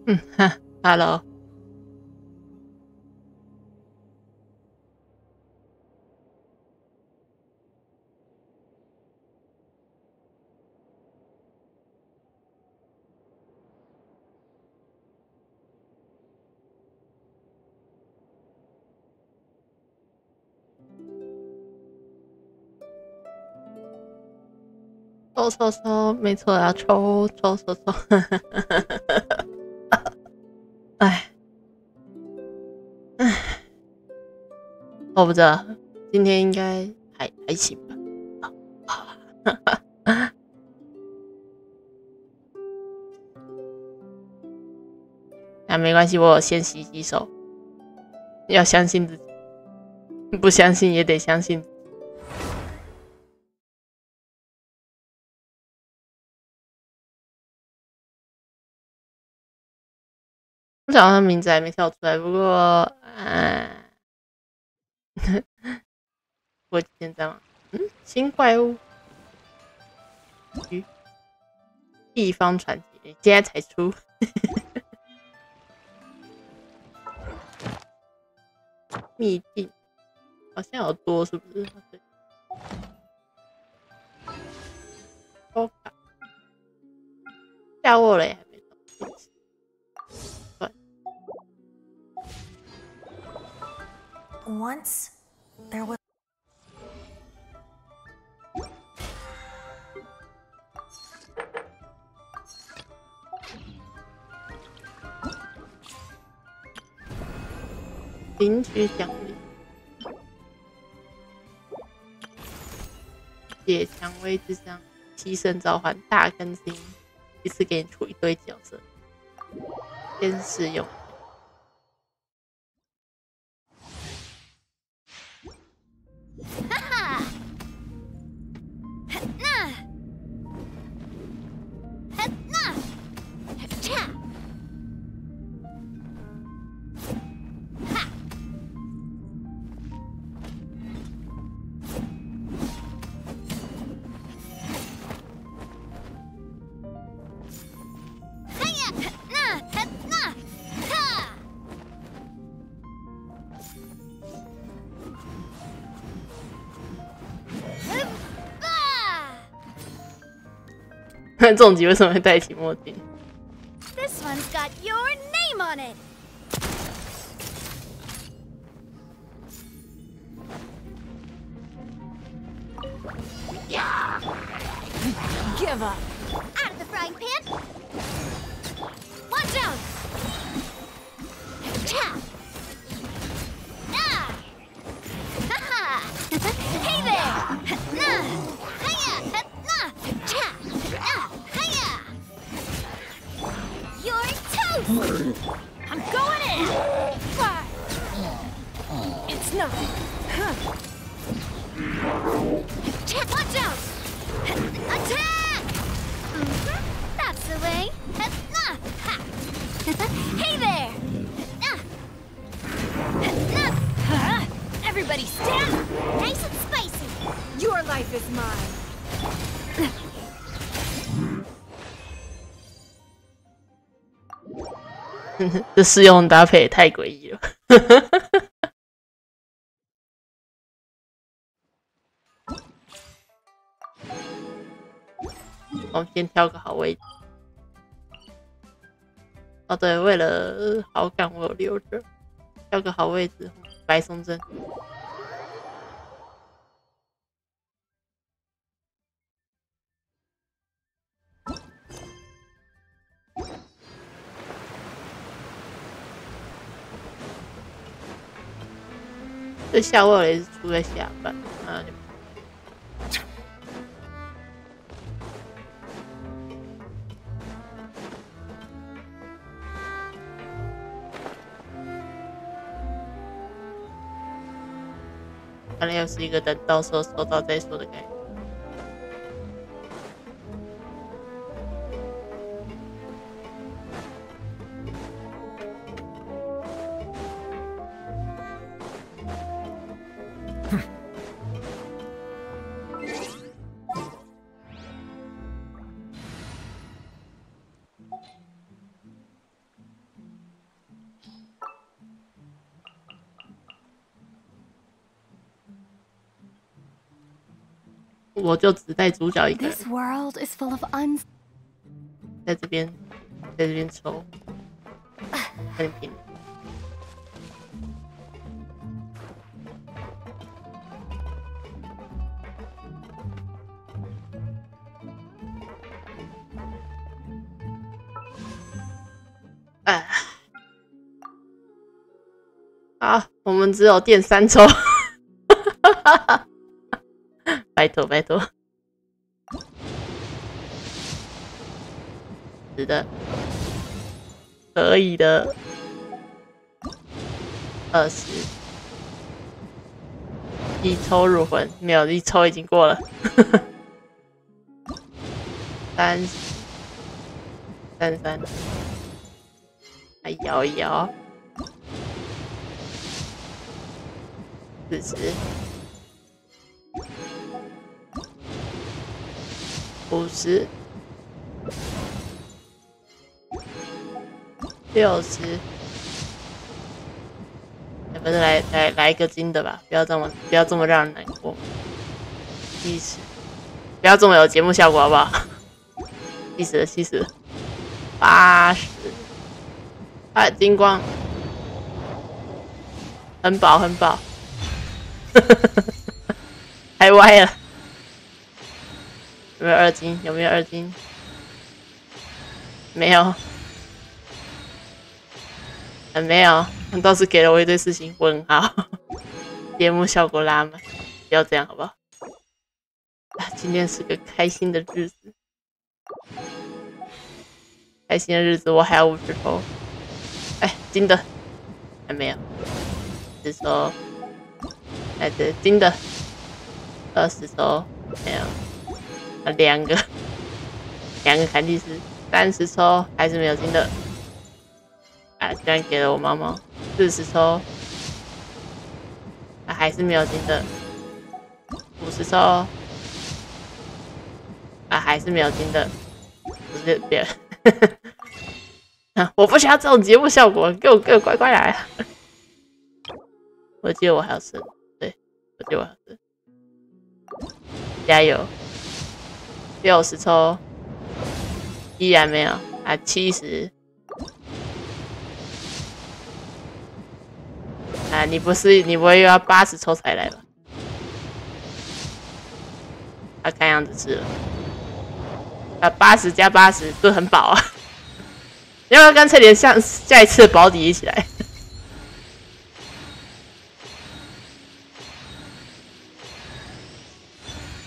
嗯哈，Hello，抽，没错，要抽，哎，我不知道，今天应该还行吧。那没关系，我有先洗手，要相信自己，不相信也得相信。不知道他名字还没跳出来，不过，我现在吗？新怪物，地方传奇，现在才出。秘境好像有多，是不是？对。欧卡下卧了还没到。对。Once there was. 领取奖励，解蔷薇之伤，牺牲召唤大更新，一次给你出一堆角色，先试用。这种集为什么会戴起墨镜 This one's got your name on it. Yeah. Give up. Out of the frying pan. Watch out. Cha. Ah. Ha ha. Hey there. Nah. Hiya. Nah. Cha. Nah. Hiya. You're toast. I'm going in. Fire. It's nothing. Watch out. Attack. That's the way. Hey there. Everybody stand. Nice and spicy. Your life is mine. 这试用搭配也太诡异了。我们先挑个好位置。哦，对，为了好感我有留着，挑个好位置，白松针。这下位也是出在下半啊。看来又是一个等到时候收到再说的概念。我就只带主角一个人。 This world is full of 在这边抽，很平。好，我们只有垫3抽，拜托拜托。是的，可以的。20，一抽入魂，没有，一抽已经过了。30， 33，还摇一摇。40， 50， 60，不是来一个金的吧，不要这么让人难过。70，不要这么有节目效果好不好？70了，80，啊，金光，很饱，还歪了。有没有2金？有没有2金？没有。没有，倒是给了我一堆事情，我很好。节目效果拉满，不要这样好不好？今天是个开心的日子，我还要50抽。金的还没有，10抽。对，金的20抽没有，两个砍第4，30抽还是没有金的。居然给了我猫猫40抽，还是没有金的。50抽，还是没有金的。不是别人，我不需要这种节目效果，给我乖乖来啊！我记得我还要升，对，我记得我还要升，加油！60抽，依然没有70。你不会又要80抽才来吧？看样子是了。80加80都很饱啊！要不要干脆连下一次的保底一起来？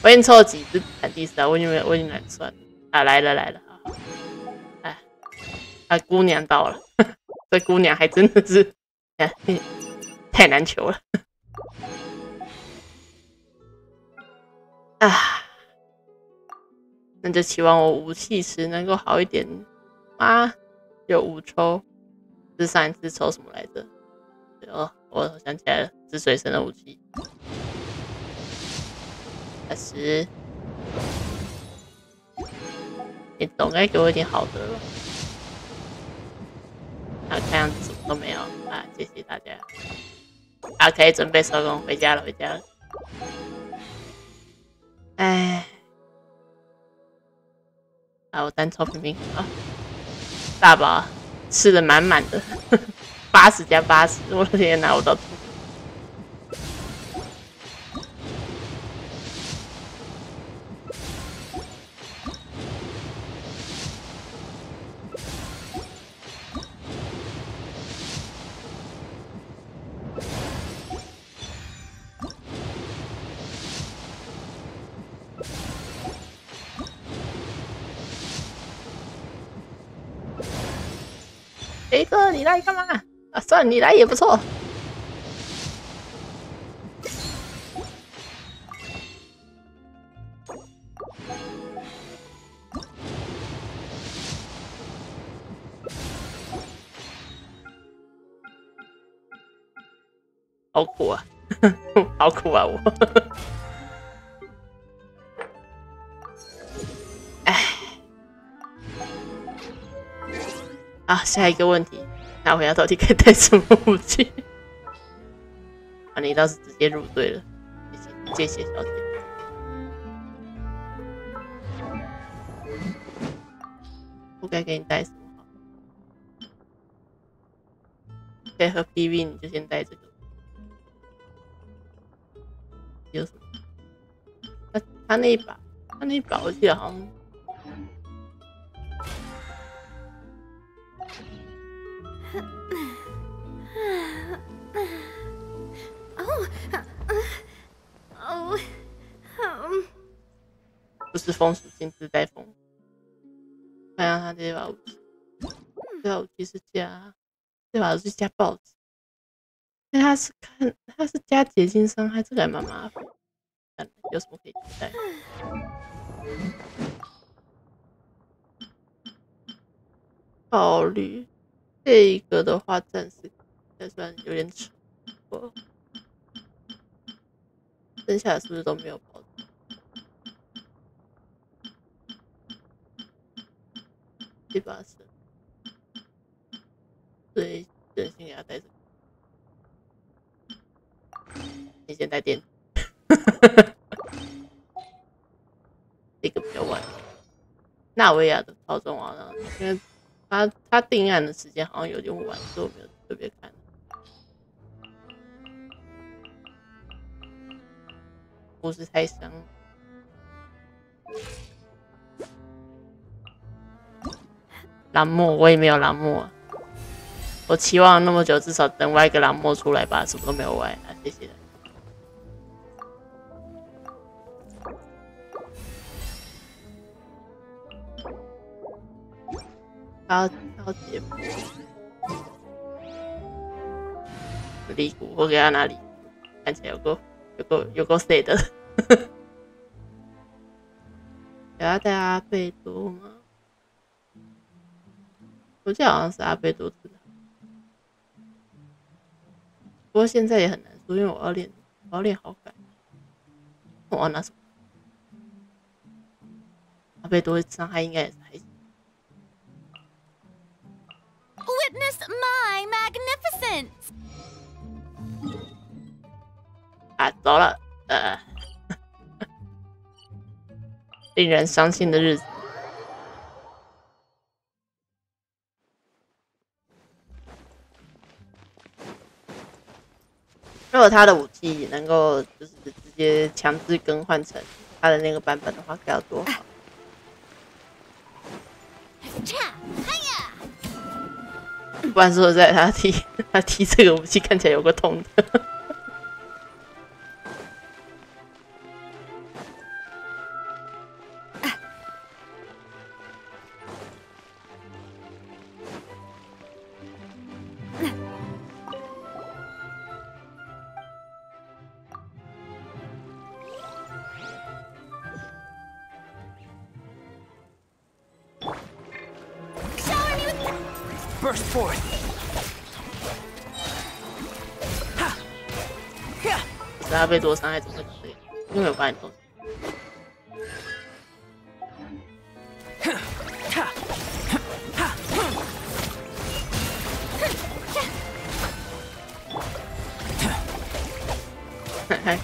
我已经抽了几只砍第4啊？我已经懒得算了。来了！姑娘到了，这姑娘还真的是，太难求了。那就期望我武器池能够好一点啊！有5抽，是上一次抽什么来着？我想起来了，是水神的武器。10，你总该给我一点好的了。看样子什么都没有啊！谢谢大家。可以准备收工，回家了。我单抽平啊，大宝吃的满满的，80加80，我的天哪，我都吐了。哥，你来干嘛？算了，你来也不错。好苦啊，好苦啊我。下一个问题，那我要到底可以带什么武器？你倒是直接入队了，谢谢小姐。我该给你带什么好？配合 PV 你就先带这个。有什么？他那一把，我记得好像。不是风属性自带风。看下他这把武器，这把武器是加报纸，但他是加结晶伤害，这个还蛮麻烦。有什么可以期待？考虑这一个的话，暂时还算有点扯。剩下的是不是都没有报纸？这把是，所以先给他带这个。你先带电，这个比较晚。纳维亚的操纵好像，因为他定案的时间好像有点晚，所以我没有特别看。不是太香。蓝墨我也没有蓝墨啊，我期望了那么久，至少等歪个蓝墨出来吧，什么都没有歪啊，谢谢。他要解剖礼骨，我给他拿礼骨，看起来有够谁的。给他带阿贝多吗？我记得好像是阿贝多的，不过现在也很难说，因为我要练好感。我要拿什么？阿贝多伤害应该也是还行。Witness my magnificence! 啊，走了，令人伤心的日子。如果他的武器能够就是直接强制更换成他的那个版本的话，该有多好！不然说实在，他踢这个武器看起来有个痛的。Burst forth. 是他被多伤害怎么会这样？因为我把你弄死。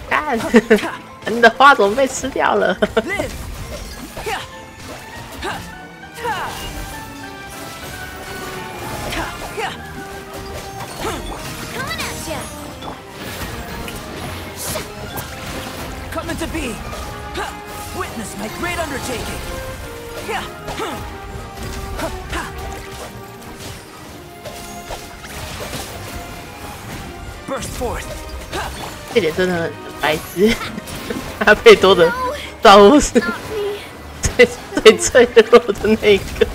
干！你的花怎么被吃掉了？Coming to be. Witness my great undertaking. Burst forth. 这点真的很白痴。阿贝多的招物是最脆弱的那个。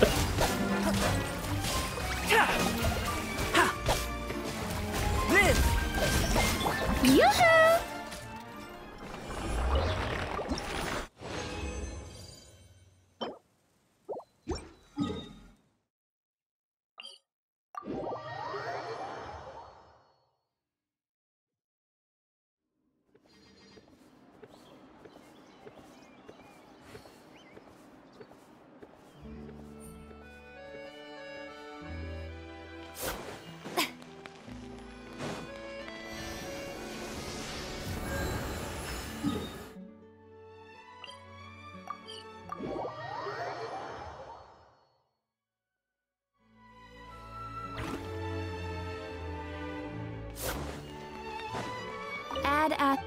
bad at.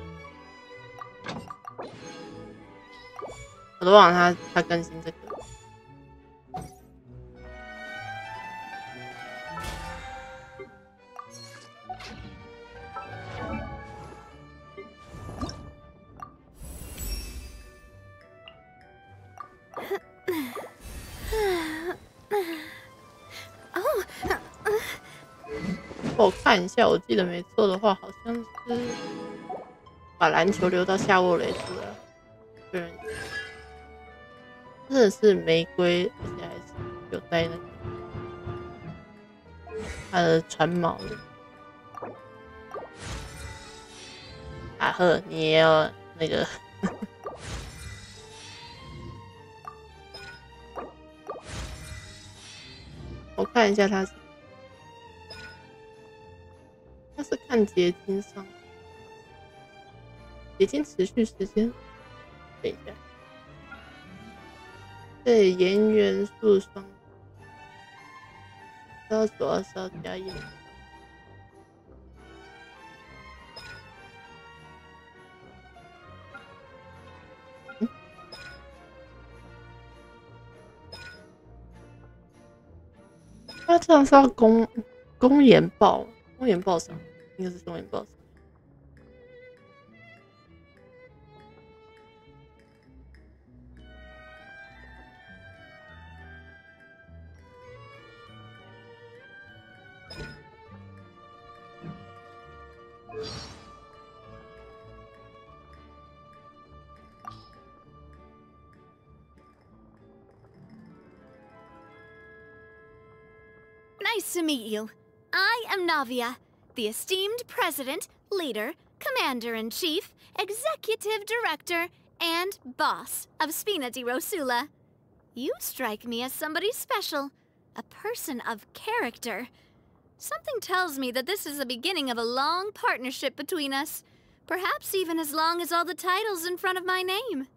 我都忘了他更新这个。我看一下，我记得没错的话，好像是把篮球留到夏沃雷出来。个人真的是玫瑰，而且还是有带那个它的船锚的。啊呵，你也要那个？我看一下它是看结晶上，结晶持续时间。等一下，对，盐元素双，主要是要加盐。它这样是要公研报上，应该是公研报上。Nice to meet you. I am Navia, the esteemed president, leader, commander-in-chief, executive director, and boss of Spina di Rosula. You strike me as somebody special, a person of character. Something tells me that this is the beginning of a long partnership between us, perhaps even as long as all the titles in front of my name.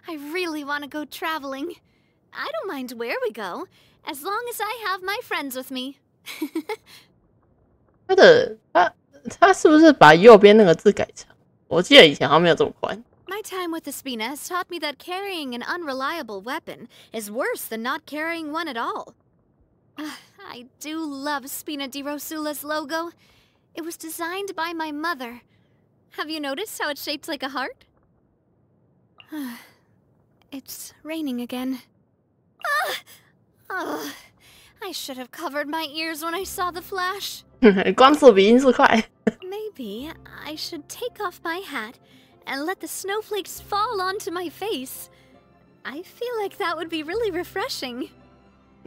I really want to go traveling. I don't mind where we go, as long as I have my friends with me. 他是不是把右边那个字改长？我记得以前好像没有这么宽。My time with the Spina has taught me that carrying an unreliable weapon is worse than not carrying one at all. I do love Spina di Rosula's logo. It was designed by my mother. Have you noticed how it's shaped like a heart? It's raining again. I should have covered my ears when I saw the flash. 光速比音速快。Maybe I should take off my hat and let the snowflakes fall onto my face. I feel like that would be really refreshing.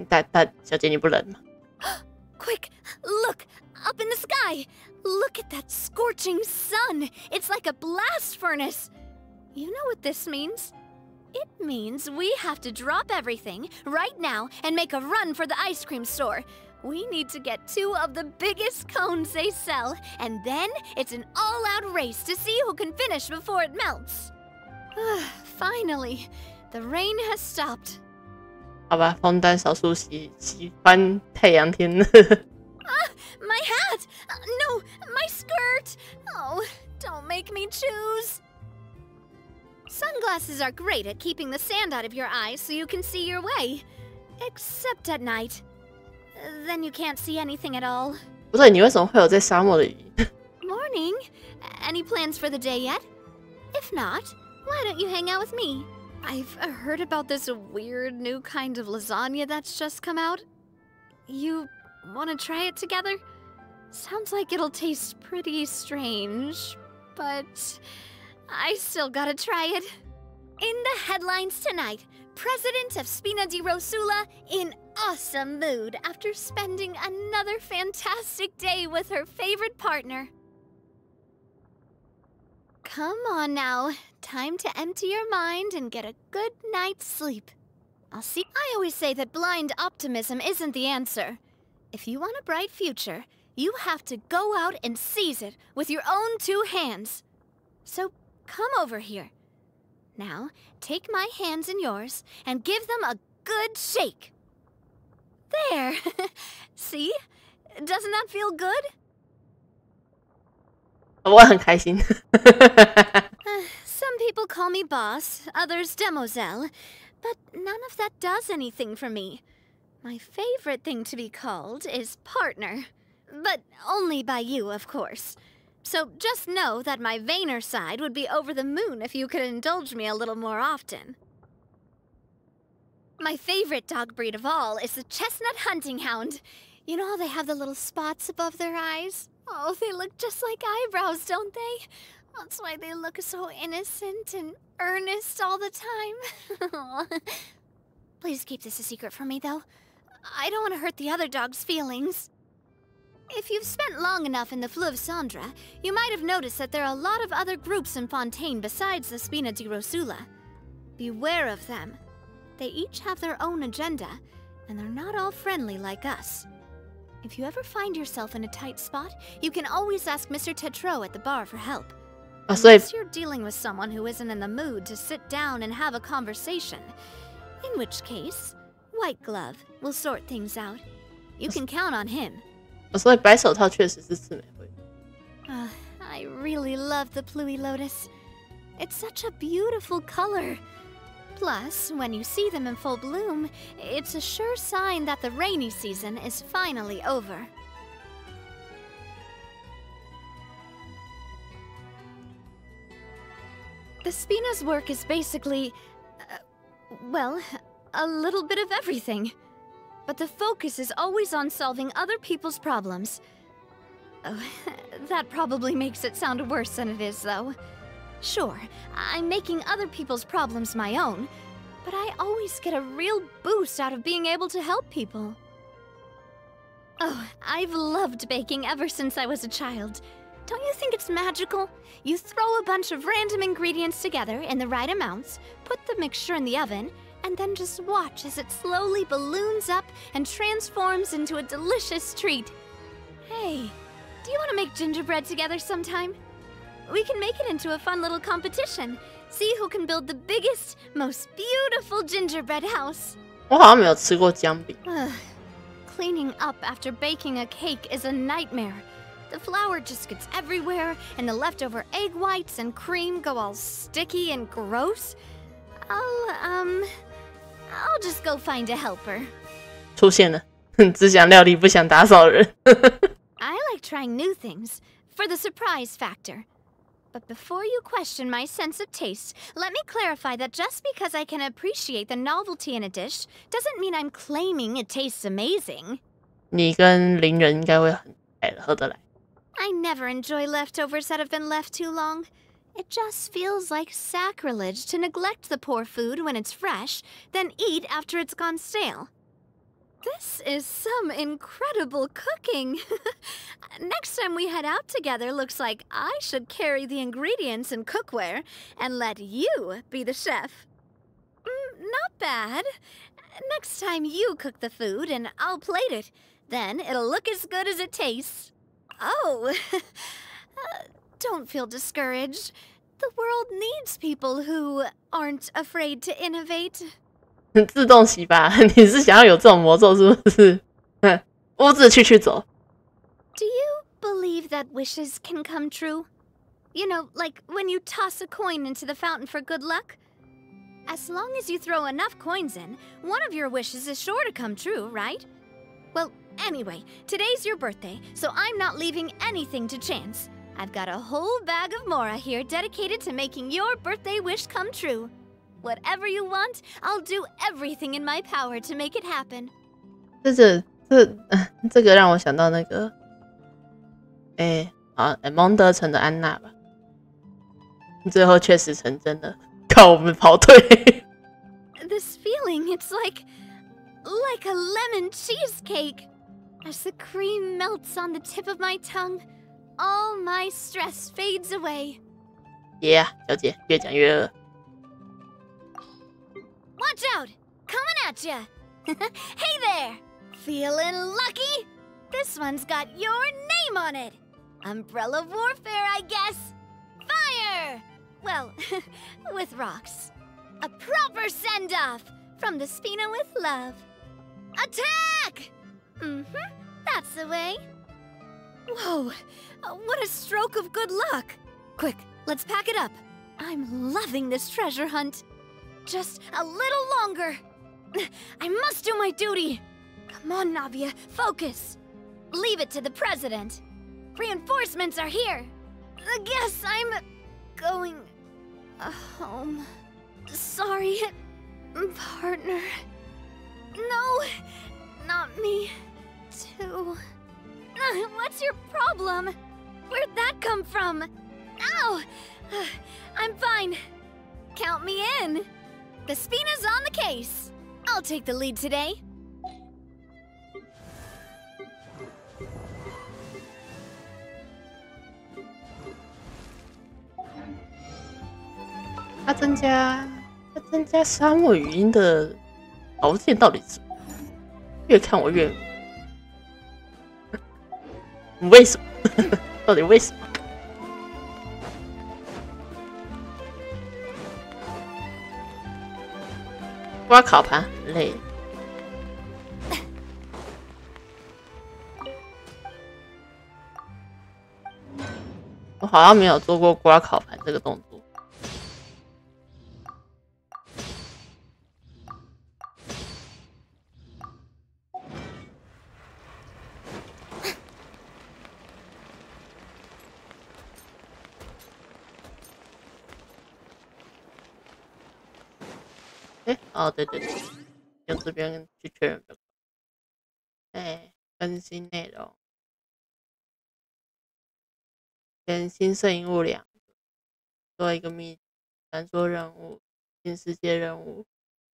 但小姐你不冷吗？ Quick, look! Up in the sky! Look at that scorching sun! It's like a blast furnace! You know what this means? It means we have to drop everything right now and make a run for the ice cream store. We need to get 2 of the biggest cones they sell, and then it's an all-out race to see who can finish before it melts. Finally, the rain has stopped. 好吧，枫丹少数喜欢太阳天。My hat! No, my skirt! Oh, don't make me choose. Sunglasses are great at keeping the sand out of your eyes so you can see your way. Except at night. Then you can't see anything at all. 不对，你为什么会有在沙漠的语音？ Morning. Any plans for the day yet? If not, why don't you hang out with me? I've heard about this weird new kind of lasagna that's just come out. You want to try it together? Sounds like it'll taste pretty strange, but I still gotta try it. In the headlines tonight, President of Spina di Rosula in awesome mood after spending another fantastic day with her favorite partner. Come on now, time to empty your mind and get a good night's sleep. I always say that blind optimism isn't the answer. If you want a bright future, you have to go out and seize it with your own 2 hands. So come over here. Now, take my hands in yours and give them a good shake. There. See? Doesn't that feel good? 我很开心。Some people call me boss, others demoiselle, but none of that does anything for me. My favorite thing to be called is partner, but only by you, of course. So just know that my vainer side would be over the moon if you could indulge me a little more often. My favorite dog breed of all is the chestnut hunting hound. You know how they have the little spots above their eyes? Oh, they look just like eyebrows, don't they? That's why they look so innocent and earnest all the time. Please keep this a secret from me, though. I don't want to hurt the other dog's feelings. If you've spent long enough in the Fleuve Cendra, you might have noticed that there are a lot of other groups in Fontaine besides the Spina di Rosula. Beware of them. They each have their own agenda, and they're not all friendly like us. If you ever find yourself in a tight spot, you can always ask Mr. Tetreault at the bar for help. Unless you're dealing with someone who isn't in the mood to sit down and have a conversation. In which case, White Glove will sort things out. You can count on him. 所以白手套确实是刺玫瑰。I really love the Pluie Lotus. It's such a beautiful color. Plus, when you see them in full bloom, it's a sure sign that the rainy season is finally over. The Spina's work is basically, well, a little bit of everything. But the focus is always on solving other people's problems. Oh, that probably makes it sound worse than it is, though. Sure, I'm making other people's problems my own, but I always get a real boost out of being able to help people. Oh, I've loved baking ever since I was a child. Don't you think it's magical? You throw a bunch of random ingredients together in the right amounts, put the mixture in the oven, and then just watch as it slowly balloons up and transforms into a delicious treat. Hey, do you want to make gingerbread together sometime? We can make it into a fun little competition. See who can build the biggest, most beautiful gingerbread house. 我好像没有吃过姜饼。Cleaning up after baking a cake is a nightmare. The flour just gets everywhere, and the leftover egg whites and cream go all sticky and gross. I'll just go find a helper. 出现了，只想料理不想打扫人。I like trying new things, for the surprise factor. But before you question my sense of taste, let me clarify that just because I can appreciate the novelty in a dish, doesn't mean I'm claiming it tastes amazing. 你跟邻人应该会很合得来。I never enjoy leftovers that have been left too long. It just feels like sacrilege to neglect the poor food when it's fresh, then eat after it's gone stale. This is some incredible cooking. Next time we head out together, looks like I should carry the ingredients and cookware and let you be the chef. Not bad. Next time you cook the food and I'll plate it. Then it'll look as good as it tastes. Oh, don't feel discouraged. The world needs people who aren't afraid to innovate. 自动洗吧，你是想要有这种魔咒是不是？屋子去走。Do you believe that wishes can come true? You know, like when you toss a coin into the fountain for good luck? As long as you throw enough coins in, one of your wishes is sure to come true, right? Well, anyway, today's your birthday, so I'm not leaving anything to chance. I've got a whole bag of Mora here dedicated to making your birthday wish come true. Whatever you want, I'll do everything in my power to make it happen. 这个让我想到那个，蒙德城的安娜吧，最后确实成真了，靠我们跑腿。This feeling, it's like a lemon cheesecake. As the cream melts on the tip of my tongue, all my stress fades away. Yeah, 小姐，越讲越饿。Watch out! Coming at ya! Hey there! Feeling lucky? This one's got your name on it! Umbrella warfare, I guess! Fire! well, with rocks. A proper send-off from the Spina with love. Attack! That's the way. Whoa, what a stroke of good luck. Quick, let's pack it up. I'm loving this treasure hunt. Just a little longer. I must do my duty. Come on, Navia, focus. Leave it to the president. Reinforcements are here. I guess I'm going home. Sorry, partner. No, not me, too. What's your problem? Where'd that come from? Ow! I'm fine. Count me in. The Spina's on the case. I'll take the lead today. 它增加沙漠语音的条件到底是什么？越看我越为什么？到底为什么？刮烤盘很累。我好像没有做过刮烤盘这个动作。哦，对对对，用这边去确认。更新内容，更新摄影物2个，做一个传说任务、新世界任务、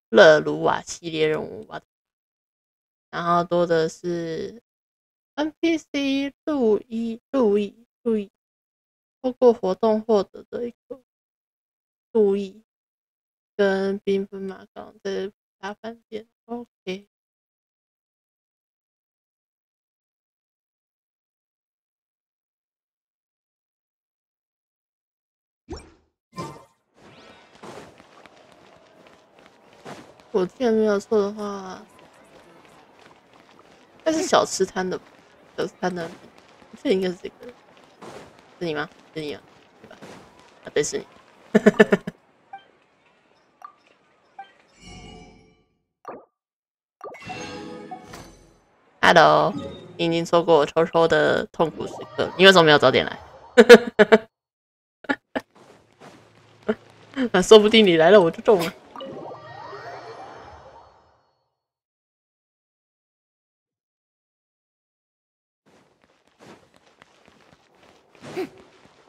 勒鲁瓦系列任务吧。然后多的是 NPC 路易，透过活动获得的一个路易。跟缤纷马港在大饭店 ，OK。我记得没有错的话，应该是小吃摊的，小吃摊的，我觉得应该是这个，是你吗？是你啊，对吧？啊，对，是你。Hello， 你已经错过我抽抽的痛苦时刻，你为什么没有早点来？说不定你来了我就中了。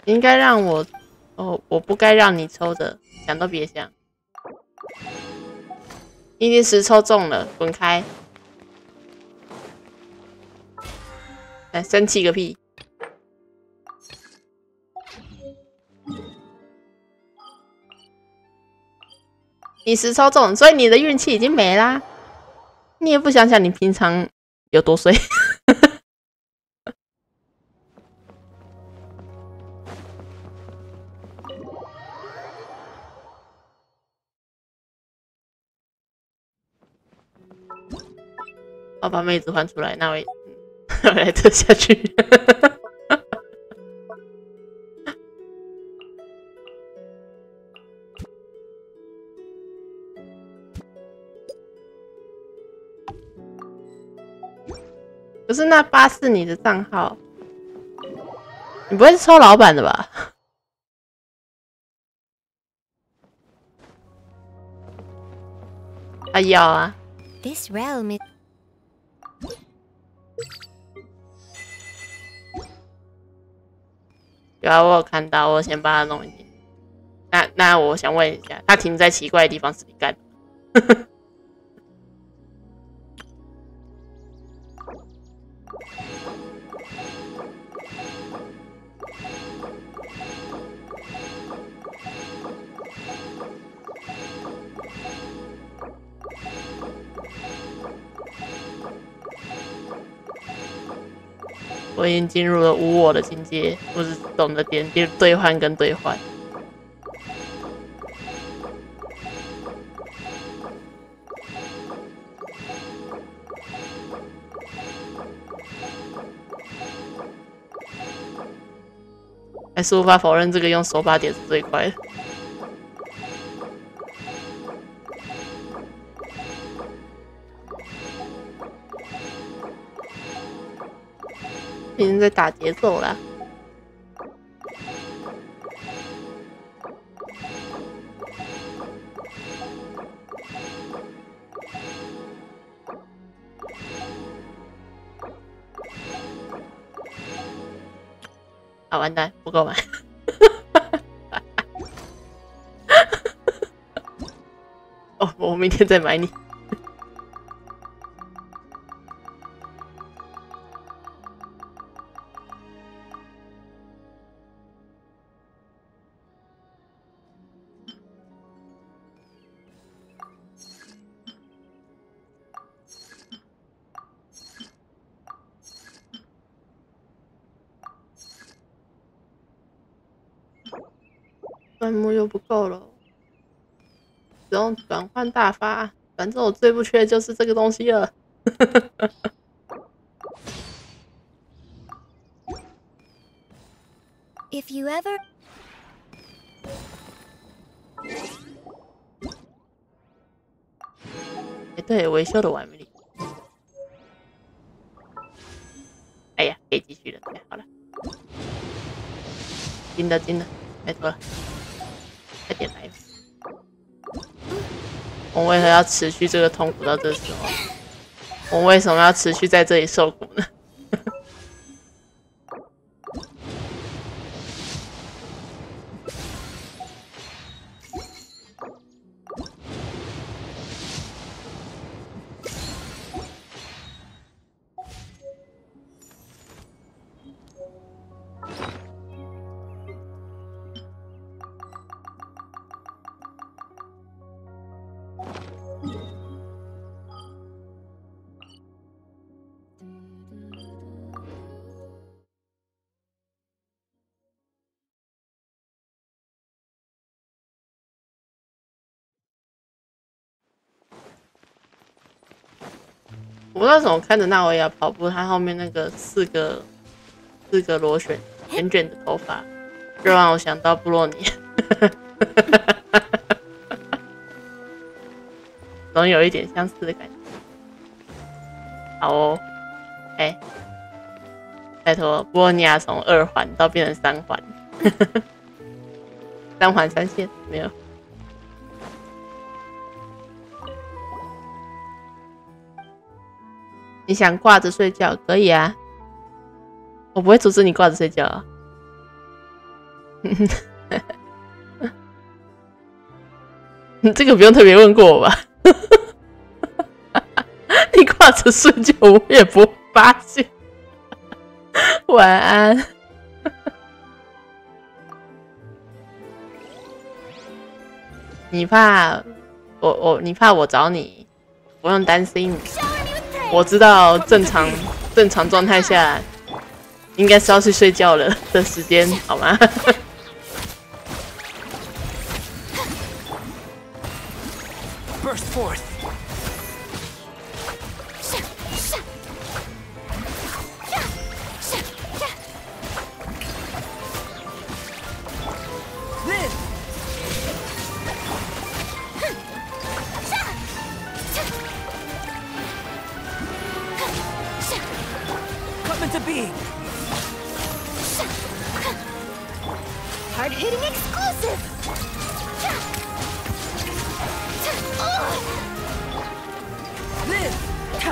你应该让我，我不该让你抽的，想都别想。你已经10抽中了，滚开！生气个屁！你10抽中，所以你的运气已经没啦。你也不想想你平常有多衰。我把妹子换出来，那我来特下去。可是那8是你的账号，你不会是抽老板的吧？他要啊。This realm is... 有啊，我有看到，我先帮他弄一点。那我想问一下，他停在奇怪的地方是你干的？我已经进入了无我的境界，我只懂得点兑换跟兑换。还是无法否认这个用手把点是最快的。已经在打节奏啦。啊，完蛋，不够买。哦，我明天再买你。钻木又不够了，只用转换大发。反正我最不缺的就是这个东西了。If you ever... 对，维修的完美。哎呀，可以继续了，太好了。金的，拜托了，快点来！我为何要持续这个痛苦到这时候？我为什么要持续在这里受苦呢？我不知道怎么看着纳维亚跑步，他后面那个四个螺旋卷卷的头发，就让我想到布洛尼，总有一点相似的感觉。好哦，哎，拜托，布洛尼亚从2环到变成3环，3环3线没有。你想挂着睡觉可以啊，我不会阻止你挂着睡觉啊。这个不用特别问过我吧？你挂着睡觉我也不会发现。晚安。你怕我找你，不用担心。我知道正常状态下应该是要去睡觉了的时间，好吗？Burst forth. To be hard-hitting exclusive. Live. I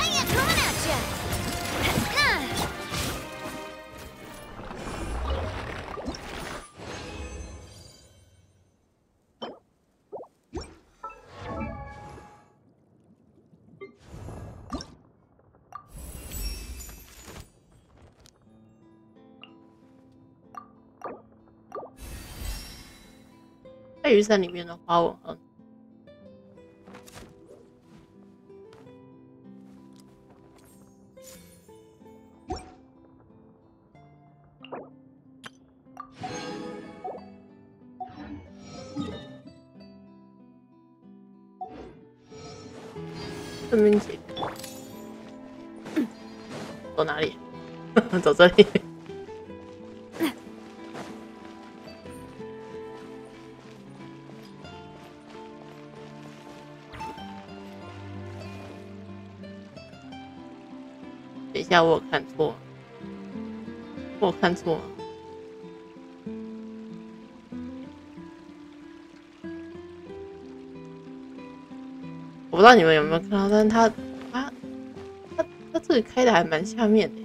ain't coming at ya. 在雨伞里面的花纹很顺便解决。走哪里？走这里。等一下，我有看错，我有看错吗？我不知道你们有没有看到，但是他这个开的还蛮下面的，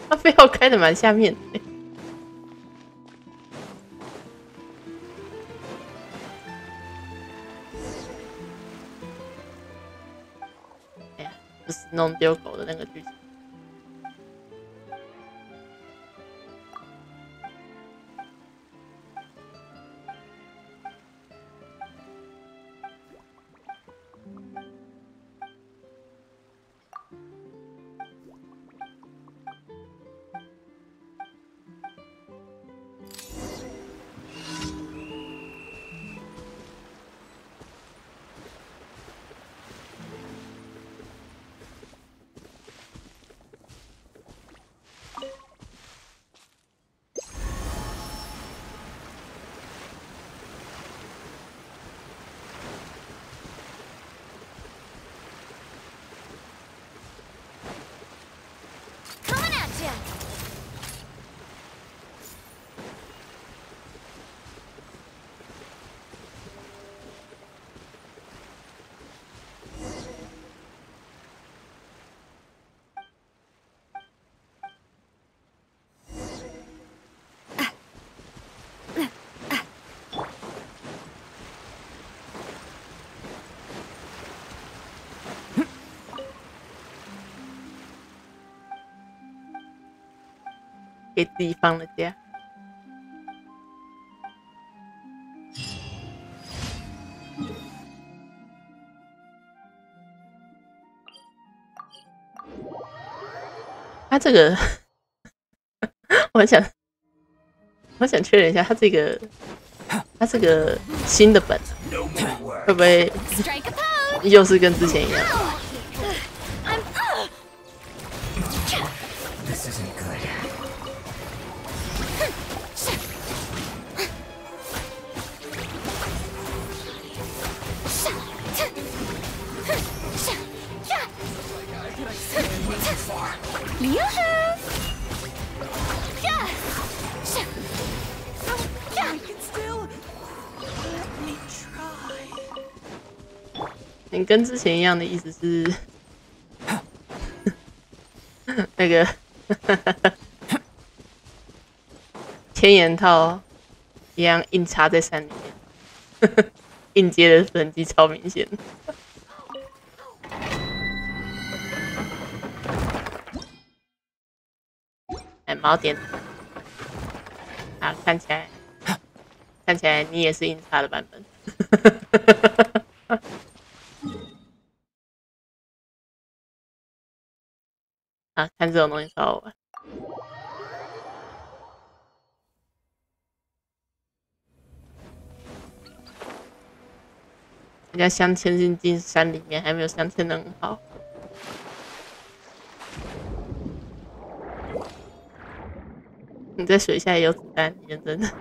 他非要开的蛮下面的。哎呀，就是弄丢狗的那个剧情。给自己放了假。他这个，我想确认一下，他这个新的本会不会又是跟之前一样？ 你跟之前一样的意思是，那个千言套一样硬插在山里面，硬接的痕迹超明显。哎，毛点啊，看起来你也是硬插的版本。啊，看这种东西超好玩。人家镶嵌进山里面，还没有镶嵌的很好。你在水下也有子弹，你认真的。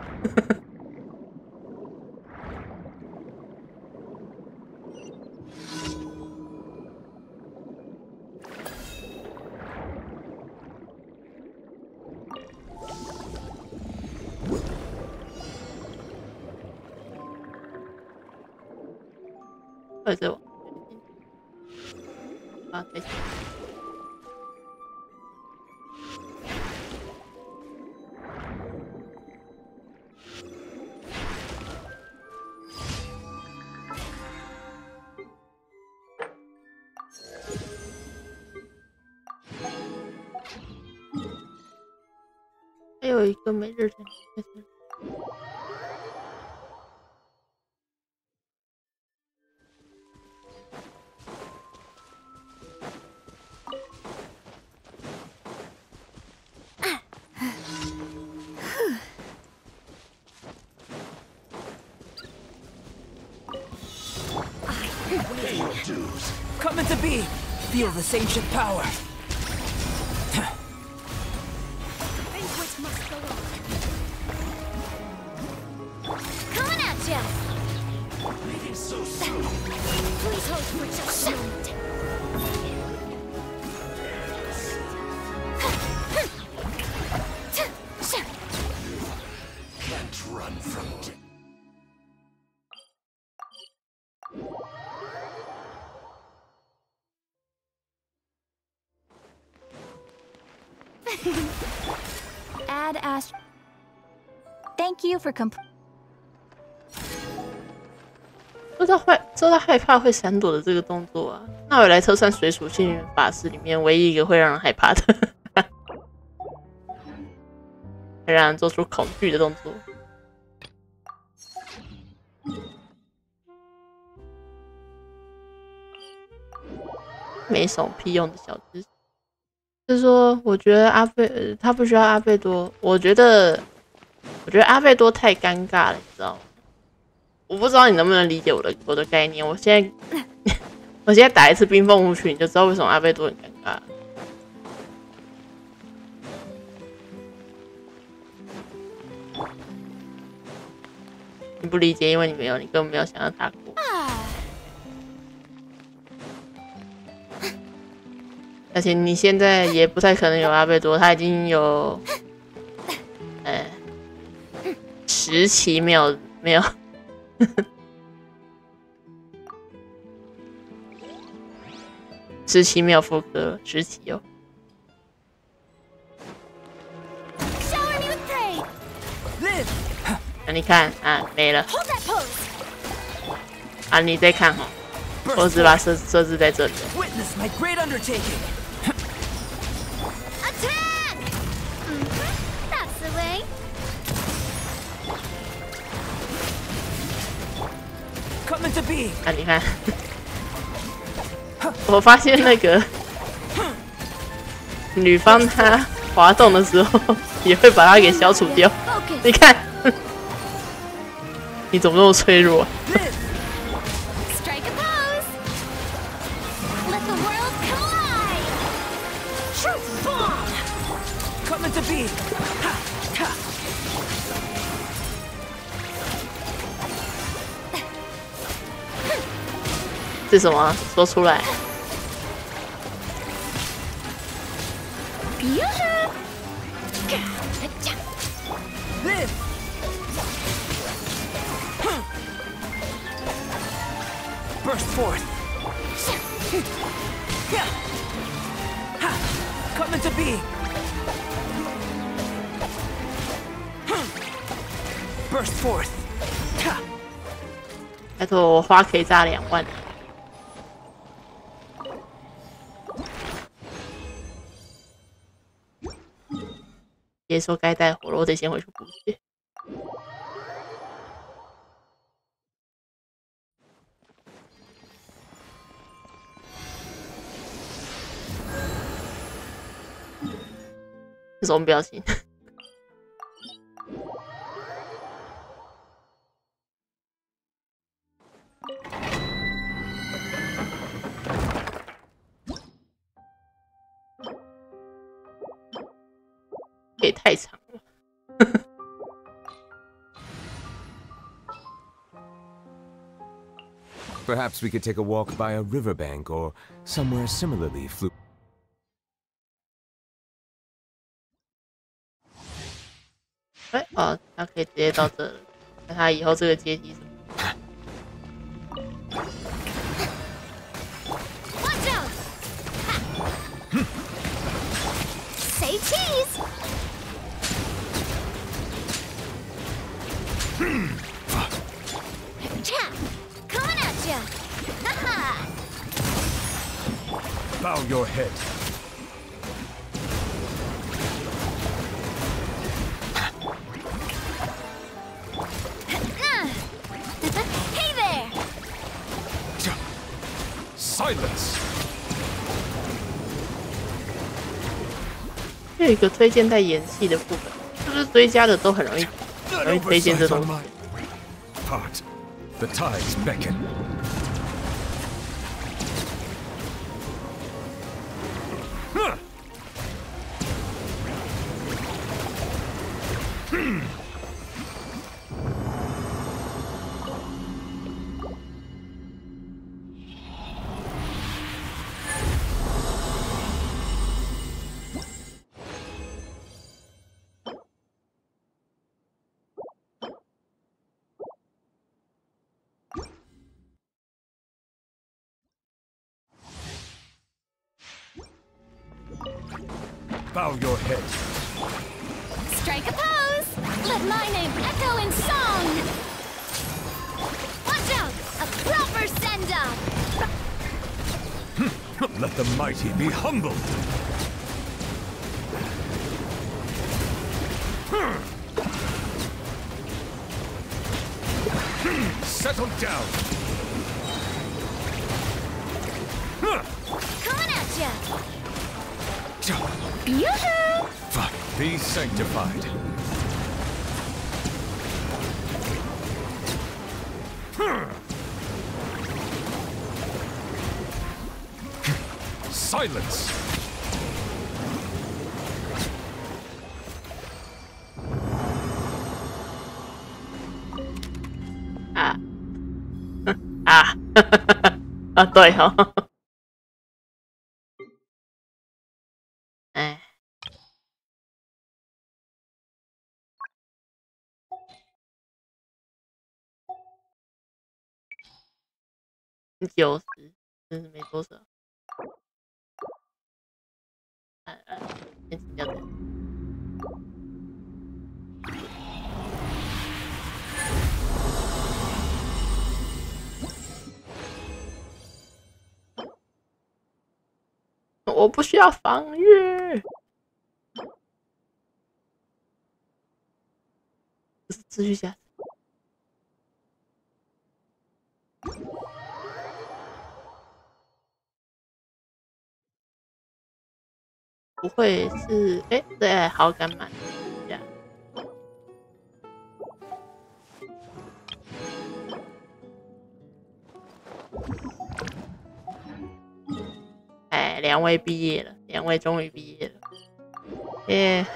或者我啊，对。还有一个每日展示。Coming to be! Feel this ancient power! Coming at ya! Please hold for just a moment. Add Ast. Thank you for comp. 说到害怕会闪躲的这个动作啊，那我来测算水属性法师里面唯一一个会让人害怕的，会让人做出恐惧的动作。没什么屁用的小知识，就是说，我觉得他不需要阿贝多，我觉得阿贝多太尴尬了，你知道吗？我不知道你能不能理解我的概念。我现在打一次冰凤舞曲，你就知道为什么阿贝多很尴尬。你不理解，因为你根本没有想要打过。而且你现在也不太可能有阿贝多，他已经有10期没有10期没有复刻10期哦。那你看啊，没了。啊，你再看哈，我只把设置在这里。啊，你看，我发现那个女方她滑动的时候也会把它给消除掉。你看，你怎么那么脆弱啊？是什么？说出来。Burst forth. Come into being. Burst forth. 拜托，我花可以炸2万。别说该带火了，我得先回去补血。这什么表情也太长了。Perhaps we could take a walk by a riverbank or somewhere similarly flu. 哦，他可以直接到这了。那他以后这个阶级什么？ Say cheese! Coming at ya! Bow your head. Hey there! Silence. 有一个推荐带演戏的部分，是不是追加的都很容易推荐这东西？ Part. The tides beckon. bow your head. Strike a pose! Let my name echo in song! Watch out! A proper send-up! Let the mighty be humbled. Settle down. Coming at ya! Yoo-hoo! Be sanctified. Silence. Ah. Ah. 啊，对哦。哎。90，真是没多少。先停掉这。我不需要防御。这是秩序下。不会是对，好感满这样。2位毕业了，2位终于毕业了，耶！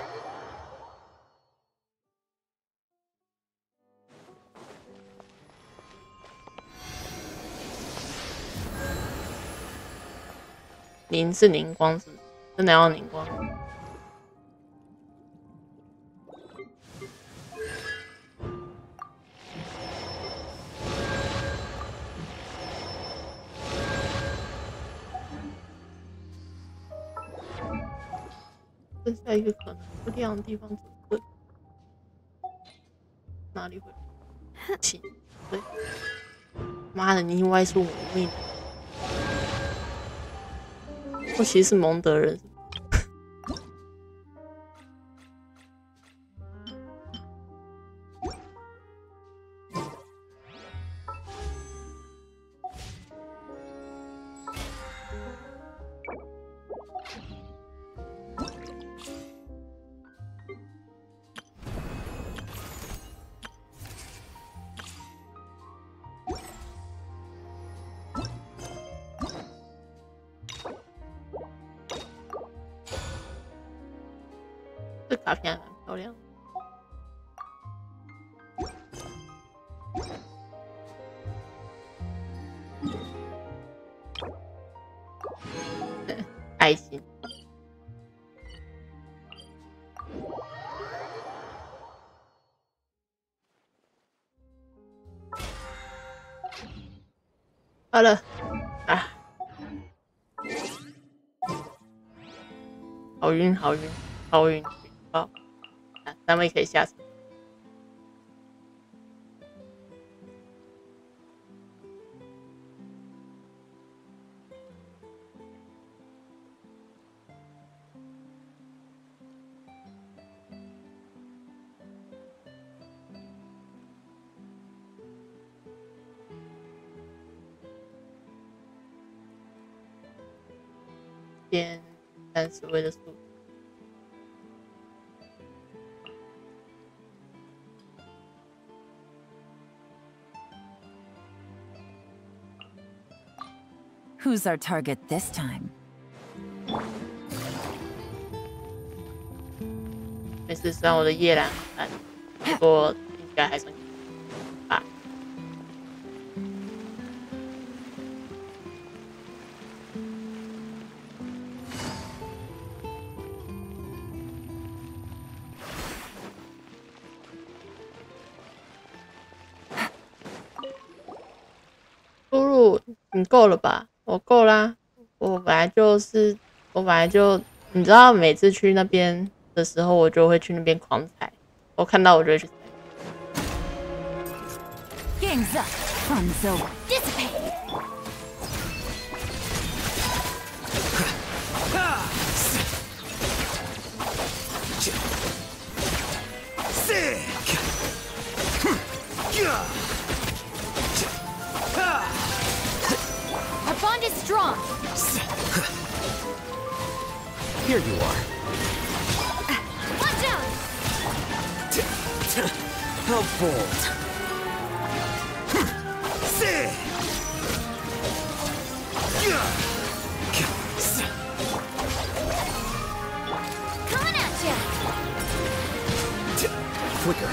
凝是凝光是不是？真的要凝光？剩下一个可能不亮的地方只会哪里会起？对，妈的，你歪出我命！我其实是蒙德人。这卡片还蛮漂亮的。爱心。好了，啊，好晕，好晕，好晕。好，3位可以下车。减30位的速度。Who's our target this time? 没事，虽然我的夜蓝很烂，不过应该还算吧。输入，你够了吧？我够啦。我本来就你知道每次去那边的时候，我就会去那边狂踩。我看到我就会去踩。Game's up. Fun's over. Dissipate. Our bond is strong. Here you are. Watch out! How bold. Coming at ya! Quicker.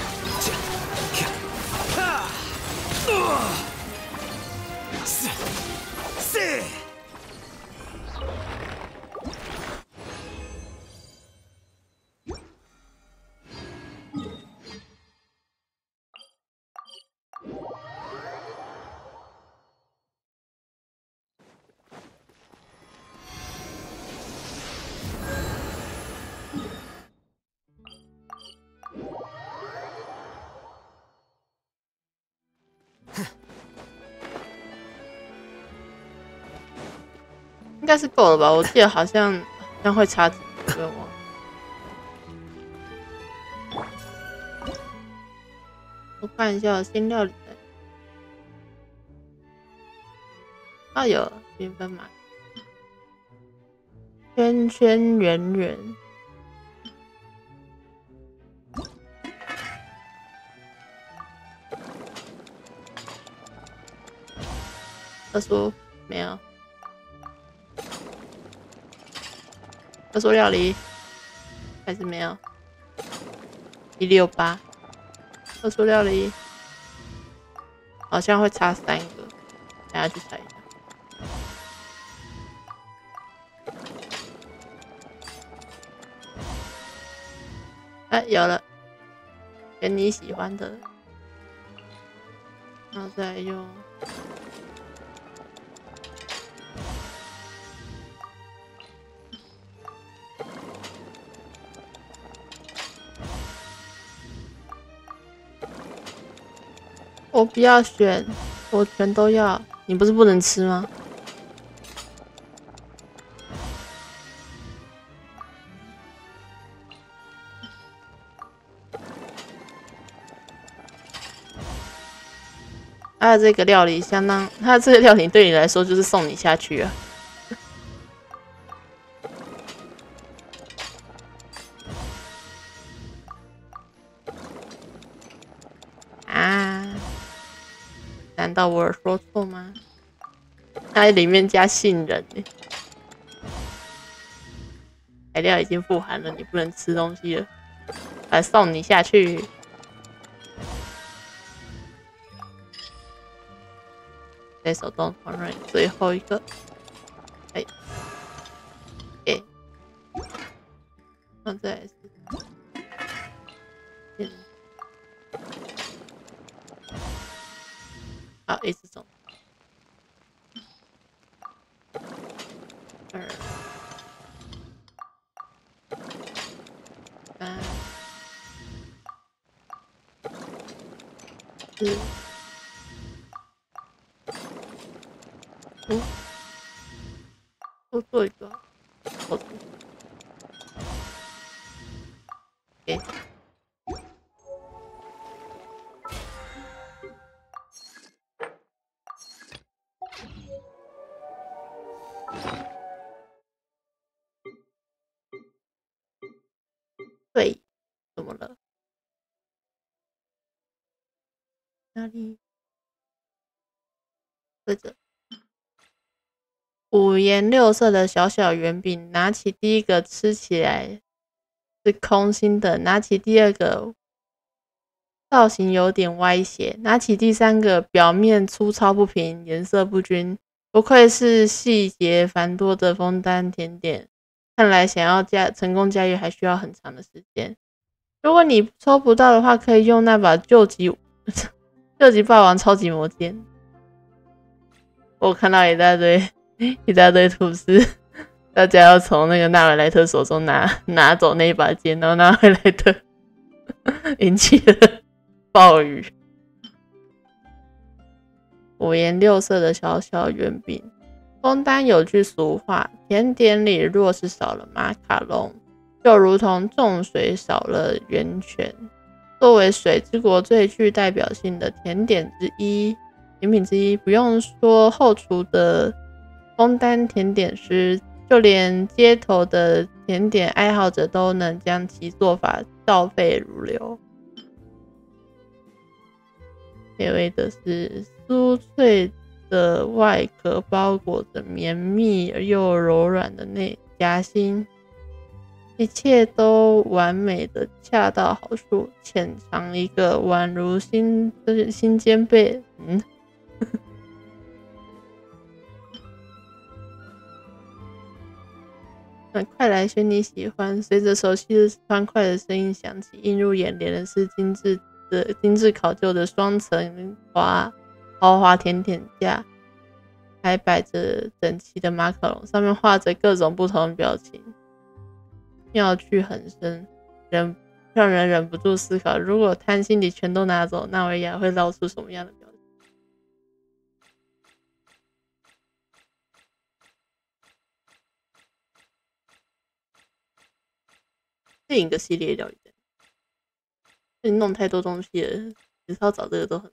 See! 应该是够了吧？我记得好像会差几个愿望。我看一下新料理的。啊，有缤纷马，圈圈圆圆。特殊没有。特殊料理还是没有。168，特殊料理好像会差3个，等下去猜一下。哎，有了，选你喜欢的，然后再用。我不要选，我全都要。你不是不能吃吗？它的这个料理相当，它的这个料理对你来说就是送你下去啊。难道我有说错吗？它里面加杏仁耶，材料已经富含了，你不能吃东西了，来送你下去。在手动烹饪最后一个，哎，给，然后再来是，好，一直走。2、3、4、5，多做一个，给。对，怎么了？哪里？这个5颜6色的小小圆饼，拿起第一个吃起来是空心的，拿起第二个造型有点歪斜，拿起第3个表面粗糙不平，颜色不均，不愧是细节繁多的枫丹甜点。看来想要成功驾驭还需要很长的时间。如果你抽不到的话，可以用那把救急霸王超级魔剑。我看到一大堆吐司大家要从那个纳维莱特手中拿走那一把剑，然后纳维莱特引起了暴雨。五颜六色的小小圆饼。枫丹有句俗话，甜点里若是少了马卡龙，就如同重水少了源泉。作为水之国最具代表性的甜品之一，不用说后厨的枫丹甜点师，就连街头的甜点爱好者都能将其做法倒背如流。美味的是酥脆的外壳包裹着绵密而又柔软的内夹心，一切都完美的恰到好处，浅尝一个宛如新煎贝。快来选你喜欢！随着熟悉的欢快的声音响起，映入眼帘的是精致考究的双层豪华甜点架，还摆着整齐的马卡龙，上面画着各种不同的表情，妙趣横生，让人忍不住思考：如果贪心里全都拿走，纳维亚会露出什么样的表情？另一个系列料理店，你弄太多东西了，其实要找这个都很。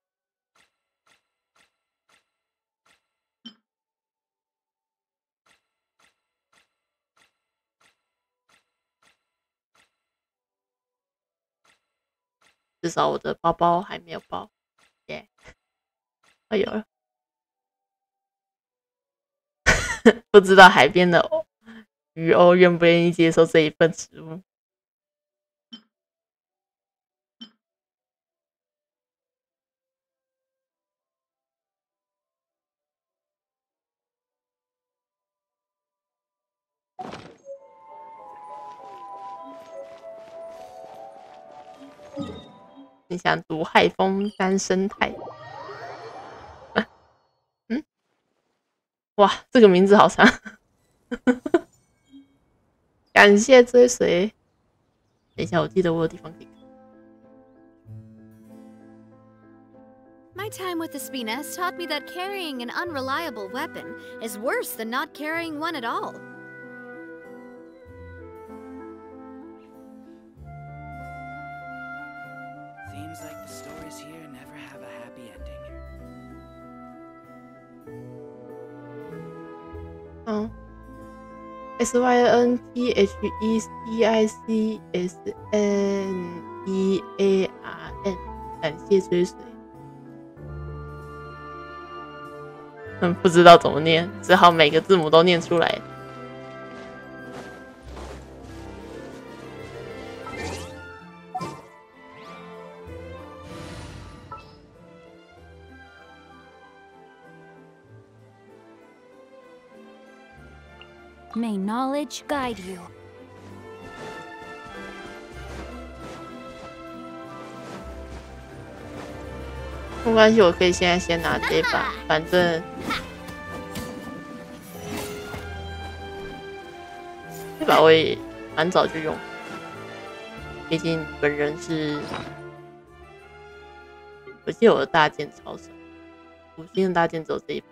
至少我的包包还没有包，耶、yeah ！有了，不知道海边的鱼鸥愿不愿意接受这一份食物。你想读海枫丹生态？哇，这个名字好长。感谢追随。等一下，我记得我有地方可以看。My time with the Spina has taught me that carrying an unreliable weapon is worse than not carrying one at all. Seems like the stories here never have a happy ending. SYNTHECICSNEARN， 感谢追随。不知道怎么念，只好每个字母都念出来。May knowledge guide you. 没关系，我可以现在先拿这把，反正这把我也蛮早就用，毕竟本人是，我记得我的大剑超少，5星的大剑只有这一把。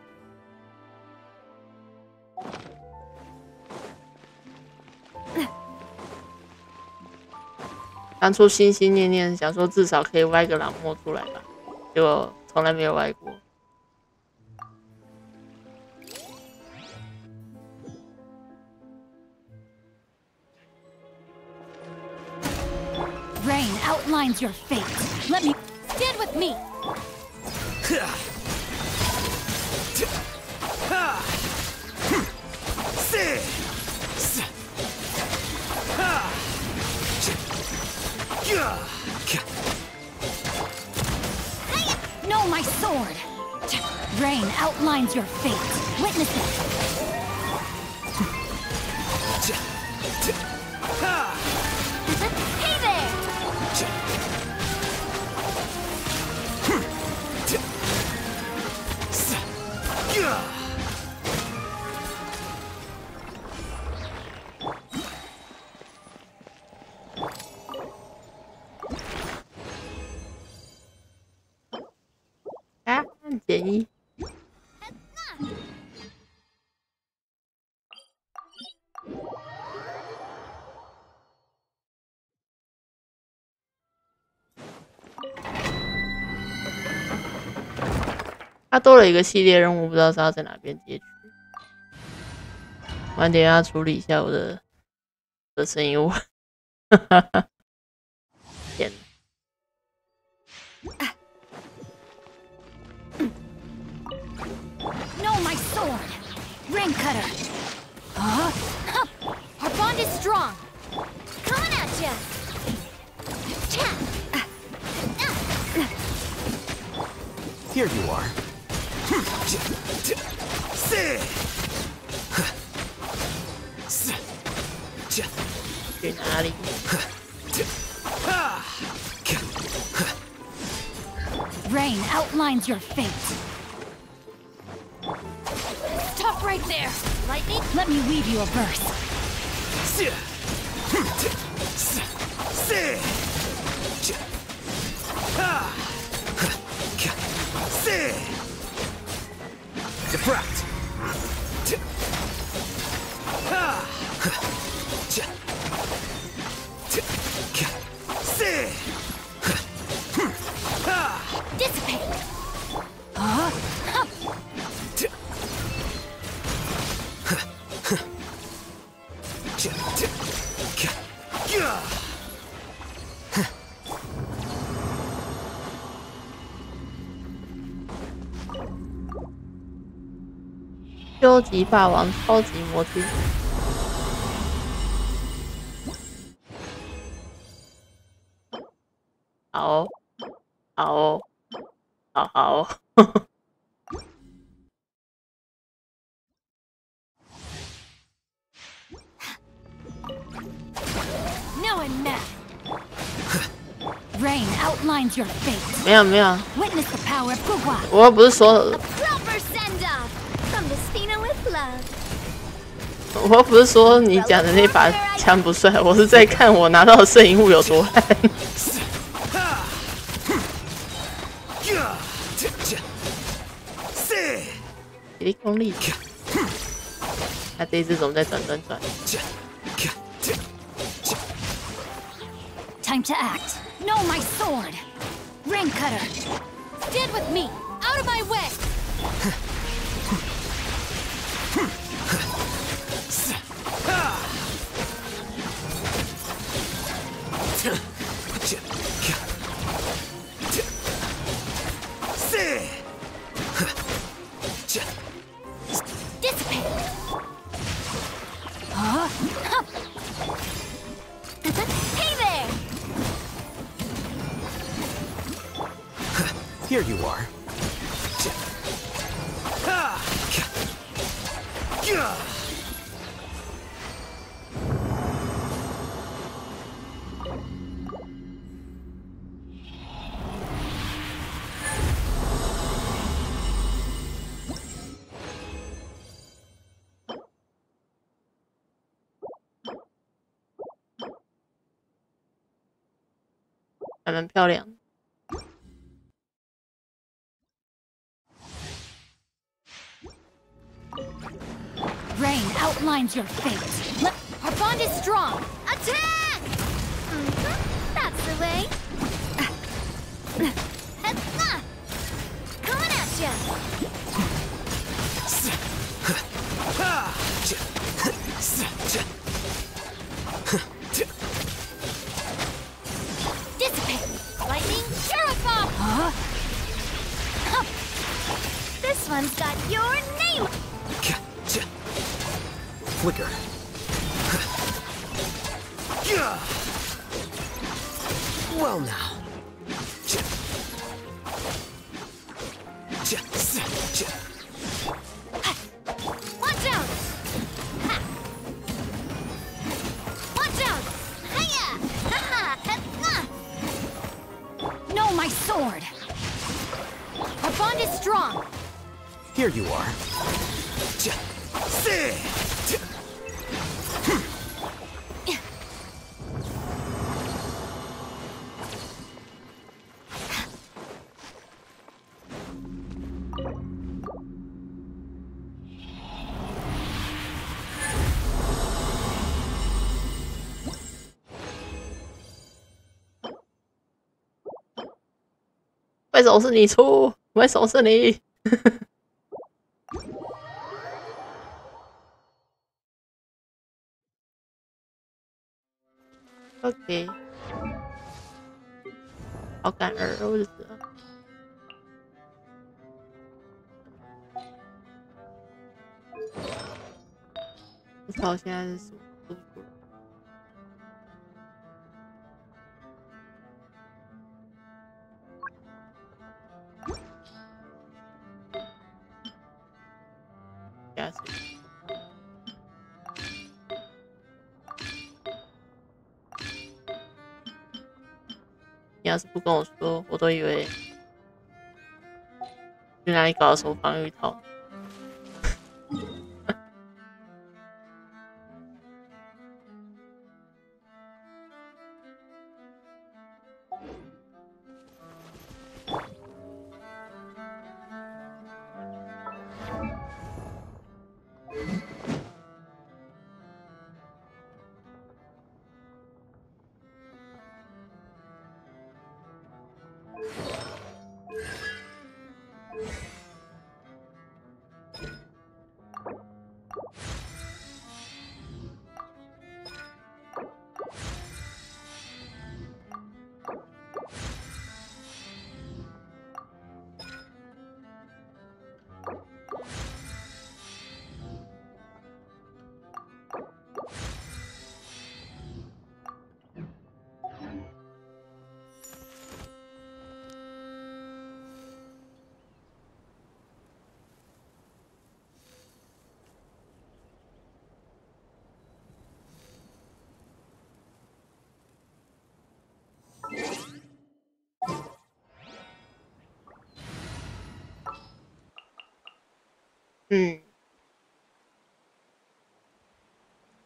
当初心心念念想说至少可以歪个朗墨出来吧，结果从来没有歪过。Rain outlines your fate. Let me stand with me. Know my sword. Rain outlines your fate. Witness it. Hey there! 便宜。它多了一个系列任务，不知道是要在哪边截取。晚点要处理一下我的声音物。天哪！ No, my sword! Ring cutter! Our bond is strong! Coming at ya! Here you are. 去哪里？ Rain outlines your fate. Stop right there! Lightning, let me weave you a verse. Defract! Dissipate!《究极霸王超级魔具》。好哦，好哦，好好哦。Now I'm mad. Rain outlines your fate. 没有没有， Witness the power of Gugwa. 我又不是说， Proper send-off from Despina with love. 我又不是说你讲的那把枪不帅，我是在看我拿到的摄影物有多烂。体力功力，他这一只怎么在转转转？ Time to act. No, my sword. Ring cutter. Stand with me. Out of my way. Dissipate. Hey there! Here you are. .还蛮漂亮。 Rain outlines your fate. Our bond is strong. Attack! That's the way. Coming at ya! Dissipate. Lightning, Terrapop! This one's got your name! Flicker. Well now. Watch out! Ha! Watch out! Hiya! No, my sword. Our bond is strong. Here you are. 为什么是你出？为什么是你？OK， 好感人哦，日子。不知道现在是什么读书人。加水。你要是不跟我说，我都以为去哪里搞的什么防御套。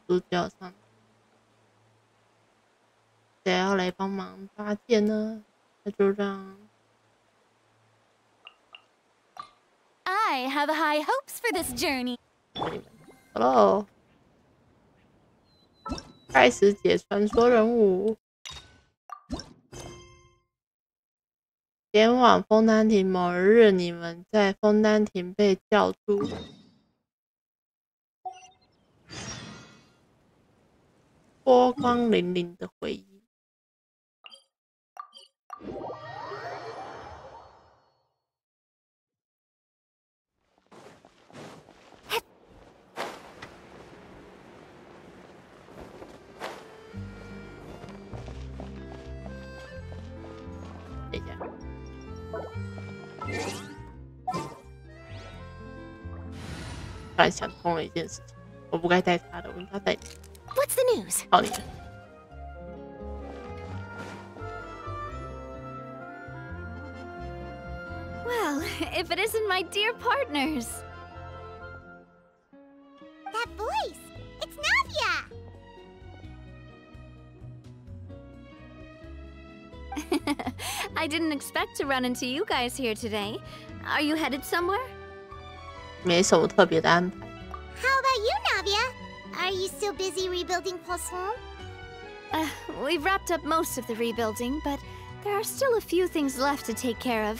主角上，谁要来帮忙搭建呢？那就让 I have high hopes for this journey. 你们 ，Hello， 开始解传说人物，前往枫丹亭某日，你们在枫丹亭被叫住。波光粼粼的回忆。等一下，突然想通了一件事情，我不该带他的，我应该带你。What's the news? 好你的。Well, if it isn't my dear partners. That voice! It's Navia! I didn't expect to run into you guys here today. Are you headed somewhere? 没什么特别的安排。 How about you, Navia? Are you still busy rebuilding Poisson? We've wrapped up most of the rebuilding, but there are still a few things left to take care of.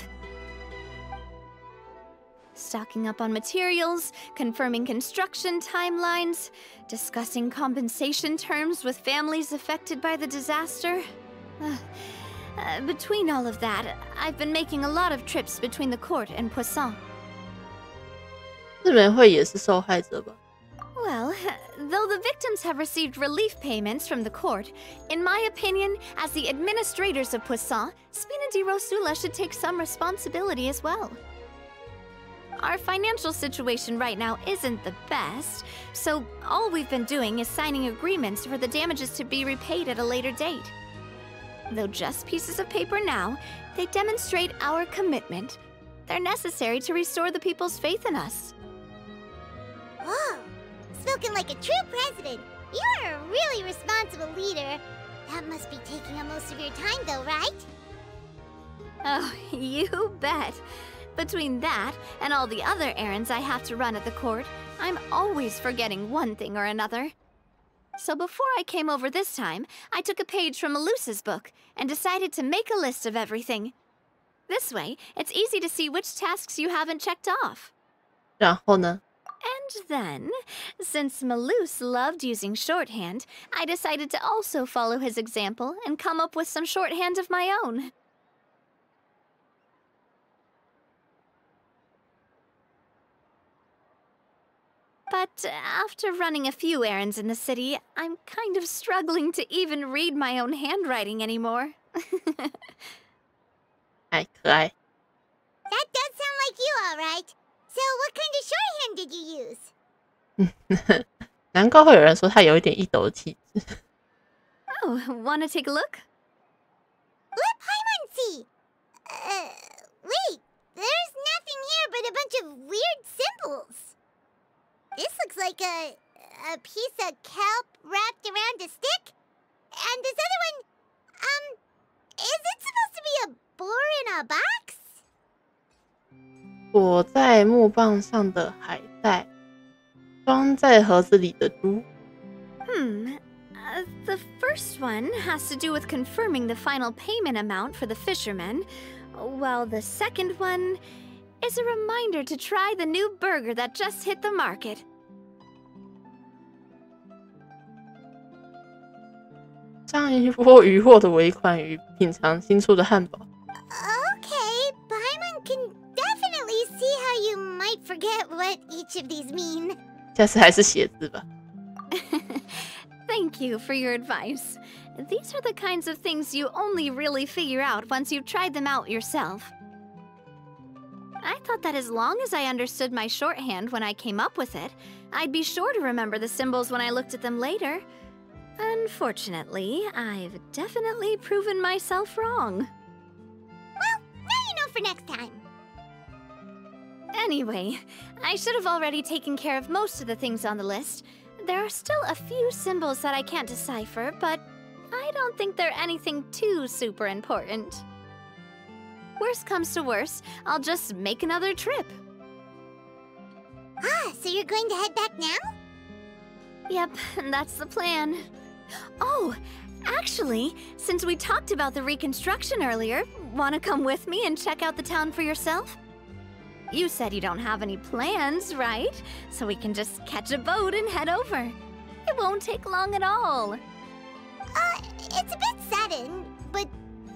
Stocking up on materials, confirming construction timelines, discussing compensation terms with families affected by the disaster. Between all of that, I've been making a lot of trips between the court and Poisson. 日本会也是受害者吧？ Well, though the victims have received relief payments from the court, in my opinion, as the administrators of Poisson, Spina di Rosula should take some responsibility as well. Our financial situation right now isn't the best, so all we've been doing is signing agreements for the damages to be repaid at a later date. Though just pieces of paper now, they demonstrate our commitment. They're necessary to restore the people's faith in us. Whoa! Spoken like a true president. You're a really responsible leader. That must be taking up most of your time, though, right? Oh, you bet. Between that and all the other errands I have to run at the court, I'm always forgetting one thing or another. So before I came over this time, I took a page from Elusa's book and decided to make a list of everything. This way, it's easy to see which tasks you haven't checked off. 然后呢？ And then, since Maloose loved using shorthand, I decided to also follow his example and come up with some shorthand of my own. But after running a few errands in the city, I'm kind of struggling to even read my own handwriting anymore. 哎，可爱。 That does sound like you, all right. So what kind of shorthand did you use? 难怪会有人说他有一点一斗的气质。 Oh, wanna take a look? Let Paimon see. Wait. There's nothing here but a bunch of weird symbols. This looks like a piece of kelp wrapped around a stick. And this other one, is it supposed to be a boar in a box? 裹在木棒上的海带，装在盒子里的猪。The first one has to do with confirming the final payment amount for the fishermen, while the second one is a reminder to try the new burger that just hit the market. 像一波渔获的尾款与品尝新出的汉堡。 Okay, Paimon can definitely see how you might forget what each of these mean. 下次还是写字吧。 Thank you for your advice. These are the kinds of things you only really figure out once you've tried them out yourself. I thought that as long as I understood my shorthand when I came up with it, I'd be sure to remember the symbols when I looked at them later. Unfortunately, I've definitely proven myself wrong. Well, now you know for next time. Anyway, I should have already taken care of most of the things on the list. There are still a few symbols that I can't decipher, but I don't think they're anything too super important. Worst comes to worst, I'll just make another trip. Ah, so you're going to head back now? Yep, that's the plan. Oh, actually, since we talked about the reconstruction earlier, wanna come with me and check out the town for yourself? You said you don't have any plans, right? So we can just catch a boat and head over. It won't take long at all. It's a bit sudden, but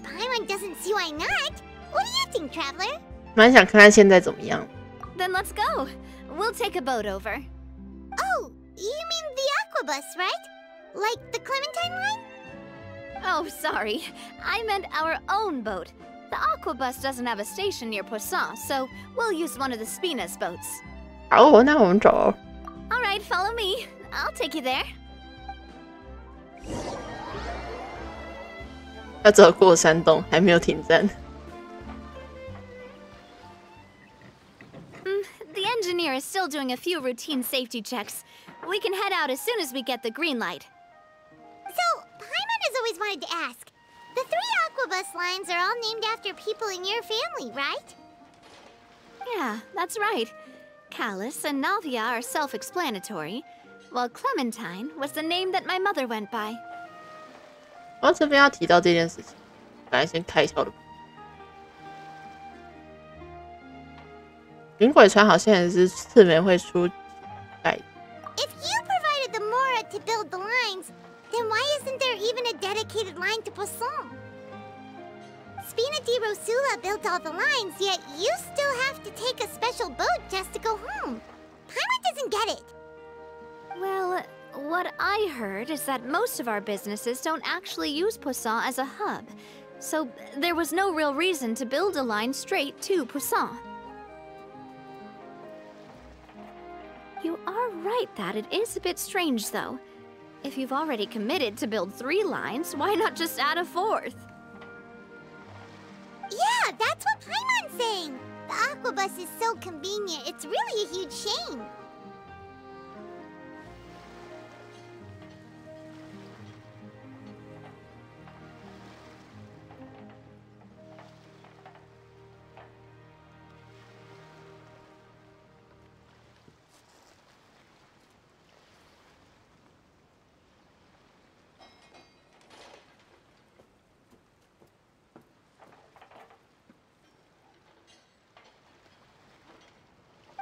Paimon doesn't see why not. What do you think, Traveler? 蛮想看看现在怎么样。 Then let's go. We'll take a boat over. Oh, you mean the Aquabus, right? Like the Clementine line? Oh, sorry. I meant our own boat. The Aquabus doesn't have a station near Poisson, so we'll use one of the Spina's boats. 好，那我们走。 All right, follow me. I'll take you there. 要走过山洞，还没有停站。 The engineer is still doing a few routine safety checks. We can head out as soon as we get the green light. So, Paimon has always wanted to ask. The 3 Aquabus lines are all named after people in your family, right? Yeah, that's right. Callus and Navia are self-explanatory, while Clementine was the name that my mother went by. 然后这边要提到这件事情，本来先开窍的。云鬼船好像也是次美会出改。 If you provided the Mora to build the lines, then why isn't there even a dedicated line to Poisson? Spina di Rosula built all the lines, yet you still have to take a special boat just to go home. Paimon doesn't get it. Well, what I heard is that most of our businesses don't actually use Poisson as a hub, so there was no real reason to build a line straight to Poisson. You are right that it is a bit strange, though. If you've already committed to build 3 lines, why not just add a 4th? Yeah, that's what Paimon's saying. The Aquabus is so convenient, it's really a huge shame.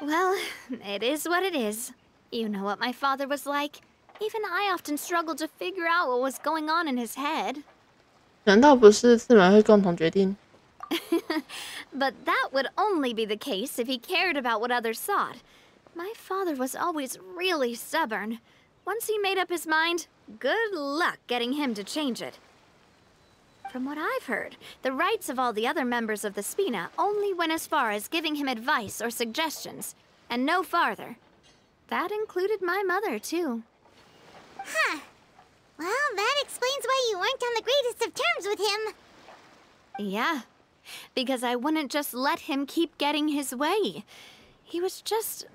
Well, it is what it is. You know what my father was like. Even I often struggled to figure out what was going on in his head. 难道不是次门会共同决定？ But that would only be the case if he cared about what others thought. My father was always really stubborn. Once he made up his mind, good luck getting him to change it. From what I've heard, the rights of all the other members of the Spina only went as far as giving him advice or suggestions, and no farther. That included my mother, too. Huh. Well, that explains why you weren't on the greatest of terms with him. Yeah, because I wouldn't just let him keep getting his way. He was just...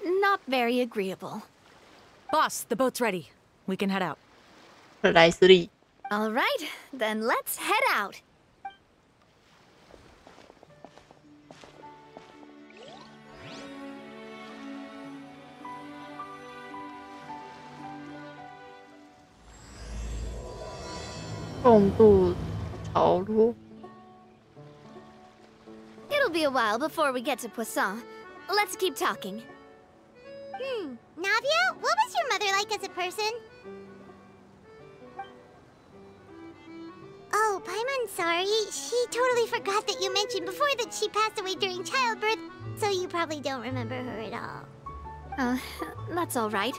not very agreeable. Boss, the boat's ready. We can head out. 莱斯利， All right, then let's head out. 共度潮落。 It'll be a while before we get to Poisson. Let's keep talking. Navia, what was your mother like as a person? Oh, Paimon's sorry. She totally forgot that you mentioned before that she passed away during childbirth, so you probably don't remember her at all. That's all right.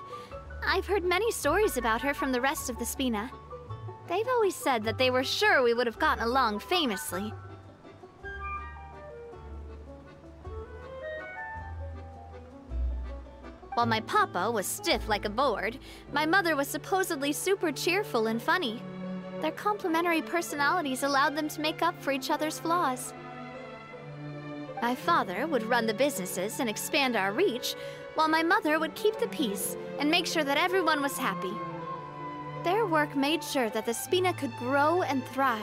I've heard many stories about her from the rest of the Spina. They've always said that they were sure we would have gotten along famously. While my papa was stiff like a board, my mother was supposedly super cheerful and funny. Their complementary personalities allowed them to make up for each other's flaws. My father would run the businesses and expand our reach, while my mother would keep the peace and make sure that everyone was happy. Their work made sure that the Spina could grow and thrive.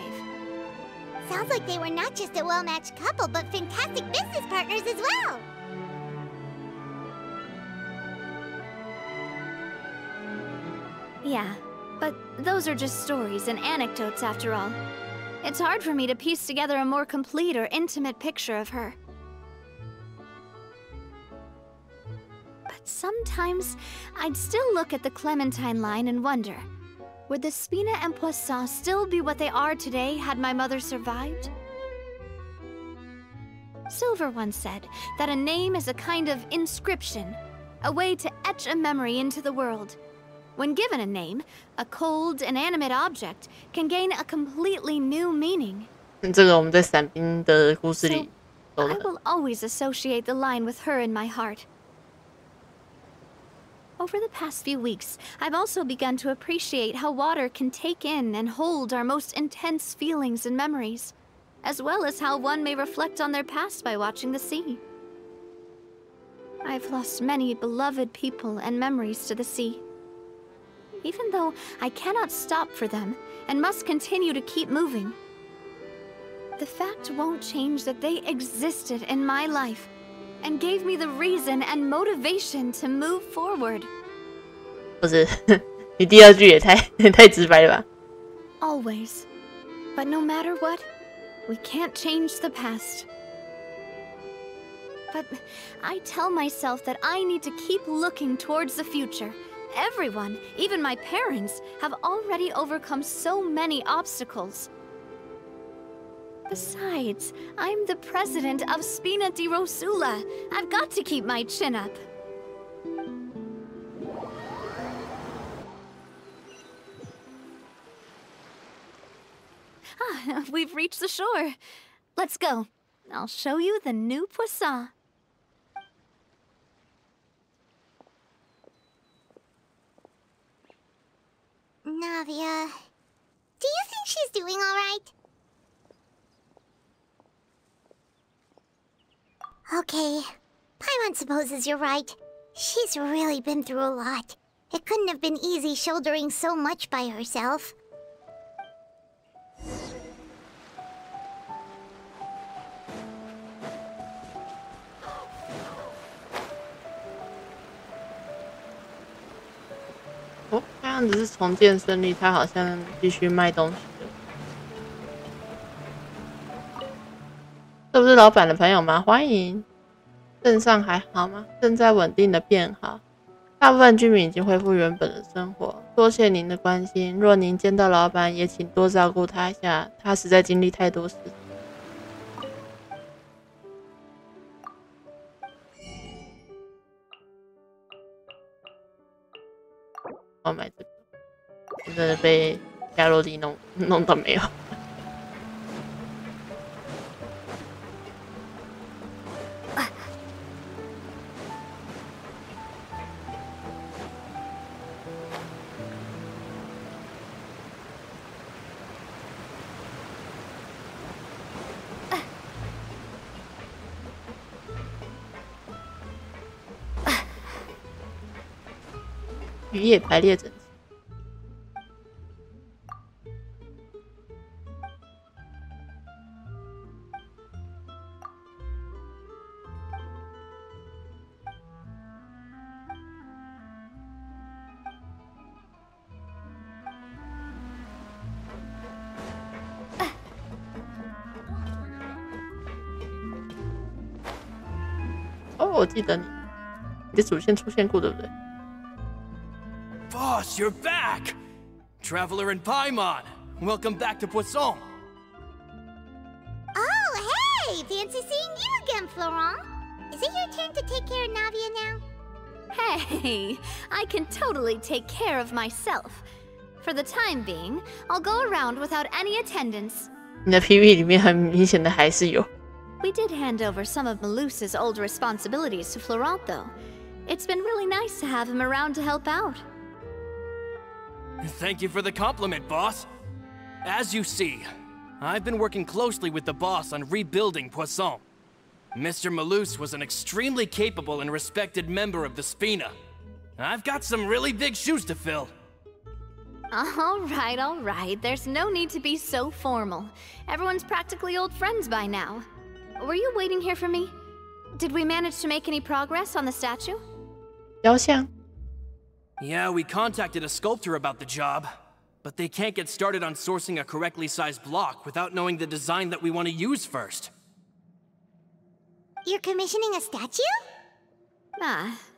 Sounds like they were not just a well-matched couple, but fantastic business partners as well. Yeah, but those are just stories and anecdotes after all. It's hard for me to piece together a more complete or intimate picture of her. But sometimes, I'd still look at the Clementine line and wonder, would the Spina and Poisson still be what they are today had my mother survived? Silver once said that a name is a kind of inscription, a way to etch a memory into the world. When given a name, a cold, inanimate object can gain a completely new meaning. 这个我们在伞兵的故事里 So, I will always associate the line with her in my heart. Over the past few weeks, I've also begun to appreciate how water can take in and hold our most intense feelings and memories, as well as how one may reflect on their past by watching the sea. I've lost many beloved people and memories to the sea. Even though I cannot stop for them and must continue to keep moving, the fact won't change that they existed in my life and gave me the reason and motivation to move forward. 不是，你第二句也太直白了吧？ Always. But no matter what, we can't change the past. But I tell myself that I need to keep looking towards the future. Everyone, even my parents, have already overcome so many obstacles. Besides, I'm the president of Spina di Rosula. I've got to keep my chin up. Ah, we've reached the shore. Let's go. I'll show you the new Poisson. Navia, do you think she's doing all right? Okay, Paimon supposes you're right. She's really been through a lot. It couldn't have been easy shouldering so much by herself.哦，看样子是重建顺利，他好像继续卖东西了。这不是老板的朋友吗？欢迎。镇上还好吗？正在稳定的变好，大部分居民已经恢复原本的生活。多谢您的关心，若您见到老板，也请多照顾他一下，他实在经历太多事。我买这个，真的被夏洛蒂弄到没有？雨叶排列整齐。哦，我记得你的主线出现过，对不对？ Boss, you're back! Traveler and Paimon, welcome back to Poisson. Oh, hey! Fancy seeing you again, Florent. Is it your turn to take care of Navia now? Hey, I can totally take care of myself. For the time being, I'll go around without any attendance. 你的 PV 里面很明显的还是有。 We did hand over some of Malus's old responsibilities to Florent, though. It's been really nice to have him around to help out. Thank you for the compliment, boss. As you see, I've been working closely with the boss on rebuilding Poisson. Mr. Malus was an extremely capable and respected member of the Spina. I've got some really big shoes to fill. All right. There's no need to be so formal. Everyone's practically old friends by now. Were you waiting here for me? Did we manage to make any progress on the statue? 雕像。 Yeah, we contacted a sculptor about the job, but they can't get started on sourcing a correctly sized block without knowing the design that we want to use first. You're commissioning a statue?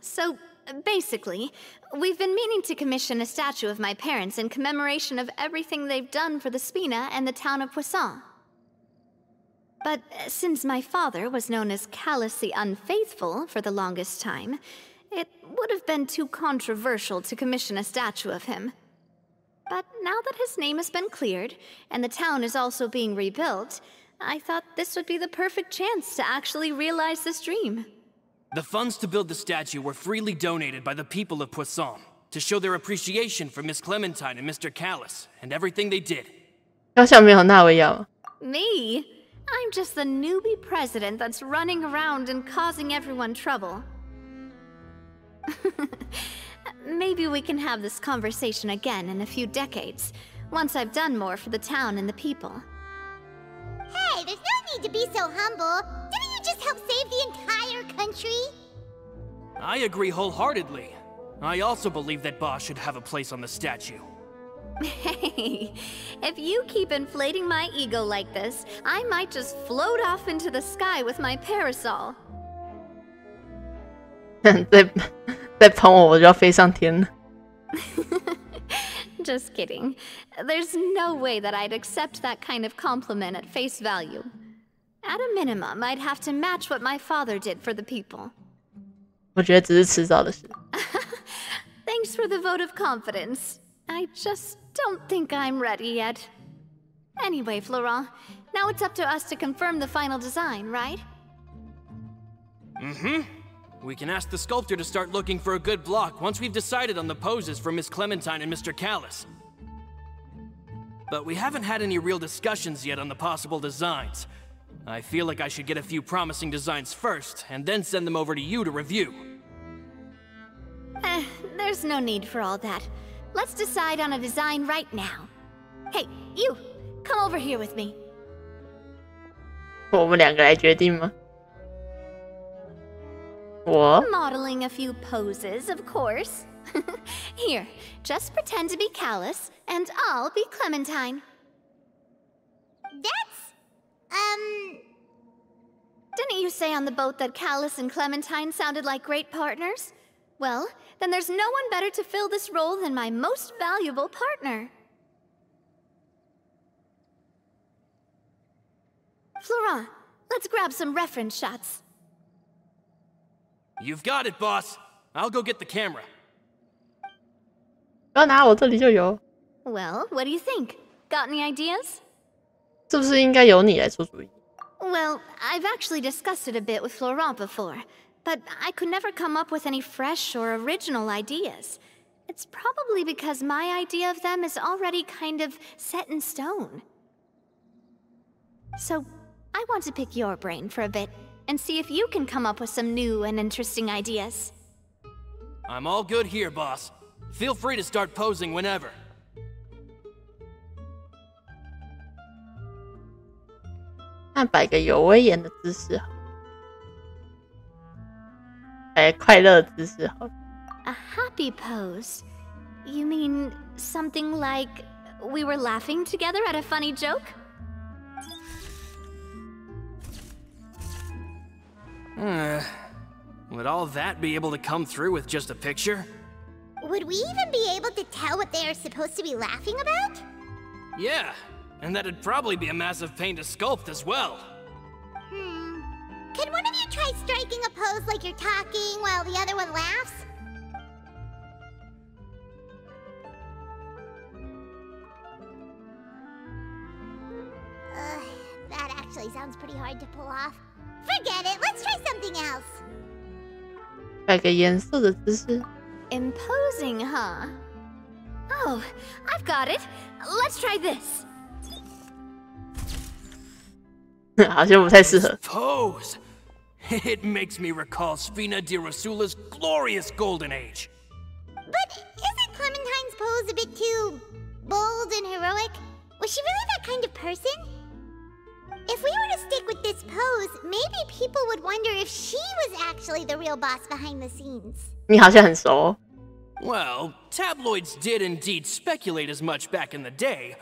So basically, we've been meaning to commission a statue of my parents in commemoration of everything they've done for the Spina and the town of Poisson. But since my father was known as callously unfaithful for the longest time, it would have been too controversial to commission a statue of him. But now that his name has been cleared, and the town is also being rebuilt, I thought this would be the perfect chance to actually realize this dream. The funds to build the statue were freely donated by the people of Poisson to show their appreciation for Miss Clementine and Mr. Callis and everything they did. 雕像没有纳维亚吗？ Me? I'm just the newbie president that's running around and causing everyone trouble. Maybe we can have this conversation again in a few decades, once I've done more for the town and the people. Hey, there's no need to be so humble. Didn't you just help save the entire country? I agree wholeheartedly. I also believe that Boss should have a place on the statue. Hey, if you keep inflating my ego like this, I might just float off into the sky with my parasol. 再捧我，我就要飞上天了。Just kidding. There's no way that I'd accept that kind of compliment at face value. At a minimum, I'd have to match what my father did for the people. 我觉得只是迟早的事。Thanks for the vote of confidence. I just don't think I'm ready yet. Anyway, Florent, now it's up to us to confirm the final design, right? We can ask the sculptor to start looking for a good block once we've decided on the poses for Miss Clementine and Mr. Callis. But we haven't had any real discussions yet on the possible designs. I feel like I should get a few promising designs first, and then send them over to you to review. There's no need for all that. Let's decide on a design right now. Hey, you! Come over here with me. 我们两个来决定吗？我 Modeling a few poses, of course. Here, just pretend to be Callis, and I'll be Clementine. That's, Didn't you say on the boat that Callus and Clementine sounded like great partners? Well, then there's no one better to fill this role than my most valuable partner. Florent, let's grab some reference shots. You've got it, boss. I'll go get the camera. 不要拿，我这里就有。 Well, what do you think? Got any ideas? 是不是应该由你来出主意？ Well, I've actually discussed it a bit with Florent before, but I could never come up with any fresh or original ideas. It's probably because my idea of them is already kind of set in stone. So, I want to pick your brain for a bit and see if you can come up with some new and interesting ideas. I'm all good here, boss. Feel free to start posing whenever. 那摆个有威严的姿势好，摆个快乐的姿势好。 A happy pose? You mean something like we were laughing together at a funny joke? Would all that be able to come through with just a picture? Would we even be able to tell what they are supposed to be laughing about? Yeah, and that'd probably be a massive pain to sculpt as well. Can one of you try striking a pose like you're talking while the other one laughs? That actually sounds pretty hard to pull off. Forget it, let's try something else. 摆个严肃的姿势。 Imposing, huh? Oh, I've got it. Let's try this. 好像不太适合。 Pose! It makes me recall Spina di Rosula's glorious golden age. But isn't Clementine's pose a bit too bold and heroic? Was she really that kind of person? If we were to stick with this pose, maybe people would wonder if she was actually the real boss behind the scenes. 你好像很熟。 Well, tabloids did indeed speculate as much back in the day,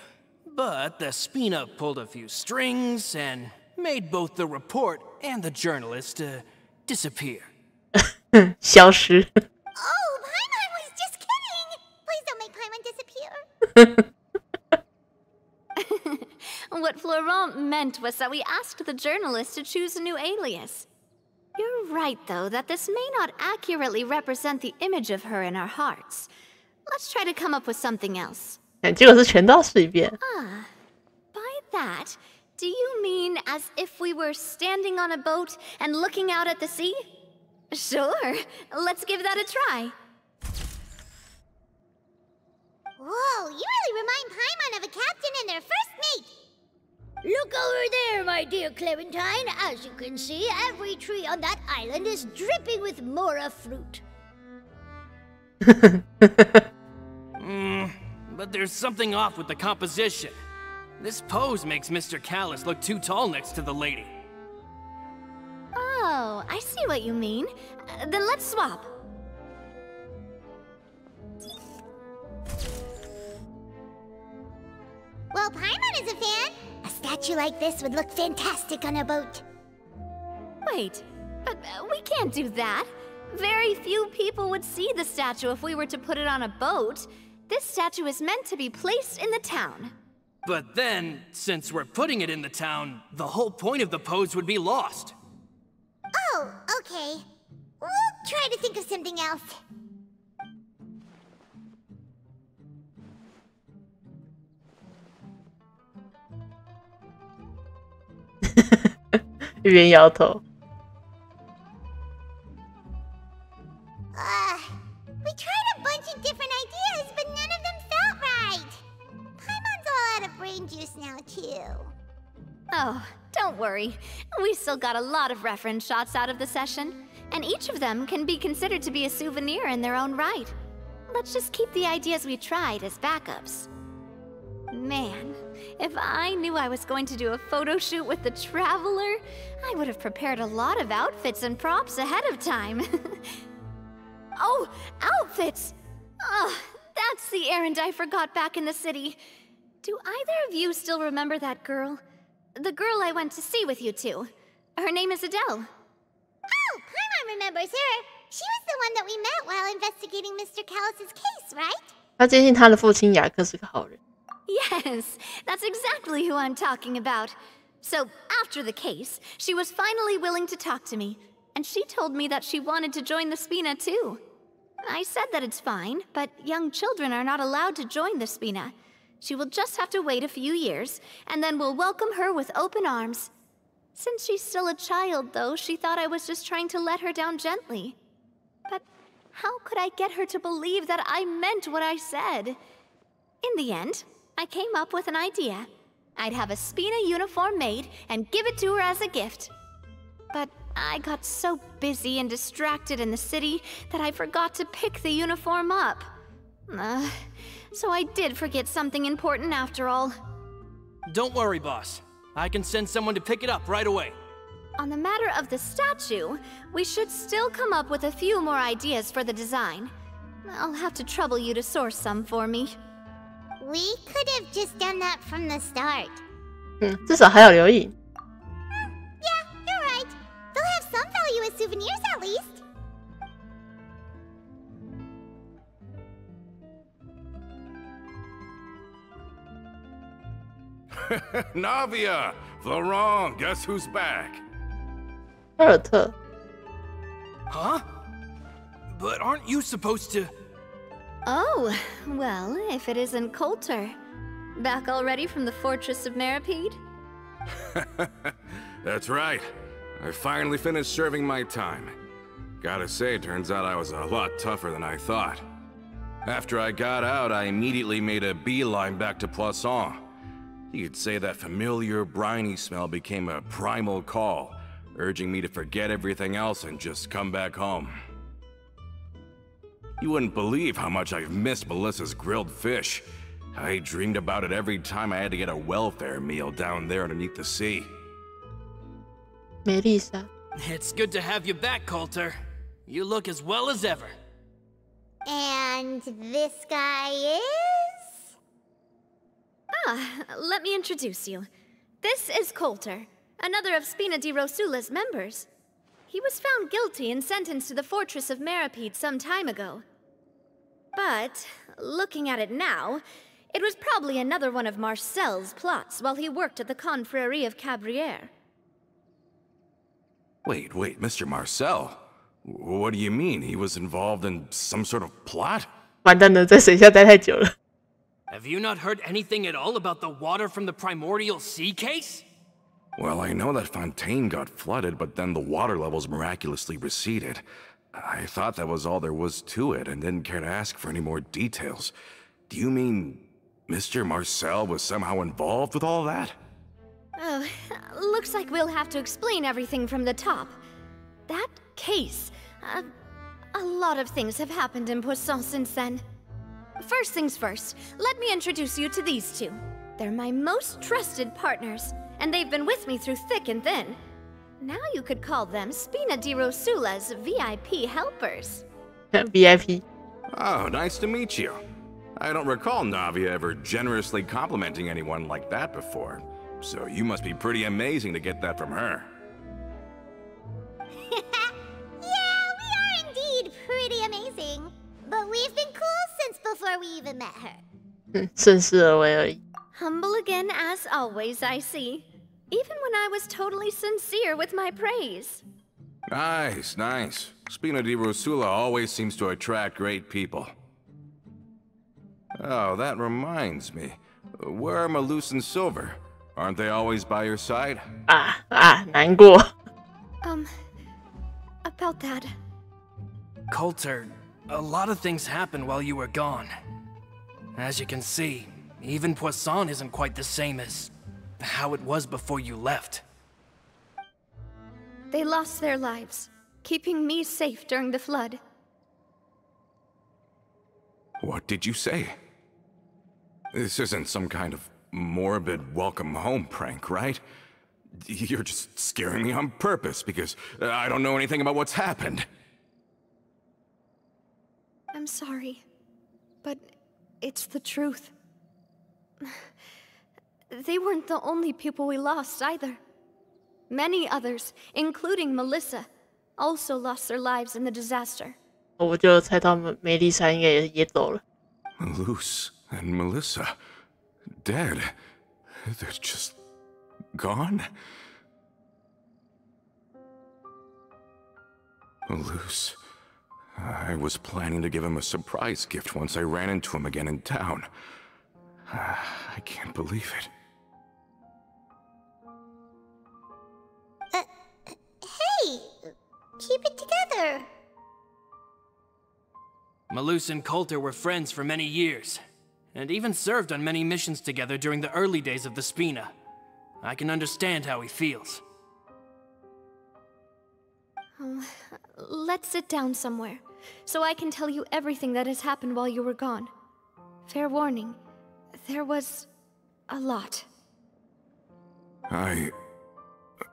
but the Spina pulled a few strings and made both the report and the journalist disappear. 消失。 Oh, Paimon was just kidding! Please don't make Paimon disappear. What Florent meant was that we asked the journalist to choose a new alias. You're right, though, that this may not accurately represent the image of her in our hearts. Let's try to come up with something else. 结果是全都要试一遍。 By that, do you mean as if we were standing on a boat and looking out at the sea? Sure, let's give that a try. Whoa, you really remind Paimon of a captain and their first mate. Look over there, my dear Clementine. As you can see, every tree on that island is dripping with mora fruit. But there's something off with the composition. This pose makes Mr. Callus look too tall next to the lady. Oh, I see what you mean. Then let's swap. Well, Paimon is a fan. A statue like this would look fantastic on a boat. Wait, but we can't do that. Very few people would see the statue if we were to put it on a boat. This statue is meant to be placed in the town. But then, since we're putting it in the town, the whole point of the pose would be lost. Oh, okay. We'll try to think of something else. 一边摇头。 We tried a bunch of different ideas, but none of them felt right. Paimon's all out of brain juice now, too. Oh, don't worry. We still got a lot of reference shots out of the session, and each of them can be considered to be a souvenir in their own right. Let's just keep the ideas we tried as backups. Man, if I knew I was going to do a photo shoot with the Traveler, I would have prepared a lot of outfits and props ahead of time. Oh, outfits! Oh, that's the errand I forgot back in the city. Do either of you still remember that girl? The girl I went to see with you two. Her name is Adele. Oh, Paimon remembers her. She was the one that we met while investigating Mr. Callus's case, right? 他坚信他的父亲雅克是个好人。Yes, that's exactly who I'm talking about. So, after the case, she was finally willing to talk to me, and she told me that she wanted to join the Spina too. I said that it's fine, but young children are not allowed to join the Spina. She will just have to wait a few years, and then we'll welcome her with open arms. Since she's still a child, though, she thought I was just trying to let her down gently. But how could I get her to believe that I meant what I said? In the end, I came up with an idea. I'd have a Spina uniform made and give it to her as a gift. But I got so busy and distracted in the city that I forgot to pick the uniform up. So I did forget something important after all. Don't worry, boss. I can send someone to pick it up right away. On the matter of the statue, we should still come up with a few more ideas for the design. I'll have to trouble you to source some for me. We could have just done that from the start. 至少还有留影。Yeah, you're right. They'll have some value as souvenirs at least. Navia! Florent, guess who's back? 科尔特， Huh? But aren't you supposed to... Oh, well, if it isn't Coulter. Back already from the Fortress of Meripede? That's right. I finally finished serving my time. Gotta say, turns out I was a lot tougher than I thought. After I got out, I immediately made a beeline back to Poisson. You could say that familiar, briny smell became a primal call, urging me to forget everything else and just come back home. You wouldn't believe how much I've missed Melissa's grilled fish. I dreamed about it every time I had to get a welfare meal down there underneath the sea. 梅丽莎， It's good to have you back, Coulter. You look as well as ever. And this guy is? Let me introduce you. This is Coulter, another of Spina di Rosula's members. He was found guilty and sentenced to the Fortress of Meripede some time ago. But, looking at it now, it was probably another one of Marcel's plots while he worked at the Confrérie of Cabrières. Wait, Mr. Marcel? What do you mean? He was involved in some sort of plot? 完蛋了，在水下待太久了。 Have you not heard anything at all about the water from the primordial sea case? Well, I know that Fontaine got flooded, but then the water levels miraculously receded. I thought that was all there was to it, and didn't care to ask for any more details. Do you mean Mr. Marcel was somehow involved with all that? Oh, looks like we'll have to explain everything from the top. That case, a lot of things have happened in Poisson since then. First things first, let me introduce you to these two. They're my most trusted partners, and they've been with me through thick and thin. Now you could call them Spina di Rosula's VIP helpers. VIP。 Oh, nice to meet you. I don't recall Navia ever generously complimenting anyone like that before, so you must be pretty amazing to get that from her. Yeah, we are indeed pretty amazing. But we've been cool since before we even met her. 顺势而为而已。 Humble again as always, I see. Even when I was totally sincere with my praise. Nice, nice. Spina di Rosula always seems to attract great people. Oh, that reminds me. Where are Malus and Silver? Aren't they always by your side? 难过。 About that. Coulter, a lot of things happened while you were gone. As you can see, even Poisson isn't quite the same as how it was before you left. They lost their lives, keeping me safe during the flood. What did you say? This isn't some kind of morbid welcome home prank, right? You're just scaring me on purpose because I don't know anything about what's happened. I'm sorry, but it's the truth. They weren't the only people we lost either. Many others, including Melissa, also lost their lives in the disaster. 我就猜到梅丽莎应该也走了。Luce and Melissa, dead. They're just gone. Luce, I was planning to give him a surprise gift once I ran into him again in town. I can't believe it. Hey! Keep it together! Malus and Coulter were friends for many years, and even served on many missions together during the early days of the Spina. I can understand how he feels. Let's sit down somewhere, so I can tell you everything that has happened while you were gone. Fair warning, there was a lot.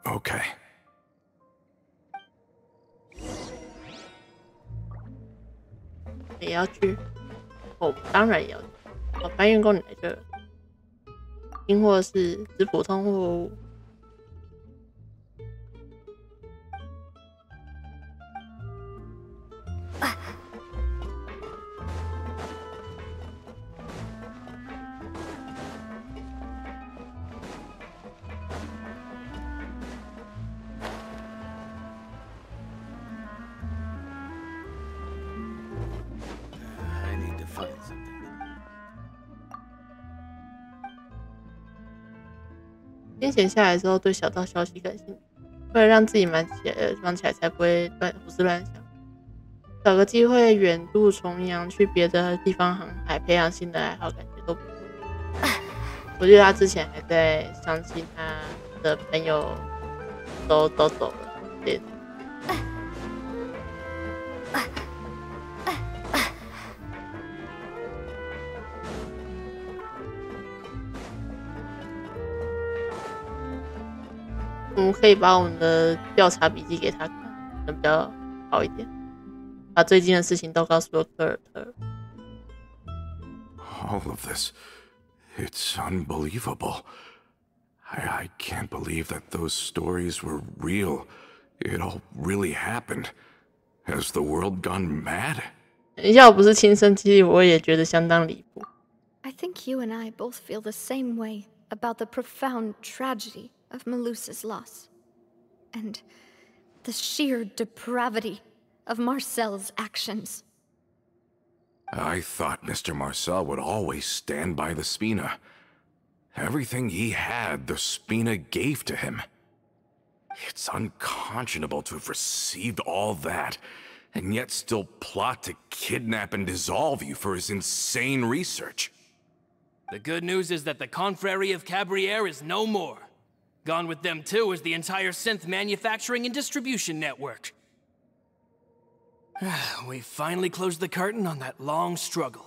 Okay. 也要去，我当然也要去。搬运工你来这儿，因或是指普通货物。先闲下来之后，对小道消息感兴趣，为了让自己忙起来才不会胡思乱想。找个机会远渡重洋，去别的地方航海，培养新的爱好，感觉都不错。我记得他之前还在伤心，他的朋友都走了，对。我们可以把我们的调查笔记给他看，比较好一点。把最近的事情都告诉了科尔特。All of this, it's unbelievable. I can't believe that those stories were real. It all really happened. Has the world gone mad? 要不是亲身经历，我也觉得相当离谱。I think you and I both feel the same way about the profound tragedy of Melusa's loss, and the sheer depravity of Marcel's actions. I thought Mr. Marcel would always stand by the Spina. Everything he had, the Spina gave to him. It's unconscionable to have received all that, and yet still plot to kidnap and dissolve you for his insane research. The good news is that the Confrérie of Cabriere is no more. Gone with them too is the entire synth manufacturing and distribution network. We finally closed the curtain on that long struggle.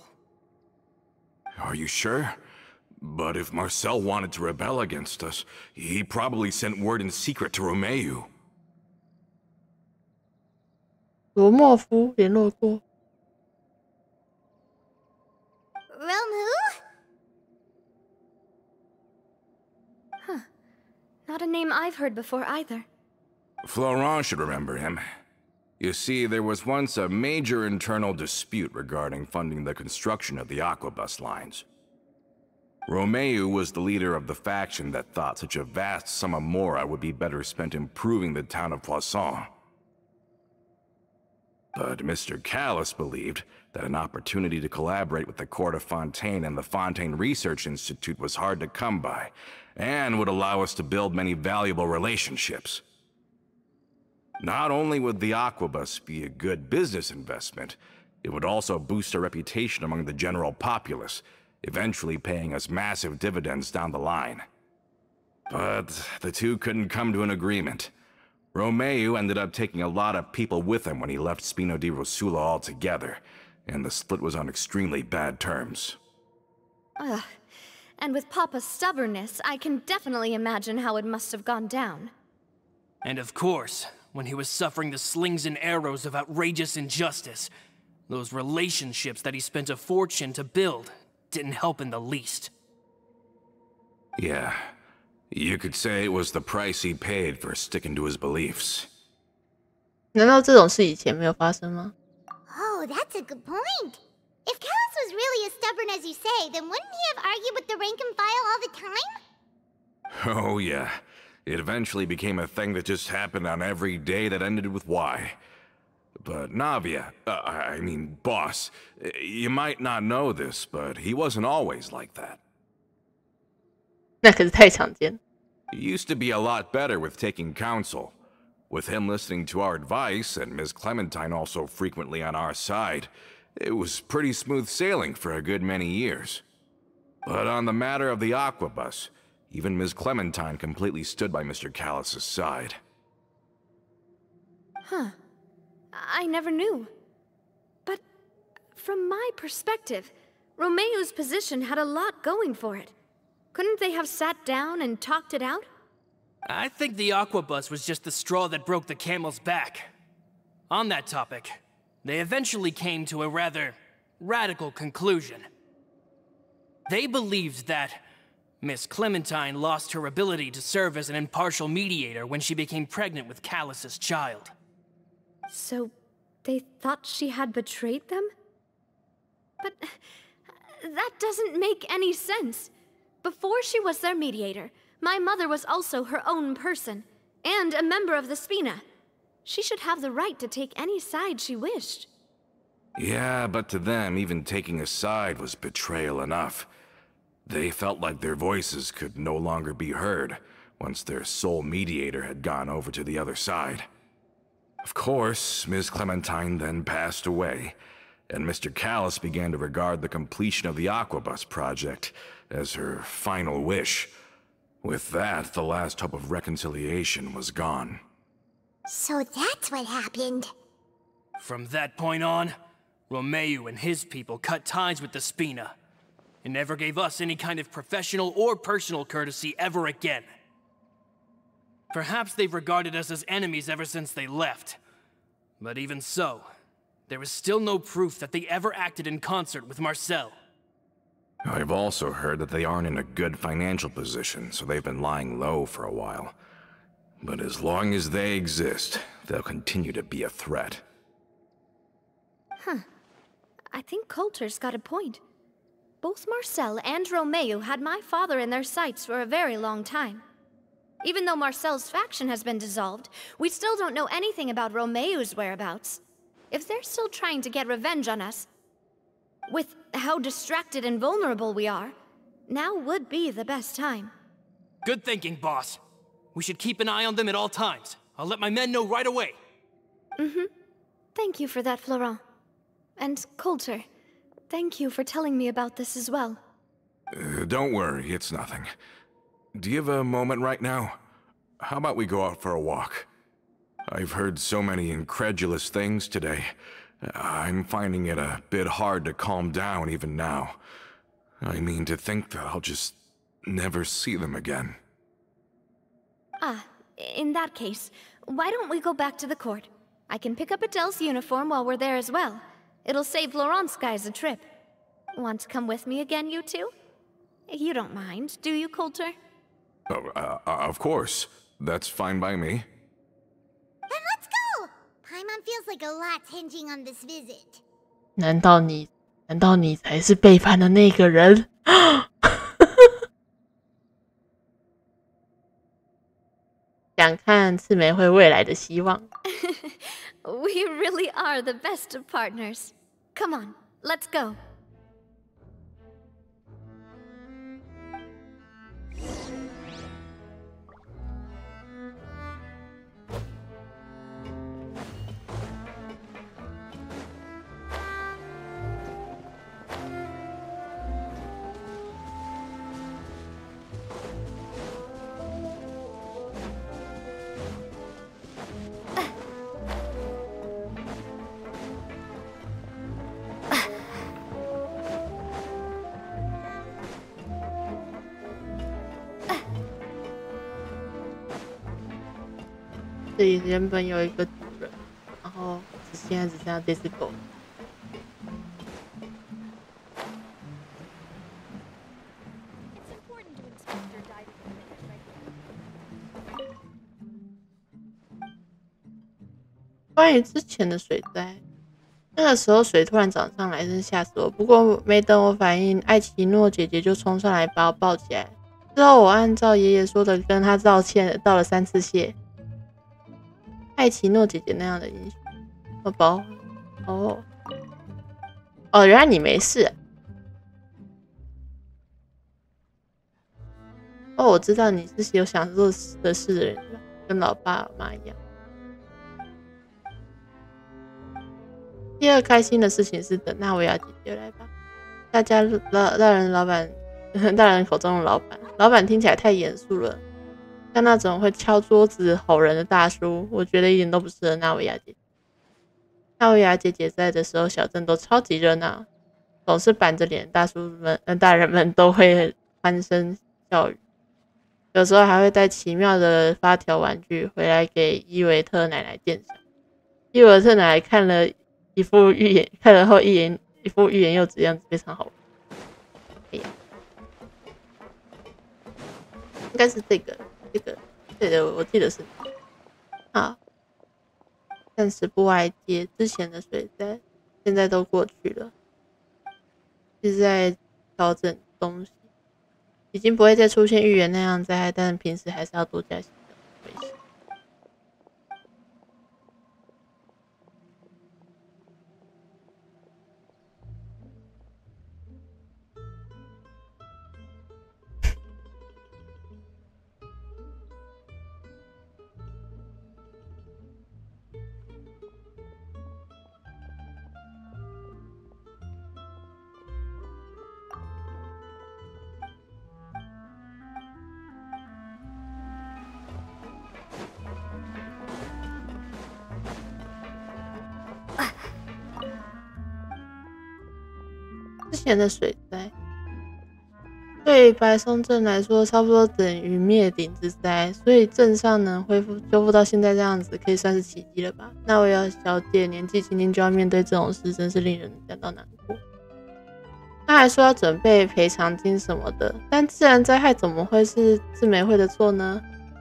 Are you sure? But if Marcel wanted to rebel against us, he probably sent word in secret to Romeu. 罗莫夫联络过。Romeu? Not a name I've heard before either. Florent should remember him. You see, there was once a major internal dispute regarding funding the construction of the Aquabus lines. Romeu was the leader of the faction that thought such a vast sum of mora would be better spent improving the town of Poisson. But Mr. Callis believed that an opportunity to collaborate with the Court of Fontaine and the Fontaine Research Institute was hard to come by, and would allow us to build many valuable relationships. Not only would the Aquabus be a good business investment, it would also boost our reputation among the general populace, eventually paying us massive dividends down the line. But the two couldn't come to an agreement. Romeu ended up taking a lot of people with him when he left Spino di Rosula altogether, and the split was on extremely bad terms. And with Papa's stubbornness, I can definitely imagine how it must have gone down. And of course, when he was suffering the slings and arrows of outrageous injustice, those relationships that he spent a fortune to build didn't help in the least. Yeah. You could say it was the price he paid for sticking to his beliefs. 难道这种事以前没有发生吗？ Oh, that's a good point. If Callus was really as stubborn as you say, then wouldn't he have argued with the rank and file all the time? Oh yeah. It eventually became a thing that just happened on every day that ended with Y. But Navia, I mean, boss, you might not know this, but he wasn't always like that. 那可是太常见。 He used to be a lot better with taking counsel. With him listening to our advice and Ms. Clementine also frequently on our side, it was pretty smooth sailing for a good many years. But on the matter of the Aquabus, even Ms. Clementine completely stood by Mr. Callus's side. Huh. I never knew. But from my perspective, Romeo's position had a lot going for it. Couldn't they have sat down and talked it out? I think the Aquabus was just the straw that broke the camel's back. On that topic, they eventually came to a rather radical conclusion. They believed that Miss Clementine lost her ability to serve as an impartial mediator when she became pregnant with Callus's child. So, they thought she had betrayed them? But that doesn't make any sense. Before she was their mediator, my mother was also her own person, and a member of the Spina. She should have the right to take any side she wished. Yeah, but to them, even taking a side was betrayal enough. They felt like their voices could no longer be heard once their sole mediator had gone over to the other side. Of course, Ms. Clementine then passed away, and Mr. Callus began to regard the completion of the Aquabus project as her final wish. With that, the last hope of reconciliation was gone. So that's what happened. From that point on, Romeo and his people cut ties with the Spina, and never gave us any kind of professional or personal courtesy ever again. Perhaps they've regarded us as enemies ever since they left. But even so, there is still no proof that they ever acted in concert with Marcel. I've also heard that they aren't in a good financial position, so they've been lying low for a while. But as long as they exist, they'll continue to be a threat. Huh. I think Coulter's got a point. Both Marcel and Romeo had my father in their sights for a very long time. Even though Marcel's faction has been dissolved, we still don't know anything about Romeo's whereabouts. If they're still trying to get revenge on us, with how distracted and vulnerable we are, now would be the best time. Good thinking, boss. We should keep an eye on them at all times. I'll let my men know right away. Thank you for that, Florent. And Coulter, thank you for telling me about this as well. Don't worry, it's nothing. Do you have a moment right now? How about we go out for a walk? I've heard so many incredulous things today. I'm finding it a bit hard to calm down even now. I mean, to think that I'll just never see them again. Ah, in that case, why don't we go back to the court? I can pick up Adele's uniform while we're there as well. It'll save Laurent's guys a trip. Want to come with me again, you two? You don't mind, do you, Coulter? Of course. That's fine by me. Then let's go! Paimon feels like a lot's hinging on this visit. 难道你才是背叛的那个人？想看赤玫瑰未来的希望。We really are the best of partners. Come on, let's go.这里原本有一个主人，然后现在只剩下这只狗。关于之前的水灾，那个时候水突然涨上来，真是吓死我。不过没等我反应，艾奇诺姐姐就冲上来把我抱起来。之后我按照爷爷说的跟她道歉，道了3次谢。艾奇诺姐姐那样的英雄，宝宝，哦，原来你没事。哦，我知道你是有想做的事的人了，跟老爸妈一样。第二开心的事情是等纳维亚姐姐来吧。大人口中的老板听起来太严肃了，像那种会敲桌子吼人的大叔，我觉得一点都不适合纳维亚姐姐。纳维亚姐姐在的时候，小镇都超级热闹，总是板着脸，大人们都会欢声笑语，有时候还会带奇妙的发条玩具回来给伊维特奶奶鉴赏。伊维特奶奶看了后一副欲言又止的样子，非常好玩。哎呀，应该是这个，对的，我记得是。好，暂时不外界，之前的水灾现在都过去了，一直在调整东西，已经不会再出现预言那样灾害，但平时还是要多加小心危险。之前的水灾对白松镇来说差不多等于灭顶之灾，所以镇上能修复到现在这样子，可以算是奇迹了吧？纳维亚小姐年纪轻轻就要面对这种事，真是令人感到难过。她还说要准备赔偿金什么的，但自然灾害怎么会是自美会的错呢？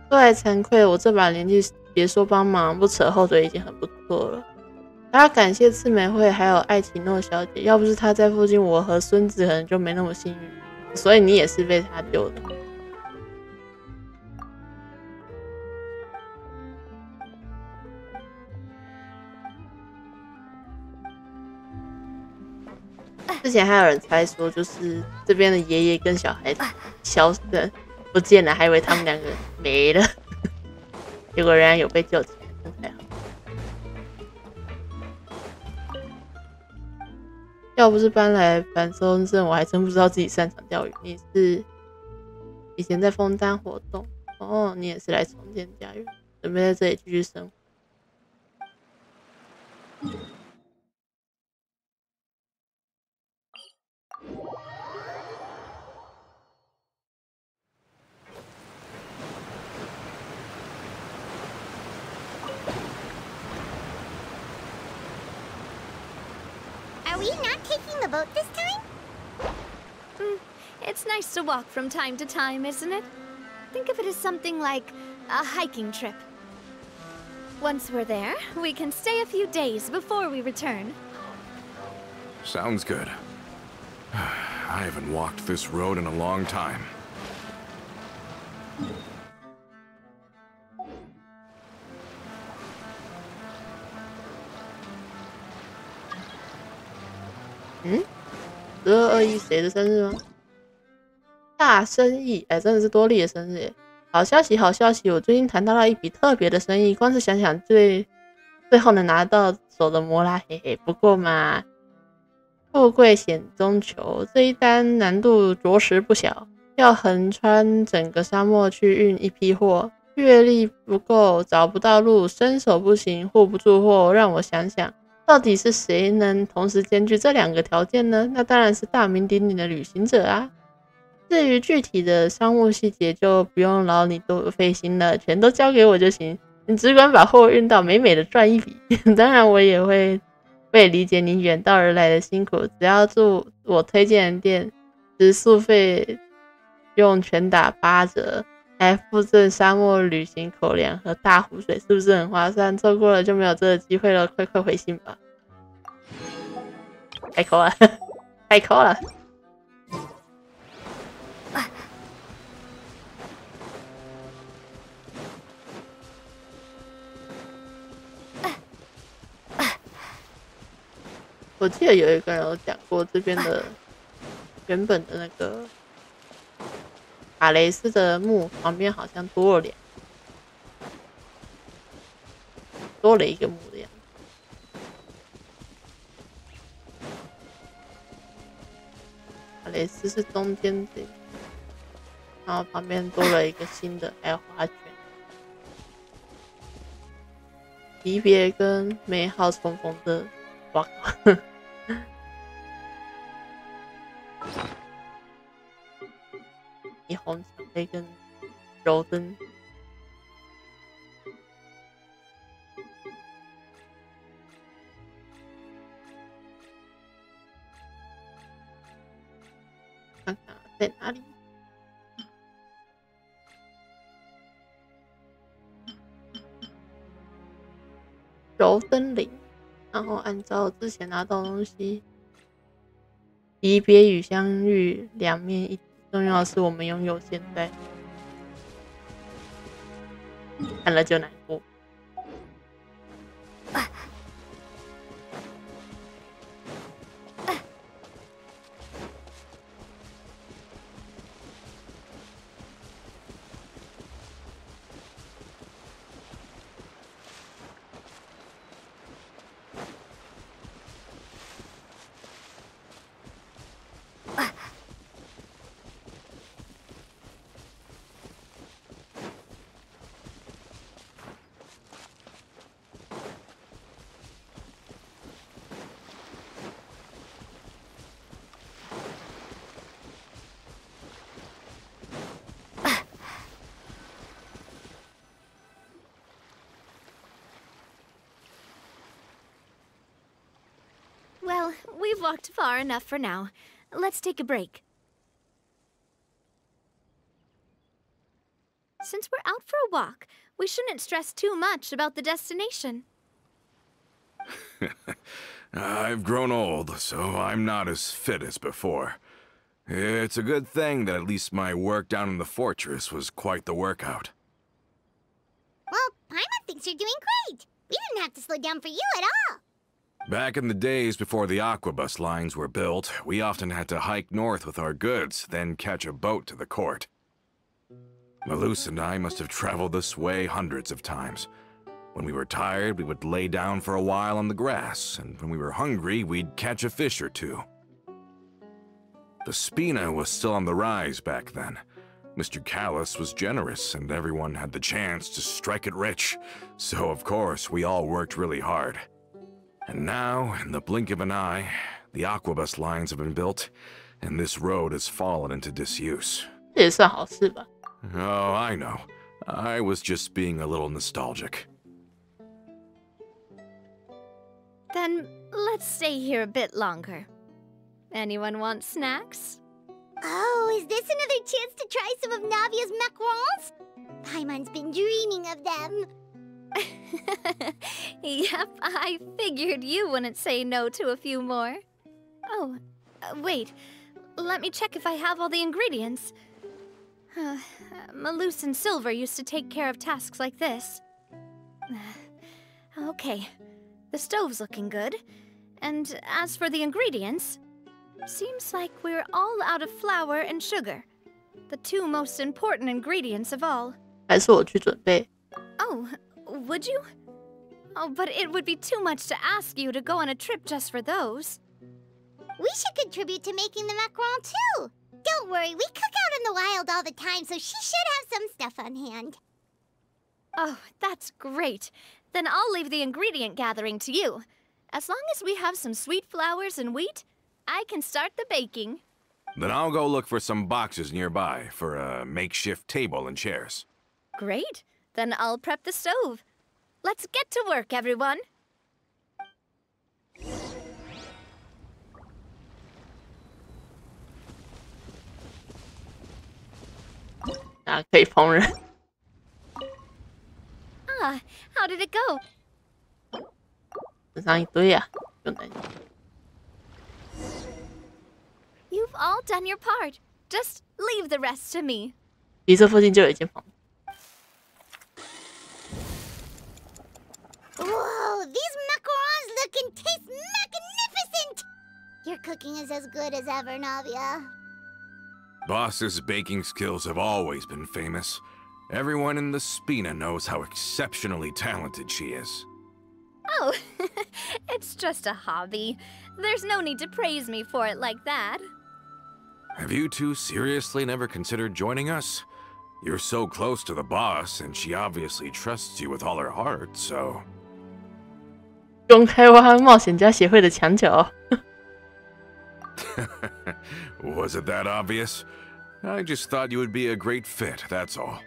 说来惭愧，我这把年纪别说帮忙，不扯后腿已经很不错了。还要感谢赤美会还有艾奇诺小姐，要不是她在附近，我和孙子可能就没那么幸运。所以你也是被她救的。之前还有人猜说，就是这边的爷爷跟小孩不见了，还以为他们两个没了，结果仍然有被救起来，真太好。要不是搬来板松镇，我还真不知道自己擅长钓鱼。你是以前在枫丹活动哦，你也是来重建家园，准备在这里继续生活。Are we not taking the boat this time? It's nice to walk from time to time, isn't it? Think of it as something like a hiking trip. Once we're there, we can stay a few days before we return. Sounds good. I haven't walked this road in a long time.1221谁的生日吗？大生意，真的是多利的生日耶！好消息，好消息！我最近谈到了一笔特别的生意，光是想想最后能拿到手的摩拉，嘿嘿。不过嘛，富贵险中求，这一单难度着实不小，要横穿整个沙漠去运一批货，阅历不够，找不到路，身手不行，护不住货。让我想想，到底是谁能同时兼具这2个条件呢？那当然是大名鼎鼎的旅行者啊！至于具体的商务细节，就不用劳你多费心了，全都交给我就行。你只管把货运到，美美的赚一笔。当然，我也理解你远道而来的辛苦。只要住我推荐的店，食宿费用全打8折，来附赠沙漠旅行口粮和大湖水，是不是很划算？错过了就没有这个机会了，快快回信吧！太抠了，太抠了！我记得有一个人有讲过，这边的原本的那个卡雷斯的墓旁边好像多了一个墓的样子。卡雷斯是中间这个，然后旁边多了一个新的，还有花圈。离别跟美好重逢的，哇靠！霓虹巧克力跟柔灯，看看在哪里？柔灯铃，然后按照之前拿到的东西，离别与相遇两面一体。重要的是我们拥有现在，看了就难过。Well, we've walked far enough for now. Let's take a break. Since we're out for a walk, we shouldn't stress too much about the destination. I've grown old, so I'm not as fit as before. It's a good thing that at least my work down in the fortress was quite the workout. Well, Paimon thinks you're doing great. We didn't have to slow down for you at all. Back in the days before the aquabus lines were built, we often had to hike north with our goods, then catch a boat to the court. Malus and I must have traveled this way hundreds of times. When we were tired, we would lay down for a while on the grass, and when we were hungry, we'd catch a fish or two. The Spina was still on the rise back then. Mr. Callis was generous, and everyone had the chance to strike it rich, so of course we all worked really hard. And now, in the blink of an eye, the aquabus lines have been built, and this road has fallen into disuse. 这也算好事吧。 Oh, I know. I was just being a little nostalgic. Then let's stay here a bit longer. Anyone want snacks? Oh, is this another chance to try some of Navia's macarons? Paimon's been dreaming of them. Yep, I figured you wouldn't say no to a few more. Oh, wait. Let me check if I have all the ingredients. Malus and Silver used to take care of tasks like this. Okay, the stove's looking good. And as for the ingredients, seems like we're all out of flour and sugar. The two most important ingredients of all. 还是我去准备。 Oh, would you? Oh, but it would be too much to ask you to go on a trip just for those. We should contribute to making the macaron too. Don't worry, we cook out in the wild all the time, so she should have some stuff on hand. Oh, that's great. Then I'll leave the ingredient gathering to you. As long as we have some sweet flours and wheat, I can start the baking. Then I'll go look for some boxes nearby for a makeshift table and chairs. Great. Then I'll prep the stove. Let's get to work, everyone. 啊，可以烹饪。Ah, how did it go? 身上一堆啊，不用担心。You've all done your part. Just leave the rest to me. 离这附近就有一间房。 Whoa, these macarons look and taste magnificent! Your cooking is as good as ever, Navia. Boss's baking skills have always been famous. Everyone in the Spina knows how exceptionally talented she is. Oh, it's just a hobby. There's no need to praise me for it like that. Have you two seriously never considered joining us? You're so close to the boss, and she obviously trusts you with all her heart, so... 公开挖汉冒险家协会的墙角。Was it that obvious? I just thought you would be a great fit, that's all.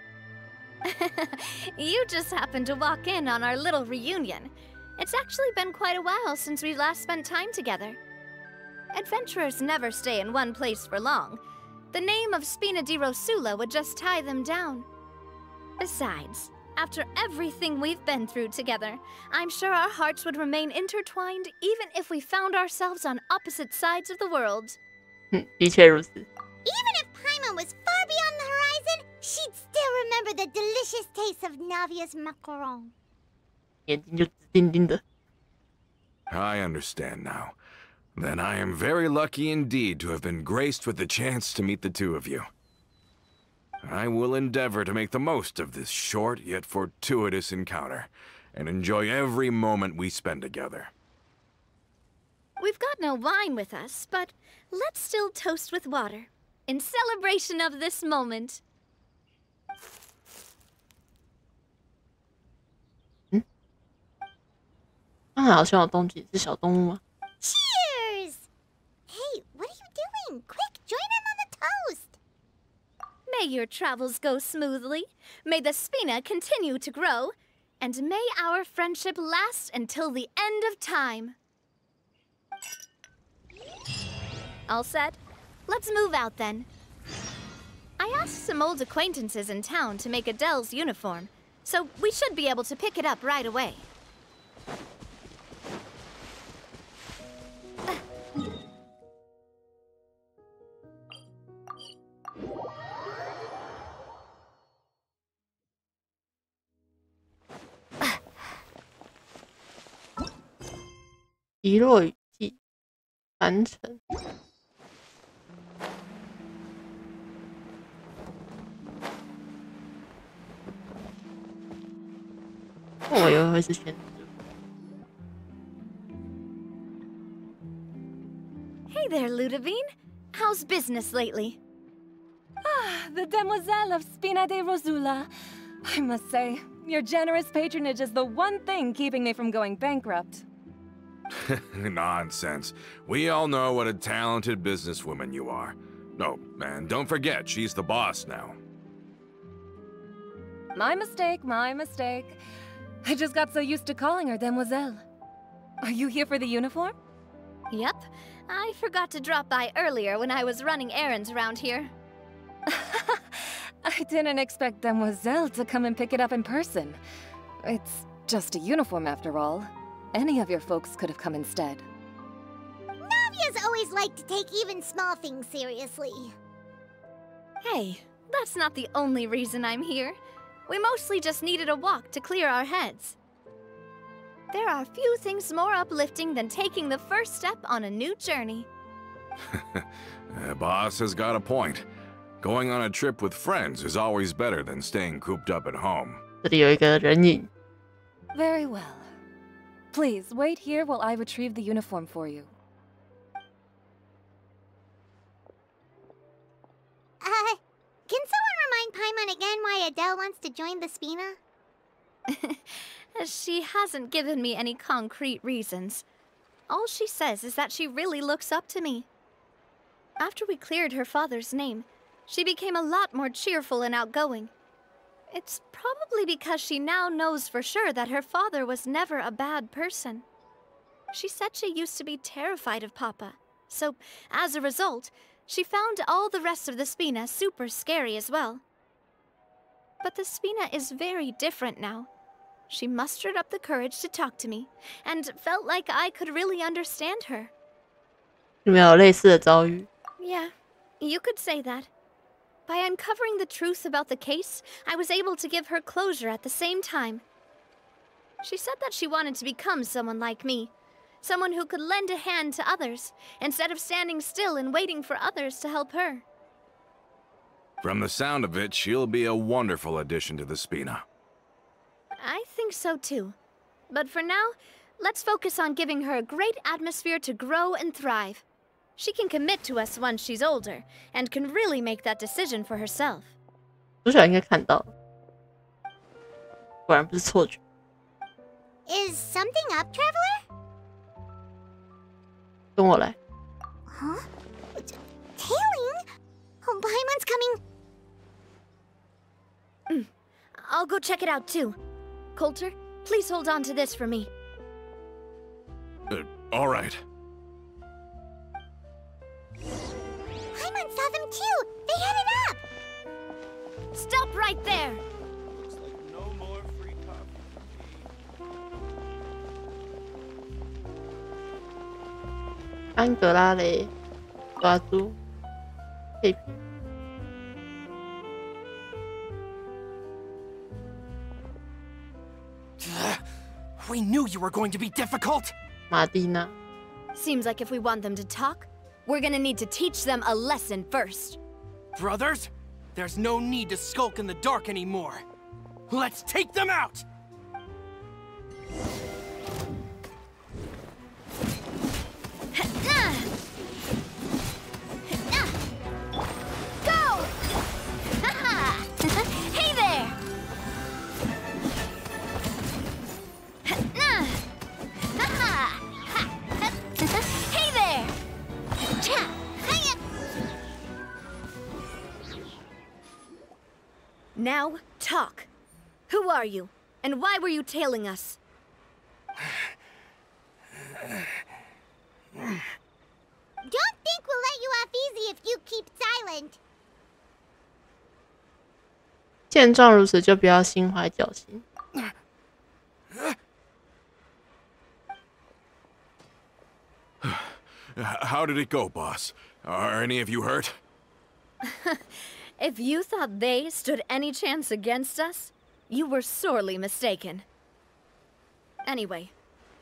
You just happened to walk in on our little reunion. It's actually been quite a while since we last spent time together. Adventurers never stay in one place for long. The name of Spina di Rosula would just tie them down. Besides, after everything we've been through together, I'm sure our hearts would remain intertwined even if we found ourselves on opposite sides of the world. 的确如此。 Even if Paimon was far beyond the horizon, she'd still remember the delicious taste of Navia's macaron. 眼睛就直盯盯的。 I understand now. Then I am very lucky indeed to have been graced with the chance to meet the two of you. I will endeavor to make the most of this short yet fortuitous encounter, and enjoy every moment we spend together. We've got no wine with us, but let's still toast with water, in celebration of this moment. 好像有动静，是小动物吗？ Cheers! Hey, what are you doing? Quick, join in on the toast! May your travels go smoothly, may the Spina continue to grow, and may our friendship last until the end of time. All set? Let's move out then. I asked some old acquaintances in town to make Adele's uniform, so we should be able to pick it up right away.《遗落雨季》完成。我以为会是选择。 Hey there, Ludovine. How's business lately? Ah, the demoiselle of Spina di Rosula. I must say, your generous patronage is the one thing keeping me from going bankrupt. Nonsense. We all know what a talented businesswoman you are. No, and don't forget, she's the boss now. My mistake, my mistake. I just got so used to calling her demoiselle. Are you here for the uniform? Yep. I forgot to drop by earlier when I was running errands around here. I didn't expect demoiselle to come and pick it up in person. It's just a uniform after all. Any of your folks could have come instead. Navia's always liked to take even small things seriously. Hey, that's not the only reason I'm here. We mostly just needed a walk to clear our heads. There are few things more uplifting than taking the first step on a new journey. The boss has got a point. Going on a trip with friends is always better than staying cooped up at home. 这里有一个人影。 Very well. Please, wait here while I retrieve the uniform for you. Can someone remind Paimon again why Adele wants to join the Spina? She hasn't given me any concrete reasons. All she says is that she really looks up to me. After we cleared her father's name, she became a lot more cheerful and outgoing. It's probably because she now knows for sure that her father was never a bad person. She said she used to be terrified of Papa, so as a result, she found all the rest of the Spina super scary as well. But the Spina is very different now. She mustered up the courage to talk to me, and felt like I could really understand her. 你们有类似的遭遇？ Yeah, you could say that. By uncovering the truth about the case, I was able to give her closure at the same time. She said that she wanted to become someone like me, someone who could lend a hand to others, instead of standing still and waiting for others to help her. From the sound of it, she'll be a wonderful addition to the Spina. I think so too. But for now, let's focus on giving her a great atmosphere to grow and thrive. She can commit to us once she's older, and can really make that decision for herself. 主角应该看到了，果然不是错觉。 Is something up, Traveler? 跟我来。 Huh? Tailing? Oh, Paimon's coming. I'll go check it out too. Coulter, please hold on to this for me. All right. Paimon saw them too. They headed up. Stop right there! Looks like no more free coffee for me. 安格拉雷抓住佩皮。 We knew you were going to be difficult! 马蒂娜， Seems like if we want them to talk, we're gonna need to teach them a lesson first. Brothers, there's no need to skulk in the dark anymore. Let's take them out! Go! Hey there! Hey there! Now, talk. Who are you? And why were you tailing us? Don't think we'll let you off easy if you keep silent. 见状如此，就不要心怀侥幸。 How did it go, boss? Are any of you hurt? If you thought they stood any chance against us, you were sorely mistaken. Anyway,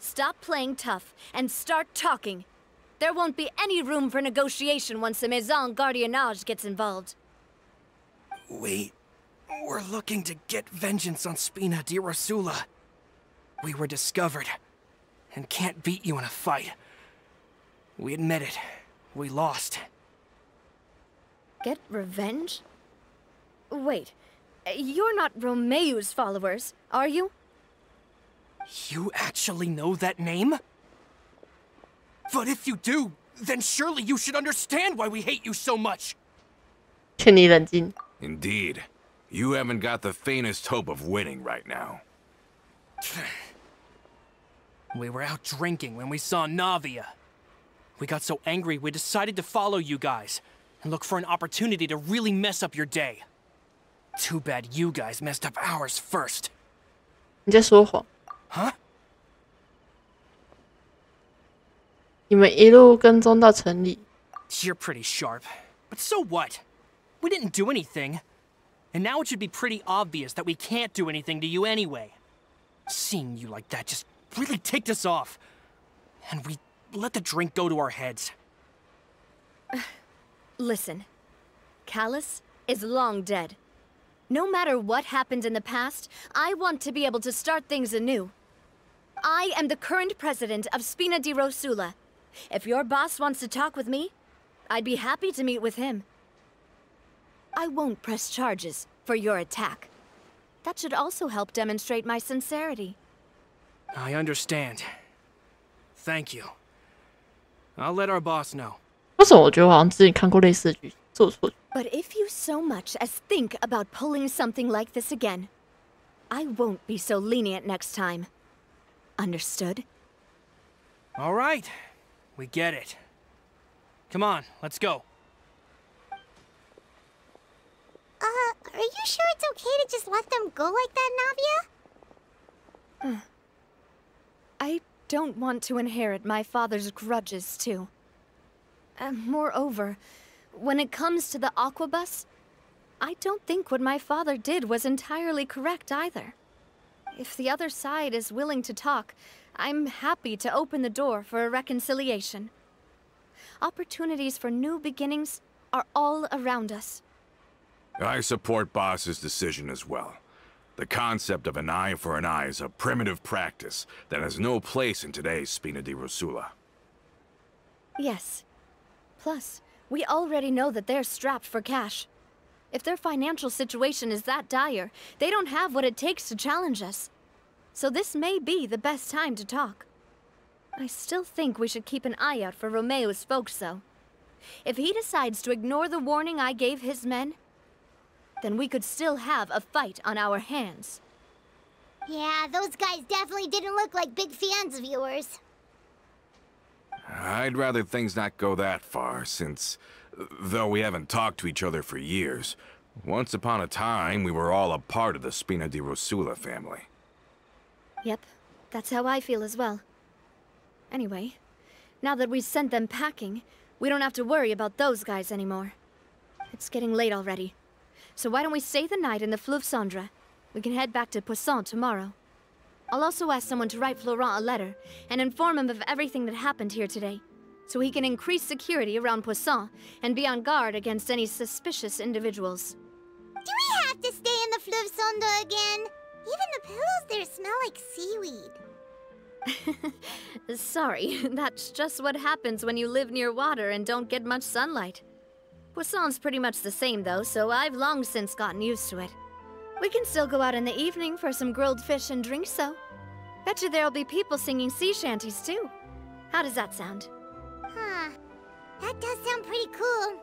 stop playing tough and start talking. There won't be any room for negotiation once the Maison Gardiennage gets involved. We're looking to get vengeance on Spina di Rosula. We were discovered, and can't beat you in a fight. We admit it. We lost. Get revenge? Wait, you're not Romeu's followers, are you? You actually know that name? But if you do, then surely you should understand why we hate you so much. 劝你冷静。 Indeed. You haven't got the faintest hope of winning right now. We were out drinking when we saw Navia. We got so angry we decided to follow you guys and look for an opportunity to really mess up your day. Too bad you guys messed up ours first. 你在说谎。 Huh? 你们一路跟踪到城里， You're pretty sharp. But so what? We didn't do anything. And now it should be pretty obvious that we can't do anything to you anyway. Seeing you like that just really ticked us off. And we let the drink go to our heads. Listen, Callus is long dead. No matter what happened in the past, I want to be able to start things anew. I am the current president of Spina di Rosula. If your boss wants to talk with me, I'd be happy to meet with him. I won't press charges for your attack. That should also help demonstrate my sincerity. I understand. Thank you. I'll let our boss know. 为什么我觉得我好像之前看过类似的剧，做错觉？ But if you so much as think about pulling something like this again, I won't be so lenient next time. Understood? All right. We get it. Come on, let's go. Are you you sure it's okay to just let them go like that, Navia? I don't want to inherit my father's grudges, too. Moreover, when it comes to the Aquabus, I don't think what my father did was entirely correct either. If the other side is willing to talk, I'm happy to open the door for a reconciliation. Opportunities for new beginnings are all around us. I support Boss's decision as well. The concept of an eye for an eye is a primitive practice that has no place in today's Spina di Rosula. Yes. Plus, we already know that they're strapped for cash. If their financial situation is that dire, they don't have what it takes to challenge us. So this may be the best time to talk. I still think we should keep an eye out for Romeo's folks, though. If he decides to ignore the warning I gave his men, then we could still have a fight on our hands. Yeah, those guys definitely didn't look like big fans of yours. I'd rather things not go that far, since, though we haven't talked to each other for years, once upon a time we were all a part of the Spina di Rosula family. Yep, that's how I feel as well. Anyway, now that we've sent them packing, we don't have to worry about those guys anymore. It's getting late already. So why don't we stay the night in the Fleuve Cendre? We can head back to Poisson tomorrow. I'll also ask someone to write Florent a letter and inform him of everything that happened here today, so he can increase security around Poisson and be on guard against any suspicious individuals. Do we have to stay in the Fleuve Cendre again? Even the pillows there smell like seaweed. Sorry, that's just what happens when you live near water and don't get much sunlight. Poisson's pretty much the same though, so I've long since gotten used to it. We can still go out in the evening for some grilled fish and drinks though. Bet you there'll be people singing sea shanties too. How does that sound? Huh. That does sound pretty cool.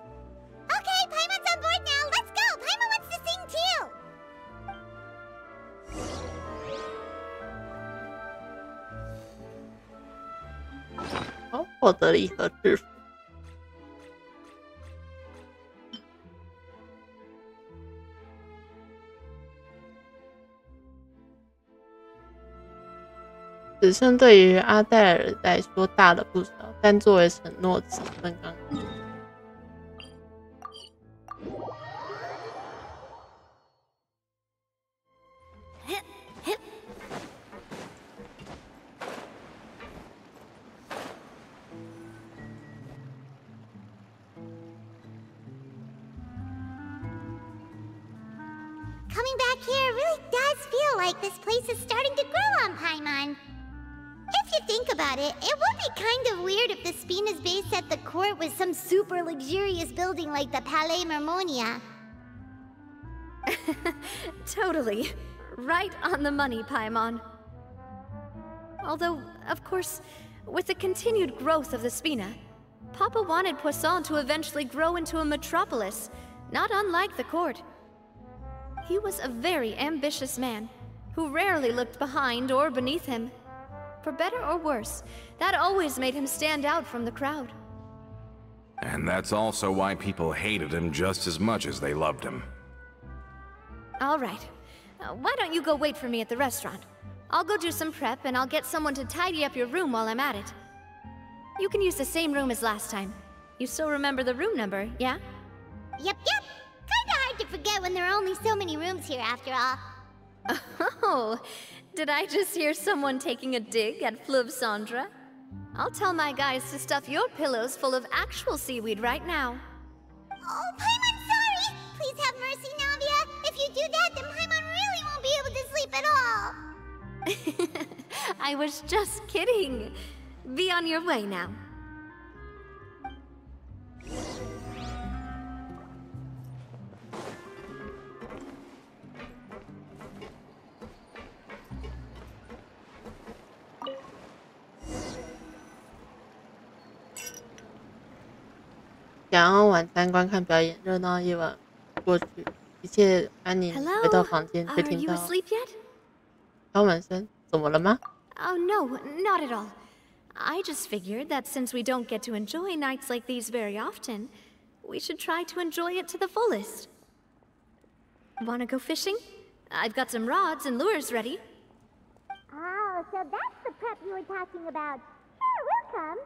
Okay, Paimon's on board now. Let's go! Paimon wants to sing too!好，获得了一盒制服。此生对于阿黛尔来说大了不少，但作为承诺，十分刚好。Coming back here really does feel like this place is starting to grow on Paimon. If you think about it, it would be kind of weird if the Spina's base at the court was some super luxurious building like the Palais Mermonia. Totally. Right on the money, Paimon. Although, of course, with the continued growth of the Spina, Papa wanted Poisson to eventually grow into a metropolis, not unlike the court. He was a very ambitious man, who rarely looked behind or beneath him. For better or worse, that always made him stand out from the crowd. And that's also why people hated him just as much as they loved him. All right. Why don't you go wait for me at the restaurant? I'll go do some prep and I'll get someone to tidy up your room while I'm at it. You can use the same room as last time. You still remember the room number, yeah? Yep. Kinda hard to forget when there are only so many rooms here after all. Oh, did I just hear someone taking a dig at Fleuve Cendre? I'll tell my guys to stuff your pillows full of actual seaweed right now. Oh, Paimon, sorry! Please have mercy, Navia. If you do that, then Paimon really won't be able to sleep at all. I was just kidding. Be on your way now.想要晚餐观看表演，热闹夜晚过去，一切安宁。回到房间，却听到敲门声。怎么了吗？ Oh no, not at all. I just figured that since we don't get to enjoy nights like these very often, we should try to enjoy it to the fullest. Wanna go fishing? I've got some rods and lures ready. Oh, so that's the prep you were talking about. Sure, we'll come.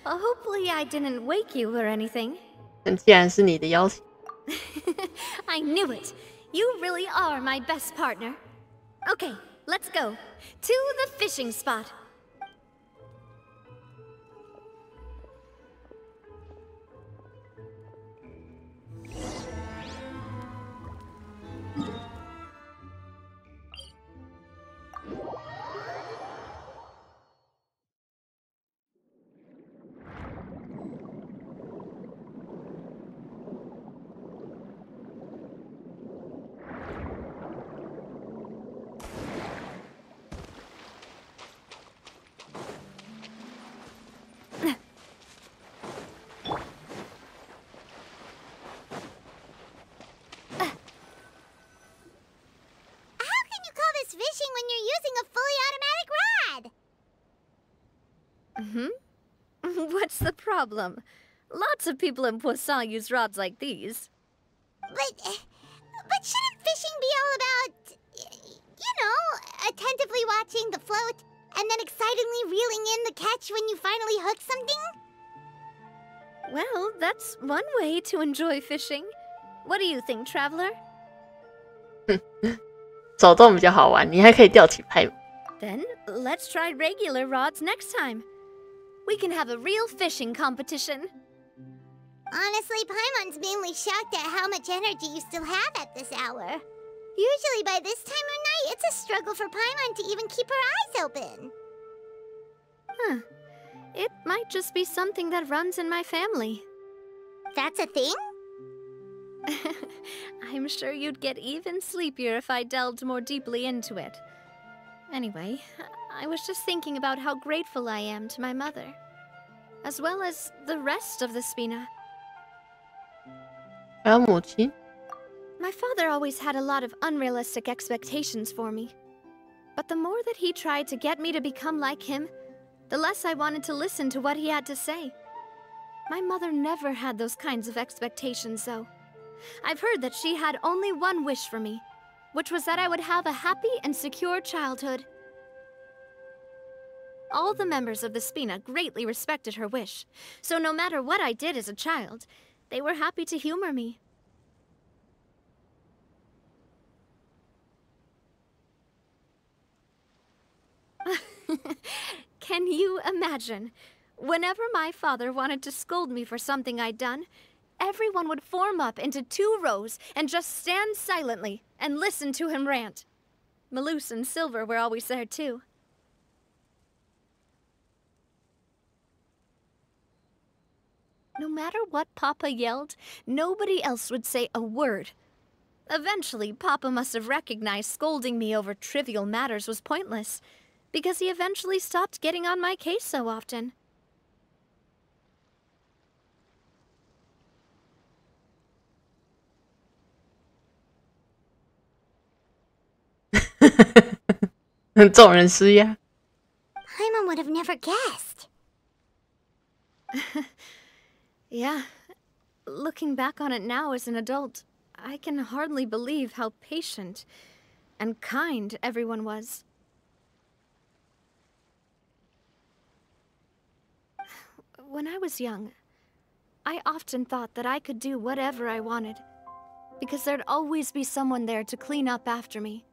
Hopefully I didn't wake you or anything. 既然是你的邀请， I knew it. You really are my best partner. Okay, let's go. To the fishing spot. Fishing when you're using a fully automatic rod. What's the problem? Lots of people in Poisson use rods like these. But shouldn't fishing be all about, you know, attentively watching the float and then excitedly reeling in the catch when you finally hook something? Well, that's one way to enjoy fishing. What do you think, traveler? 手动比较好玩，你还可以吊起拍。 Then let's try regular rods next time. We can have a real fishing competition. Honestly, Paimon's mainly shocked at how much energy you still have at this hour. Usually by this time of night, it's a struggle for Paimon to even keep her eyes open. Huh. It might just be something that runs in my family. That's a thing? I'm sure you'd get even sleepier if I delved more deeply into it. Anyway, I was just thinking about how grateful I am to my mother, as well as the rest of the Spina. 还有母亲， My father always had a lot of unrealistic expectations for me. But the more that he tried to get me to become like him, the less I wanted to listen to what he had to say. My mother never had those kinds of expectations, though. I've heard that she had only one wish for me, which was that I would have a happy and secure childhood. All the members of the Spina greatly respected her wish, so no matter what I did as a child, they were happy to humor me. Can you imagine? Whenever my father wanted to scold me for something I'd done, everyone would form up into 2 rows and just stand silently and listen to him rant. Malouse and Silver were always there too. No matter what Papa yelled, nobody else would say a word. Eventually, Papa must have recognized scolding me over trivial matters was pointless, because he eventually stopped getting on my case so often. Paimon would have never guessed. Yeah. Looking back on it now as an adult, I can hardly believe how patient and kind everyone was. When I was young, I often thought that I could do whatever I wanted, because there'd always be someone there to clean up after me.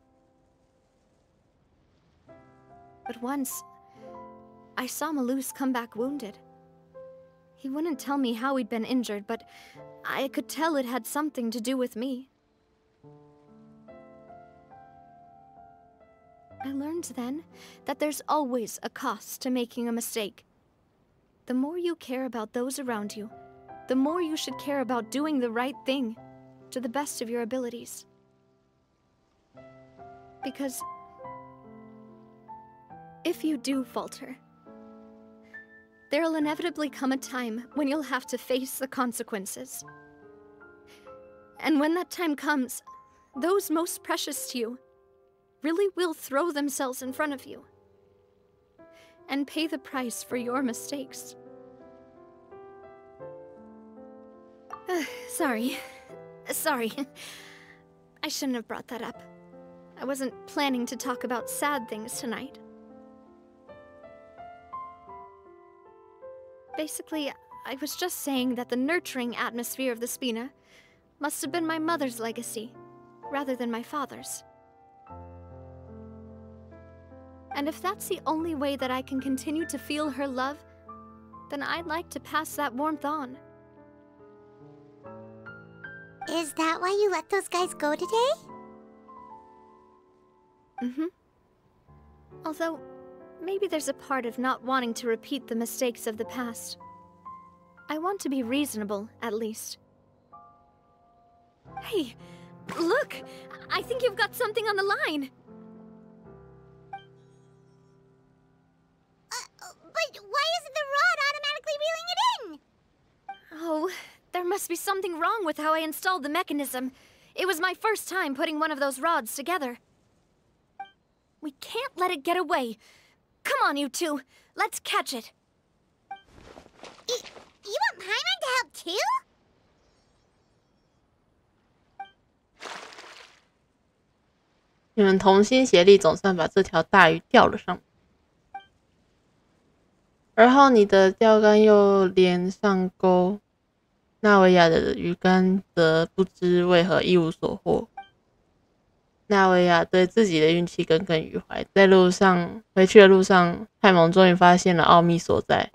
But once, I saw Malouse come back wounded. He wouldn't tell me how he'd been injured, but I could tell it had something to do with me. I learned then that there's always a cost to making a mistake. The more you care about those around you, the more you should care about doing the right thing to the best of your abilities. Because if you do falter, there'll inevitably come a time when you'll have to face the consequences. And when that time comes, those most precious to you really will throw themselves in front of you and pay the price for your mistakes. Sorry. I shouldn't have brought that up. I wasn't planning to talk about sad things tonight. Basically, I was just saying that the nurturing atmosphere of the Spina must have been my mother's legacy, rather than my father's. And if that's the only way that I can continue to feel her love, then I'd like to pass that warmth on. Is that why you let those guys go today? Mm-hmm. Although, maybe there's a part of not wanting to repeat the mistakes of the past. I want to be reasonable, at least. Hey, look! I think you've got something on the line! But why isn't the rod automatically reeling it in? Oh, there must be something wrong with how I installed the mechanism. It was my first time putting one of those rods together. We can't let it get away. Come on, you two. Let's catch it. You want Paimon to help too? 你们同心协力，总算把这条大鱼钓了上来。而后你的钓竿又连上钩，纳维亚的鱼竿则不知为何一无所获。纳维亚对自己的运气耿耿于怀，在回去的路上，派蒙终于发现了奥秘所在。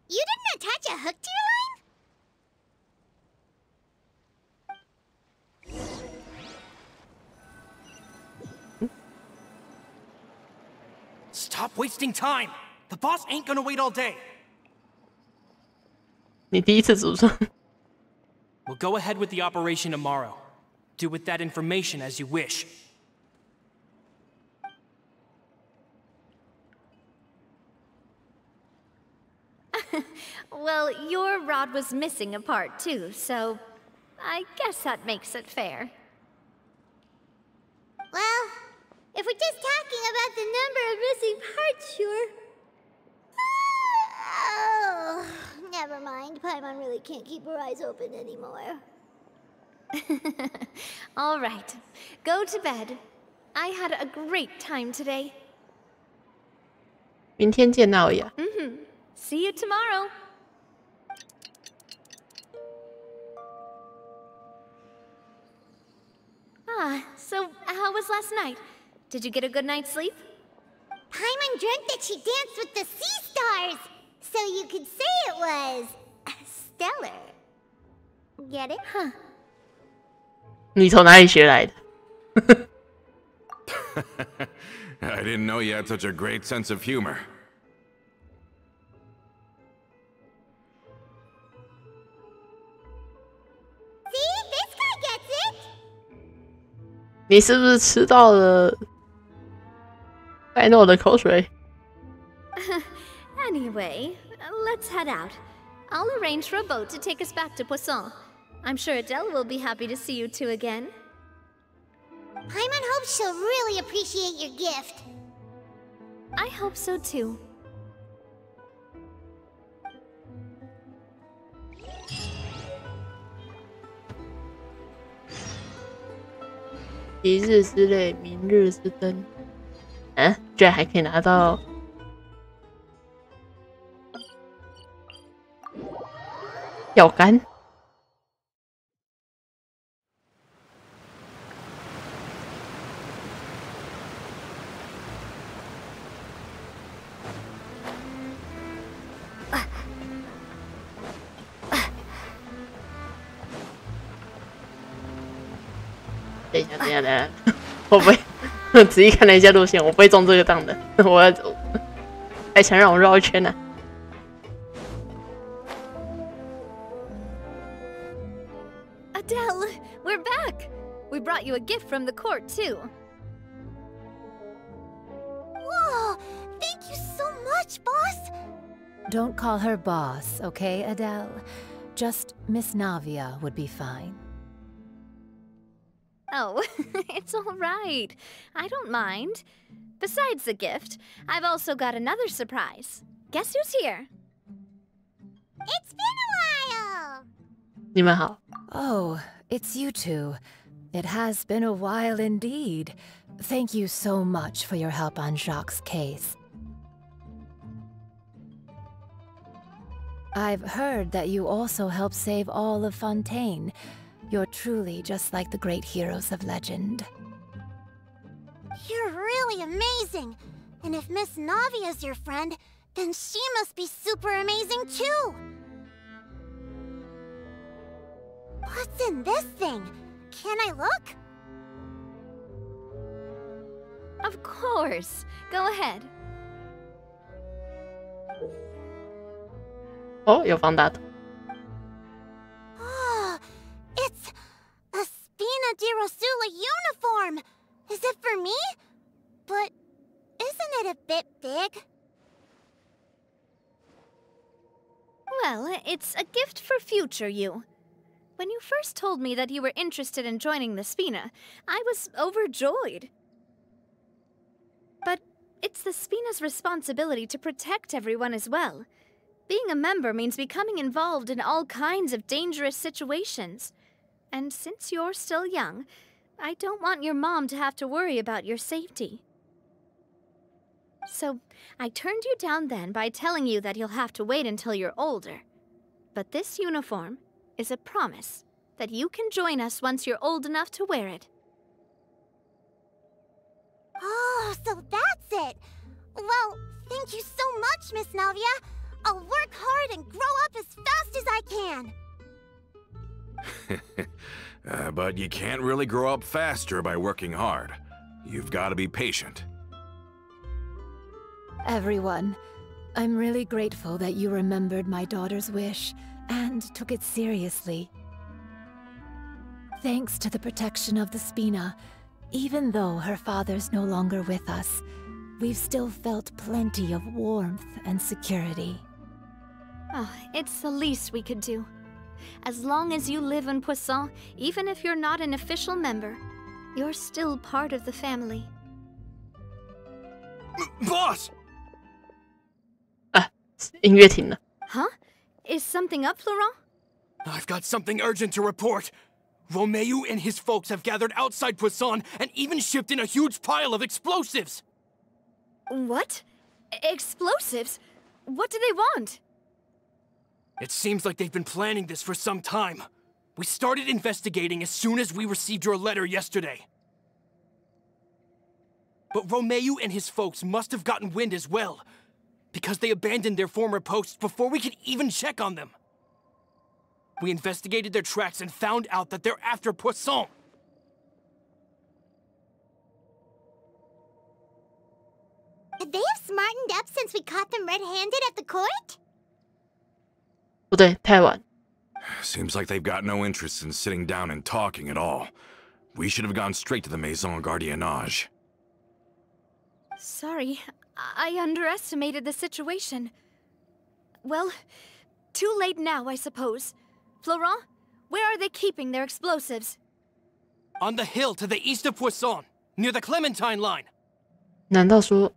You didn't attach a hook to your line? Stop wasting time! The boss ain't gonna wait all day. 你第一次组装。We'll go ahead with the operation tomorrow. Do with that information as you wish. Well, your rod was missing a part too, so I guess that makes it fair. Well, if we're just talking about the number of missing parts, sure. Oh, never mind. Paimon really can't keep her eyes open anymore. All right, go to bed. I had a great time today. 明天见，纳维亚。See you tomorrow. So how was last night? Did you get a good night's sleep? Paimon dreamt that she danced with the sea stars, so you could say it was stellar. Get it? Huh. 你从哪里学来的？ I didn't know you had such a great sense of humor. See? This guy gets it! 你是不是吃到了戴诺的口水？ Anyway, let's head out. I'll arrange for a boat to take us back to Poisson. I'm sure Adele will be happy to see you two again. Paimon hopes she'll really appreciate your gift. I hope so too. 一日之内，明日之灯。居然还可以拿到钓竿。等一下，我不会仔细看了一下路线，我不会中这个当的，我要走，还想让我绕一圈呢。Adele, we're back. We brought you a gift from the court too. Whoa! Thank you so much, boss! Don't call her boss, okay, Adele? Just Miss Navia would be fine. Oh, it's all right. I don't mind. Besides the gift, I've also got another surprise. Guess who's here? It's been a while! 你们好。 Oh, it's you two. It has been a while indeed. Thank you so much for your help on Jacques' case. I've heard that you also helped save all of Fontaine. You're truly just like the great heroes of legend. You're really amazing. And if Miss Navia's your friend, then she must be super amazing too. What's in this thing? Can I look? Of course. Go ahead. 哦，有放大图。 Oh, it's a Spina di Rosula uniform. Is it for me? But isn't it a bit big? Well, it's a gift for future you. When you first told me that you were interested in joining the Spina, I was overjoyed. But it's the Spina's responsibility to protect everyone as well. Being a member means becoming involved in all kinds of dangerous situations. And since you're still young, I don't want your mom to have to worry about your safety. So, I turned you down then by telling you that you'll have to wait until you're older. But this uniform is a promise that you can join us once you're old enough to wear it. Oh, so that's it. Well, thank you so much, Miss Navia. I'll work hard and grow up as fast as I can. But you can't really grow up faster by working hard. You've got to be patient. Everyone, I'm really grateful that you remembered my daughter's wish and took it seriously. Thanks to the protection of the Spina, even though her father's no longer with us, we've still felt plenty of warmth and security. Oh, it's the least we could do. As long as you live in Poisson, even if you're not an official member, you're still part of the family. Boss! 啊，音乐停了。 Huh? Is something up, Florent? I've got something urgent to report. Romeu and his folks have gathered outside Poisson and even shipped in a huge pile of explosives. What? Explosives? What do they want? It seems like they've been planning this for some time. We started investigating as soon as we received your letter yesterday. But Romeu and his folks must have gotten wind as well, because they abandoned their former posts before we could even check on them. We investigated their tracks and found out that they're after Poisson. They have smartened up since we caught them red-handed at the court? 不对，太晚。 Seems like they've got no interest in sitting down and talking at all. We should have gone straight to the Maison Gardiennage. Sorry, I underestimated the situation. Well, too late now, I suppose. Florent, where are they keeping their explosives? On the hill to the east of Poisson, near the Clementine line. 难道说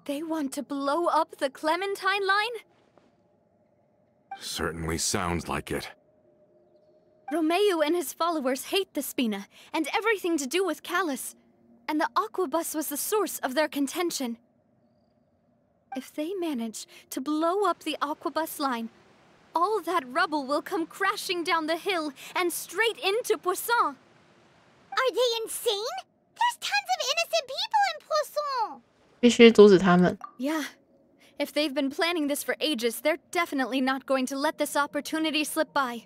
They want to blow up the Clementine line? Certainly sounds like it. Romeu and his followers hate the Spina and everything to do with Callus, and the Aquabus was the source of their contention. If they manage to blow up the Aquabus line, all that rubble will come crashing down the hill and straight into Poisson. Are they insane? There's tons of innocent people in Poisson! 必须阻止他们？ Yeah. If they've been planning this for ages, they're definitely not going to let this opportunity slip by.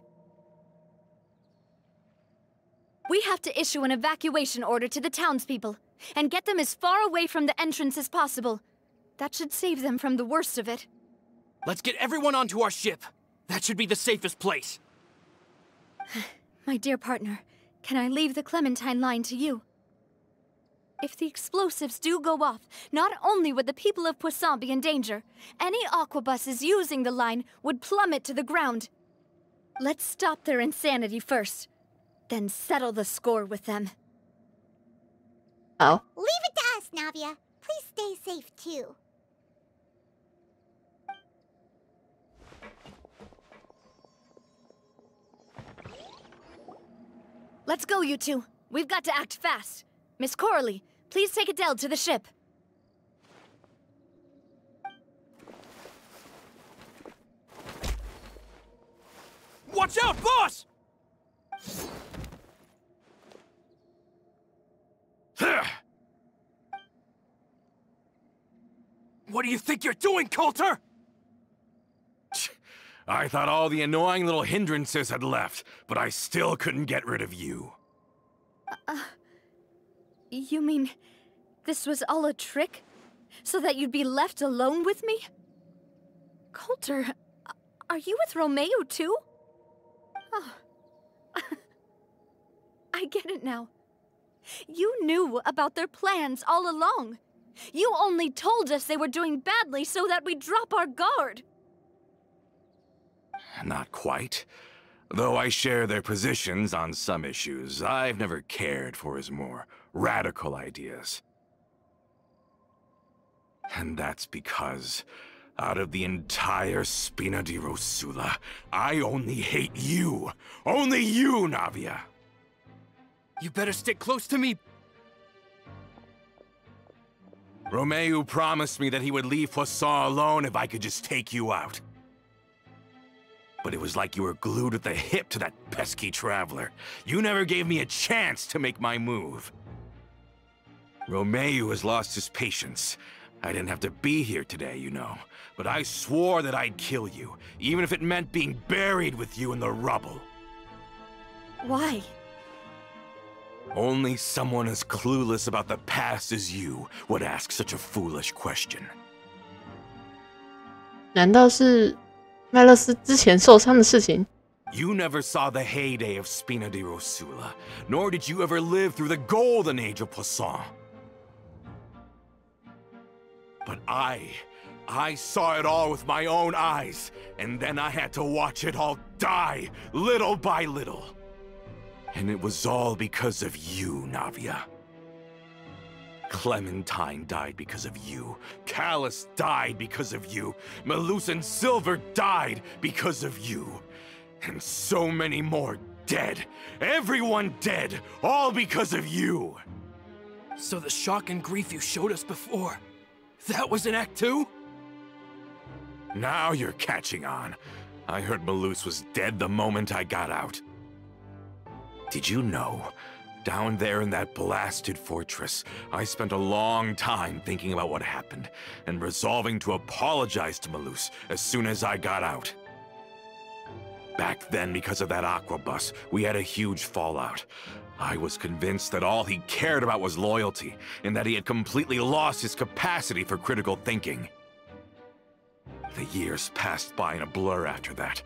We have to issue an evacuation order to the townspeople and get them as far away from the entrance as possible. That should save them from the worst of it. Let's get everyone onto our ship. That should be the safest place. My dear partner, can I leave the Clementine line to you? If the explosives do go off, not only would the people of Poisson be in danger, any aquabuses using the line would plummet to the ground. Let's stop their insanity first, then settle the score with them. 好， Leave it to us, Navia. Please stay safe, too. Let's go, you two. We've got to act fast. Miss Coralie, please take Adele to the ship. Watch out, boss! What do you think you're doing, Coulter? I thought all the annoying little hindrances had left, but I still couldn't get rid of you. You mean this was all a trick? So that you'd be left alone with me? Coulter, are you with Romeo too? Oh. I get it now. You knew about their plans all along. You only told us they were doing badly so that we'd drop our guard. Not quite. Though I share their positions on some issues, I've never cared for his more radical ideas. And that's because, out of the entire Spina di Rosula, I only hate you. Only you, Navia. You better stick close to me. Romeo promised me that he would leave Poisson alone if I could just take you out. But it was like you were glued at the hip to that pesky traveler. You never gave me a chance to make my move. Romeo has lost his patience. I didn't have to be here today, you know. But I swore that I'd kill you, even if it meant being buried with you in the rubble. Why? Only someone as clueless about the past as you would ask such a foolish question. 难道是麦勒斯之前受伤的事情？ You never saw the heyday of Spina di Rosula, nor did you ever live through the golden age of Poisson. But I saw it all with my own eyes, and then I had to watch it all die, little by little. And it was all because of you, Navia. Clementine died because of you. Callus died because of you. Malus and Silver died because of you. And so many more dead. Everyone dead, all because of you. So the shock and grief you showed us before, that was in Act 2? Now you're catching on. I heard Malus was dead the moment I got out. Did you know? Down there in that blasted fortress, I spent a long time thinking about what happened, and resolving to apologize to Malus as soon as I got out. Back then, because of that aquabus, we had a huge fallout. I was convinced that all he cared about was loyalty, and that he had completely lost his capacity for critical thinking. The years passed by in a blur after that.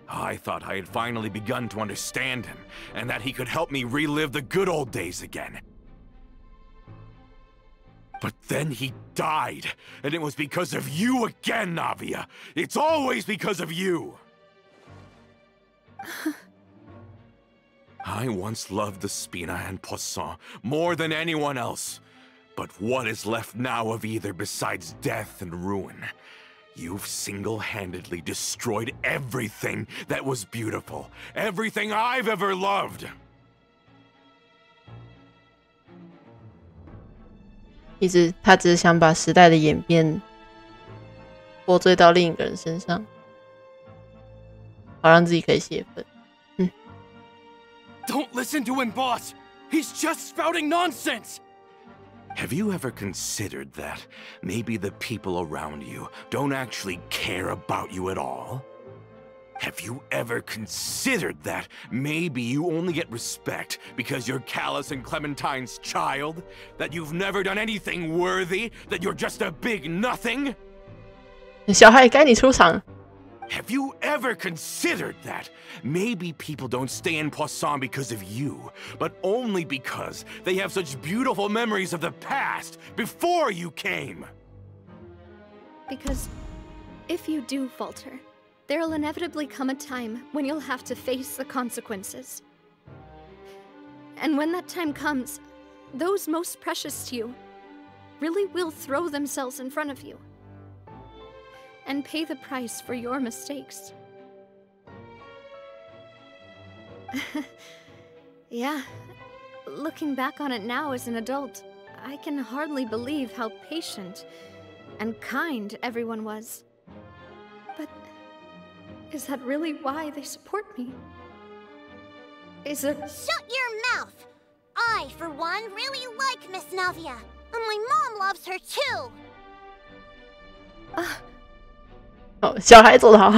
I thought I had finally begun to understand him, and that he could help me relive the good old days again. But then he died, and it was because of you again, Navia. It's always because of you. I once loved the Spina and Poisson more than anyone else. But what is left now of either besides death and ruin? You've single-handedly destroyed everything that was beautiful. Everything I've ever loved. 他只是想把时代的演变拨罪到另一个人身上，好让自己可以泄愤。Don't listen to him, boss! He's just spouting nonsense! Have you ever considered that maybe the people around you don't actually care about you at all? Have you ever considered that maybe you only get respect because you're Callus and Clementine's child? That you've never done anything worthy? That you're just a big nothing? 小孩该你出场。 Have you ever considered that maybe people don't stay in Poisson because of you, but only because they have such beautiful memories of the past before you came? Because if you do falter, there'll inevitably come a time when you'll have to face the consequences. And when that time comes, those most precious to you really will throw themselves in front of you and pay the price for your mistakes. Yeah. Looking back on it now as an adult, I can hardly believe how patient and kind everyone was. But is that really why they support me? Is it... Shut your mouth! I, for one, really like Miss Navia. And my mom loves her too! 小孩做得好。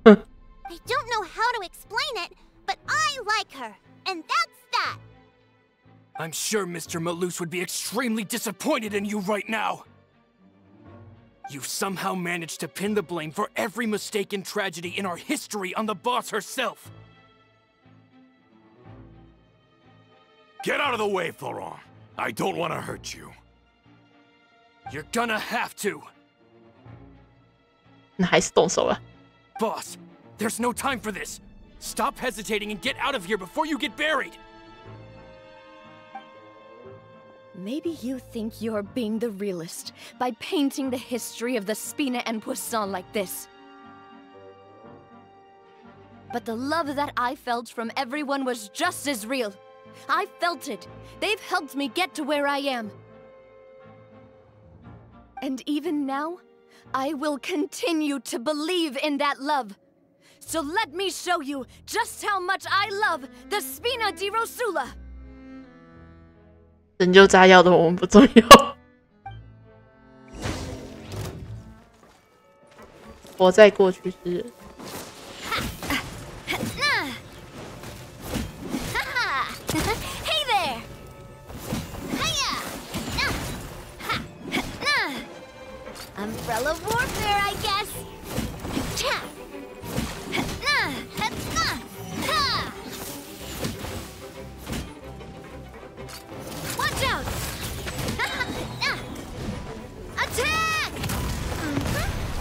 I don't know how to explain it, but I like her. And that's that! I'm sure Mr. Malus would be extremely disappointed in you right now. You've somehow managed to pin the blame for every mistake and tragedy in our history on the boss herself. Get out of the way, Florent. I don't want to hurt you. You're gonna have to. 那还是动手了。 Boss, there's no time for this. Stop hesitating and get out of here before you get buried. Maybe you think you're being the realist by painting the history of the Spina and Poisson like this. But the love that I felt from everyone was just as real. I felt it. They've helped me get to where I am. And even now, I will continue to believe in that love. So let me show you just how much I love the Spina di Rosula. 拯救炸药的我们不重要，活在过去是人。Hey there! Umbrella warfare, I guess. Watch out! Attack!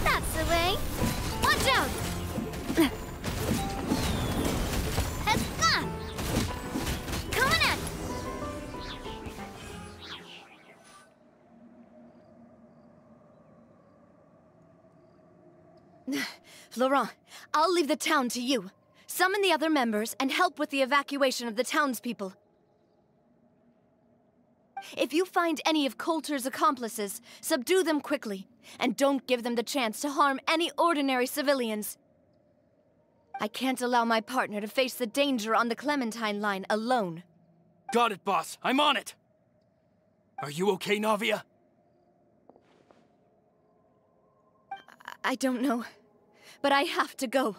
That's the way. Watch out! Coming at! Laurent, I'll leave the town to you. Summon the other members and help with the evacuation of the townspeople. If you find any of Coulter's accomplices, subdue them quickly, and don't give them the chance to harm any ordinary civilians. I can't allow my partner to face the danger on the Clementine line alone. Got it, boss. I'm on it. Are you okay, Navia? I don't know, but I have to go.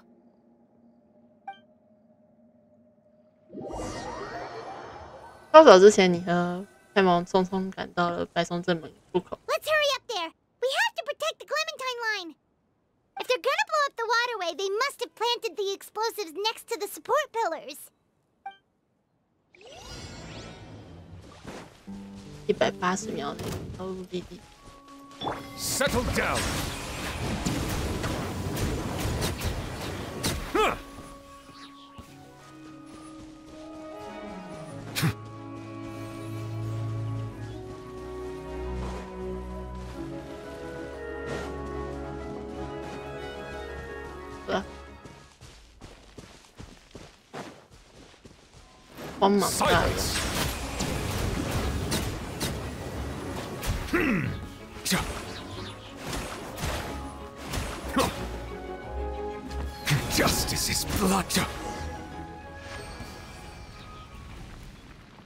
稍早之前，你和太忙匆匆赶到了白松正门出口。 Let's hurry up there! We have to protect the Clementine line! If they're gonna blow up the waterway, they must have planted the explosives next to the support pillars. 180秒内到目的地。 Settle down. Huh. Silence. Justice is blood.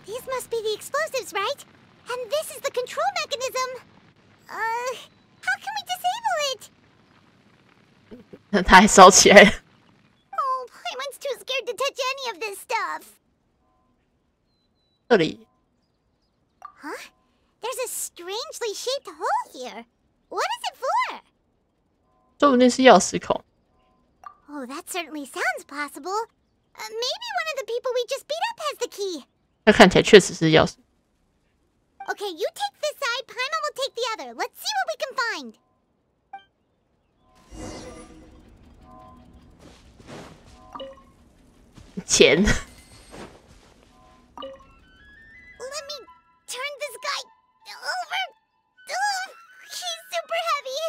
These must be the explosives, right? And this is the control mechanism. How can we disable it? 它还烧起来了。 Oh, Paimon's too scared to touch any of this stuff. 这里 Huh? There's a strangely shaped hole here. What is it for? 说不定是钥匙孔。 Oh, that certainly sounds possible. Maybe one of the people we just beat up has the key. 它看起来确实是钥匙。 Okay, you take this side, Paimon will take the other. Let's see what we can find. 钱。 Let me turn this guy over. Oh, he's super heavy.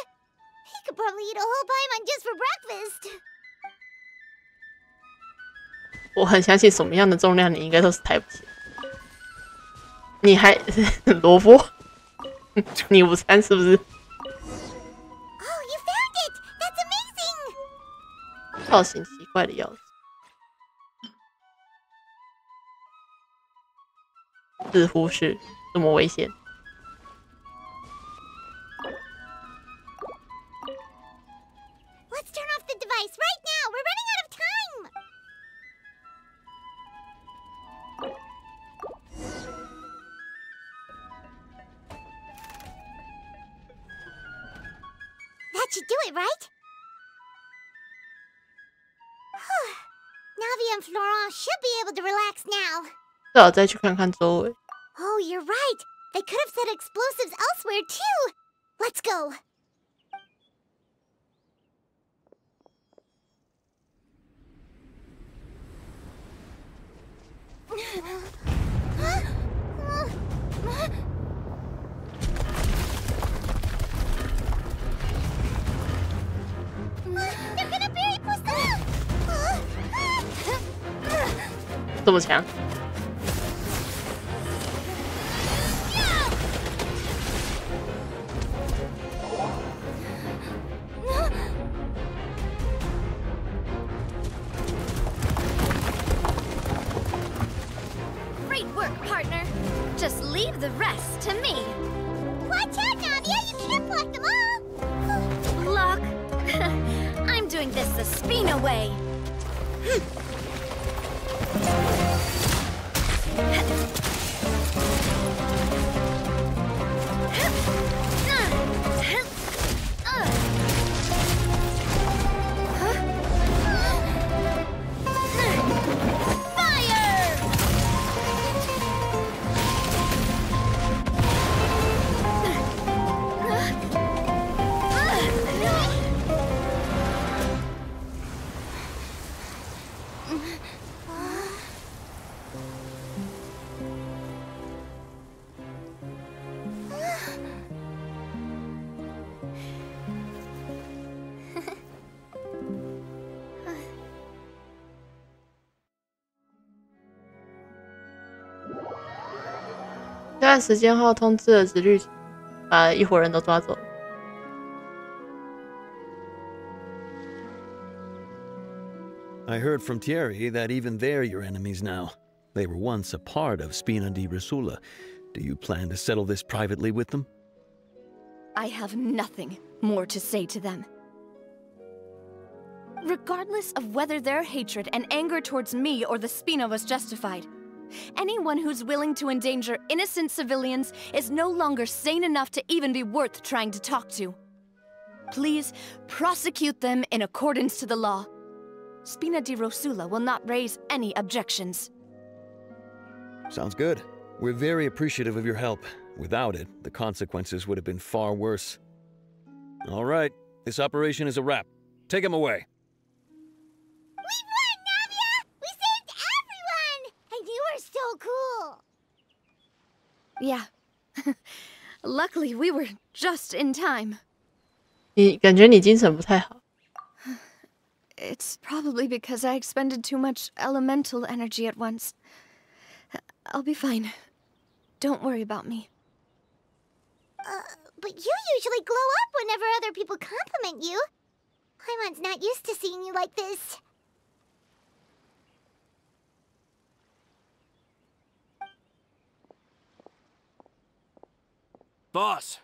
He could probably eat a whole Paimon just for breakfast. 我很相信什么样的重量你应该都是抬不起来。你还萝卜，你午餐是不是？ Oh, you found it! That's amazing! 造型奇怪的钥匙，似乎是这么危险。Let's turn off the device right now! We're running out of time! That should do it, right? Navi and Florent should be able to relax now. 最好再去看看周围。 Oh, you're right. They could have set explosives elsewhere too. Let's go. They're gonna bury Poussin! 这么强？ Great work, partner. Just leave the rest to me. Watch out, Nadia! You can't block them all! Block? I'm doing this the Spina way.这段时间后，通知了直律，把一伙人都抓走。 I heard from Thierry that even they're your enemies now. They were once a part of Spina di Rosula. Do you plan to settle this privately with them? I have nothing more to say to them. Regardless of whether their hatred and anger towards me or the Spina was justified, anyone who's willing to endanger innocent civilians is no longer sane enough to even be worth trying to talk to. Please prosecute them in accordance to the law. Spina di Rosula will not raise any objections. Sounds good. We're very appreciative of your help. Without it, the consequences would have been far worse. All right, this operation is a wrap. Take him away. We won, Navia! We saved everyone! And you were so cool! Yeah. Luckily, we were just in time. 你感觉你精神不太好。 It's probably because I expended too much elemental energy at once. I'll be fine. Don't worry about me. But you usually glow up whenever other people compliment you. Paimon's not used to seeing you like this. Boss,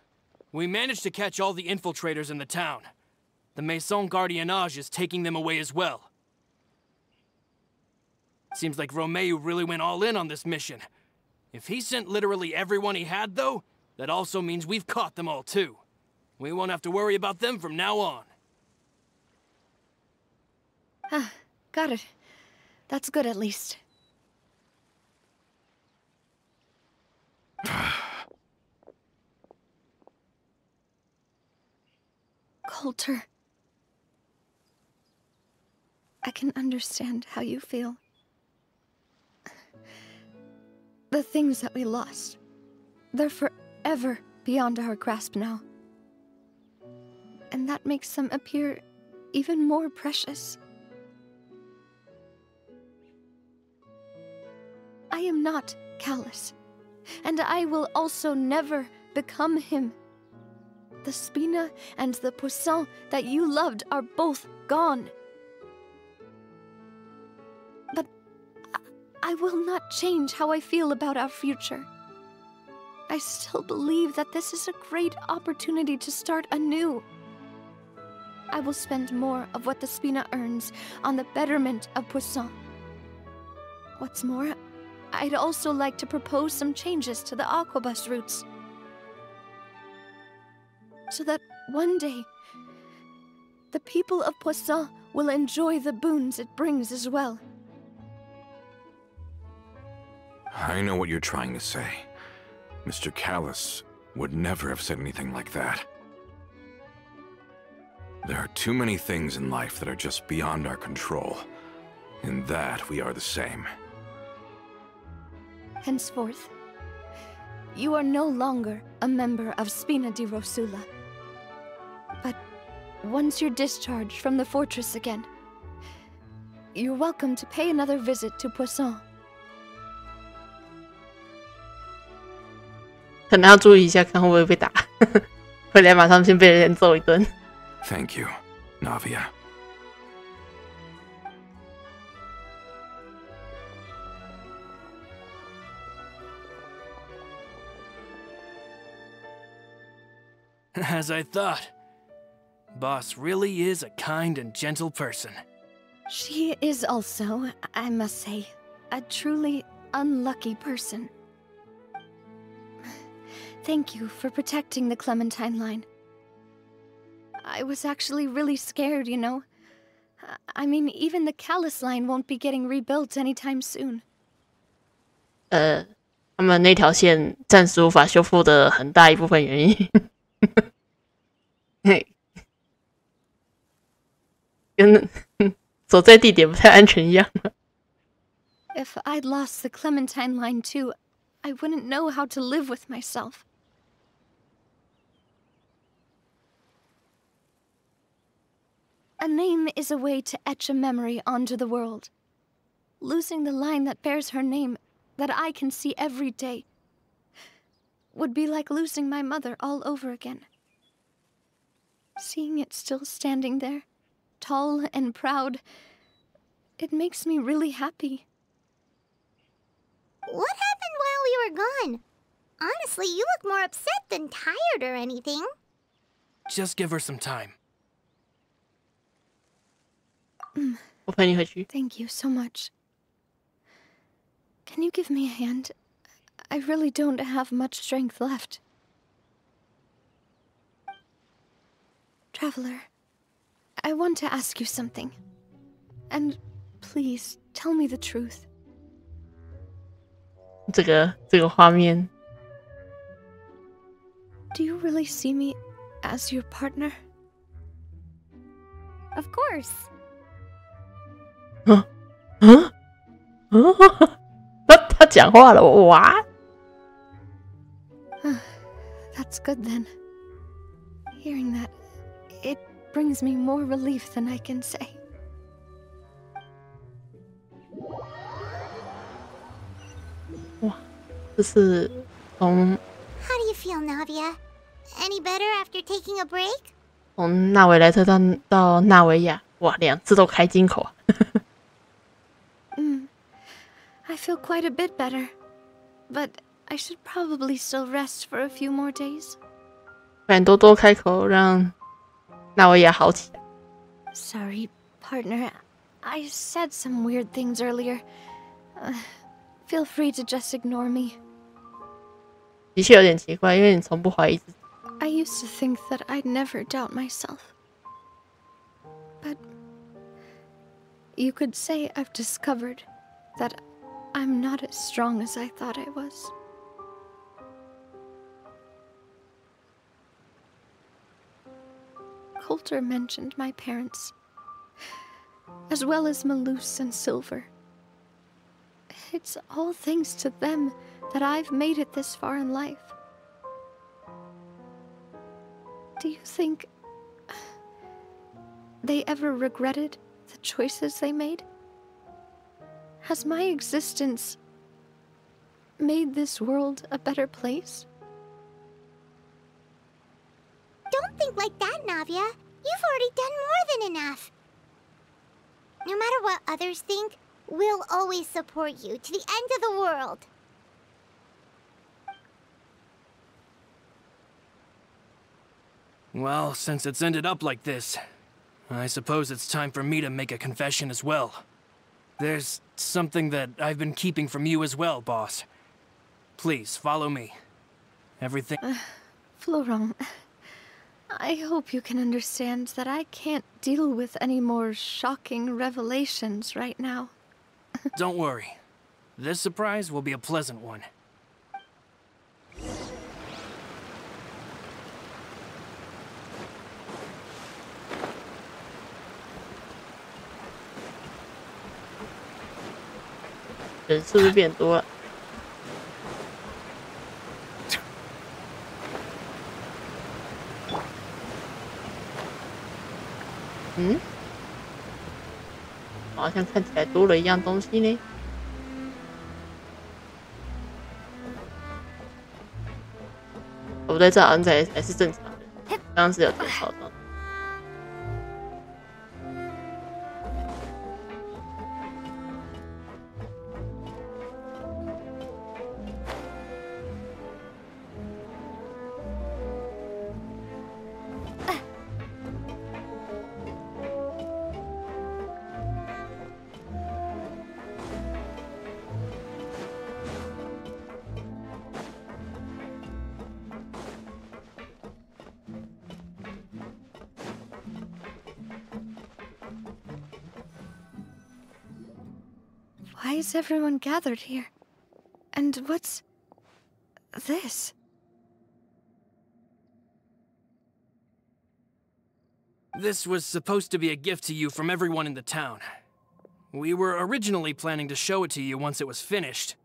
we managed to catch all the infiltrators in the town. The Maison Gardiennage is taking them away as well. Seems like Romeu really went all in on this mission. If he sent literally everyone he had, though, that also means we've caught them all, too. We won't have to worry about them from now on. Got it. That's good, at least. Coulter. I can understand how you feel. The things that we lost, they're forever beyond our grasp now. And that makes them appear even more precious. I am not callous, and I will also never become him. The Spina and the Poisson that you loved are both gone. But I will not change how I feel about our future. I still believe that this is a great opportunity to start anew. I will spend more of what the Spina earns on the betterment of Poisson. What's more, I'd also like to propose some changes to the Aquabus routes, so that one day, the people of Poisson will enjoy the boons it brings as well. I know what you're trying to say. Mr. Callus would never have said anything like that. There are too many things in life that are just beyond our control. In that, we are the same. Henceforth, you are no longer a member of Spina di Rosula. But once you're discharged from the fortress again, you're welcome to pay another visit to Poisson. 可能要注意一下，看会不会被打。回来马上先被人揍一顿。Thank you, Navia. As I thought. Boss really is a kind and gentle person. She is also, I must say, a truly unlucky person. Thank you for protecting the Clementine line. I was actually really scared, you know. I mean, even the Callus line won't be getting rebuilt anytime soon. 他们那条线暂时无法修复的很大一部分原因，跟所在地点不太安全一样。If I'd lost the Clementine line too, I wouldn't know how to live with myself. A name is a way to etch a memory onto the world. Losing the line that bears her name, that I can see every day, would be like losing my mother all over again. Seeing it still standing there, tall and proud, it makes me really happy. What happened while we were gone? Honestly, you look more upset than tired or anything. Just give her some time. 我陪你回去。 Thank you so much. Can you give me a hand? I really don't have much strength left. Traveler, I want to ask you something. And please, tell me the truth. 这个画面。 Do you really see me as your partner? Of course. 他讲话了，哇！ That's good then. Hearing that, it brings me more relief than I can say. 哇，这是从 How do you feel, Navia? Any better after taking a break? 从纳维莱特到纳维亚，哇，2次都开金口啊！I feel quite a bit better, but I should probably still rest for a few more days. 不然多多开口，让纳维亚好起来。 Sorry, partner. I said some weird things earlier. Feel free to just ignore me. 的确有点奇怪，因为你从不怀疑自己。 I used to think that I'd never doubt myself. But you could say I've discovered that I'm not as strong as I thought I was. Coulter mentioned my parents, as well as Malus and Silver. It's all thanks to them that I've made it this far in life. Do you think they ever regretted the choices they made? Has my existence made this world a better place? Don't think like that, Navia. You've already done more than enough. No matter what others think, we'll always support you to the end of the world. Well, since it's ended up like this, I suppose it's time for me to make a confession as well. There's something that I've been keeping from you as well, boss. Please, follow me. Everything... Florent, I hope you can understand that I can't deal with any more shocking revelations right now. Don't worry. This surprise will be a pleasant one.人是不是变多了？嗯，好像看起来多了一样东西呢。哦，不对，这好像才是正常的，刚刚是有点跑到。Why is everyone gathered here? And what's this? This was supposed to be a gift to you from everyone in the town. We were originally planning to show it to you once it was finished.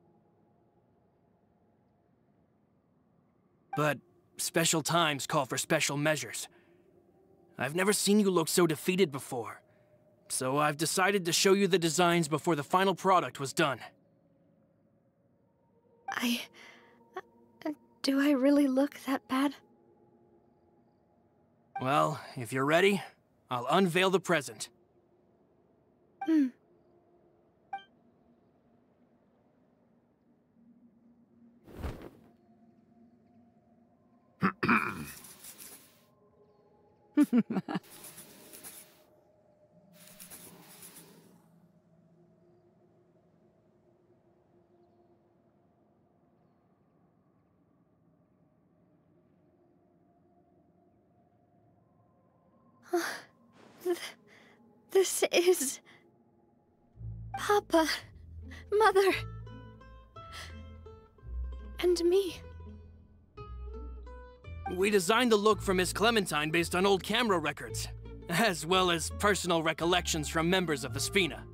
But special times call for special measures. I've never seen you look so defeated before. So I've decided to show you the designs before the final product was done. Do I really look that bad? Well, if you're ready, I'll unveil the present. This is... Papa, Mother, and me. We designed the look for Miss Clementine based on old camera records, as well as personal recollections from members of the Spina.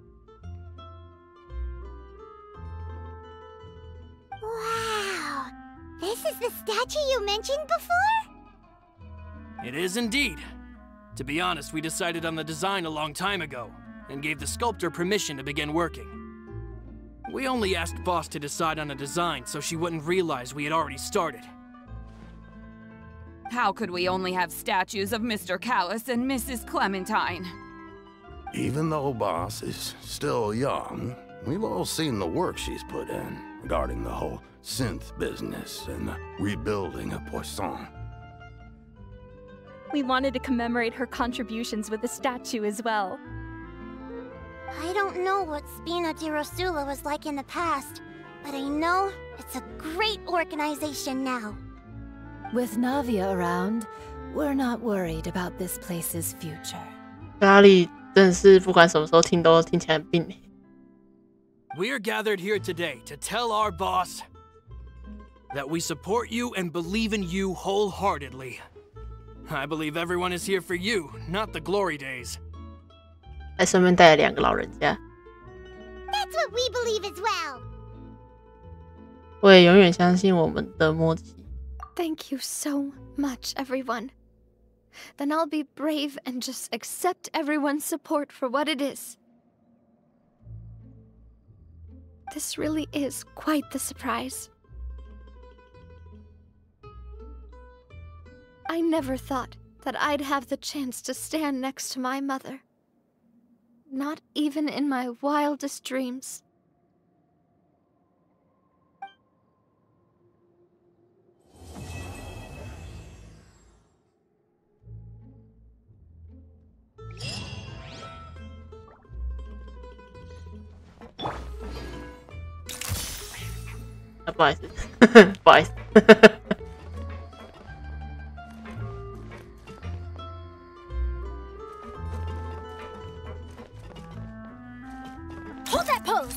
Wow! This is the statue you mentioned before? It is indeed. To be honest, we decided on the design a long time ago, and gave the sculptor permission to begin working. We only asked Boss to decide on a design so she wouldn't realize we had already started. How could we only have statues of Mr. Callis and Mrs. Clementine? Even though Boss is still young, we've all seen the work she's put in regarding the whole synth business and the rebuilding of Poisson. We wanted to commemorate her contributions with a statue as well. I don't know what Spina di Rosula was like in the past, but I know it's a great organization now. With Navia around, we're not worried about this place's future. 咖喱真的是不管什么时候听都听起来很病。We're gathered here today to tell our boss that we support you and believe in you wholeheartedly. I believe everyone is here for you, not the glory days. 还顺便带了2个老人家。That's what we believe as well. 我也永远相信我们的默契。Thank you so much, everyone. Then I'll be brave and just accept everyone's support for what it is. This really is quite the surprise. I never thought that I'd have the chance to stand next to my mother. Not even in my wildest dreams. Bye. Bye. Hold that pose!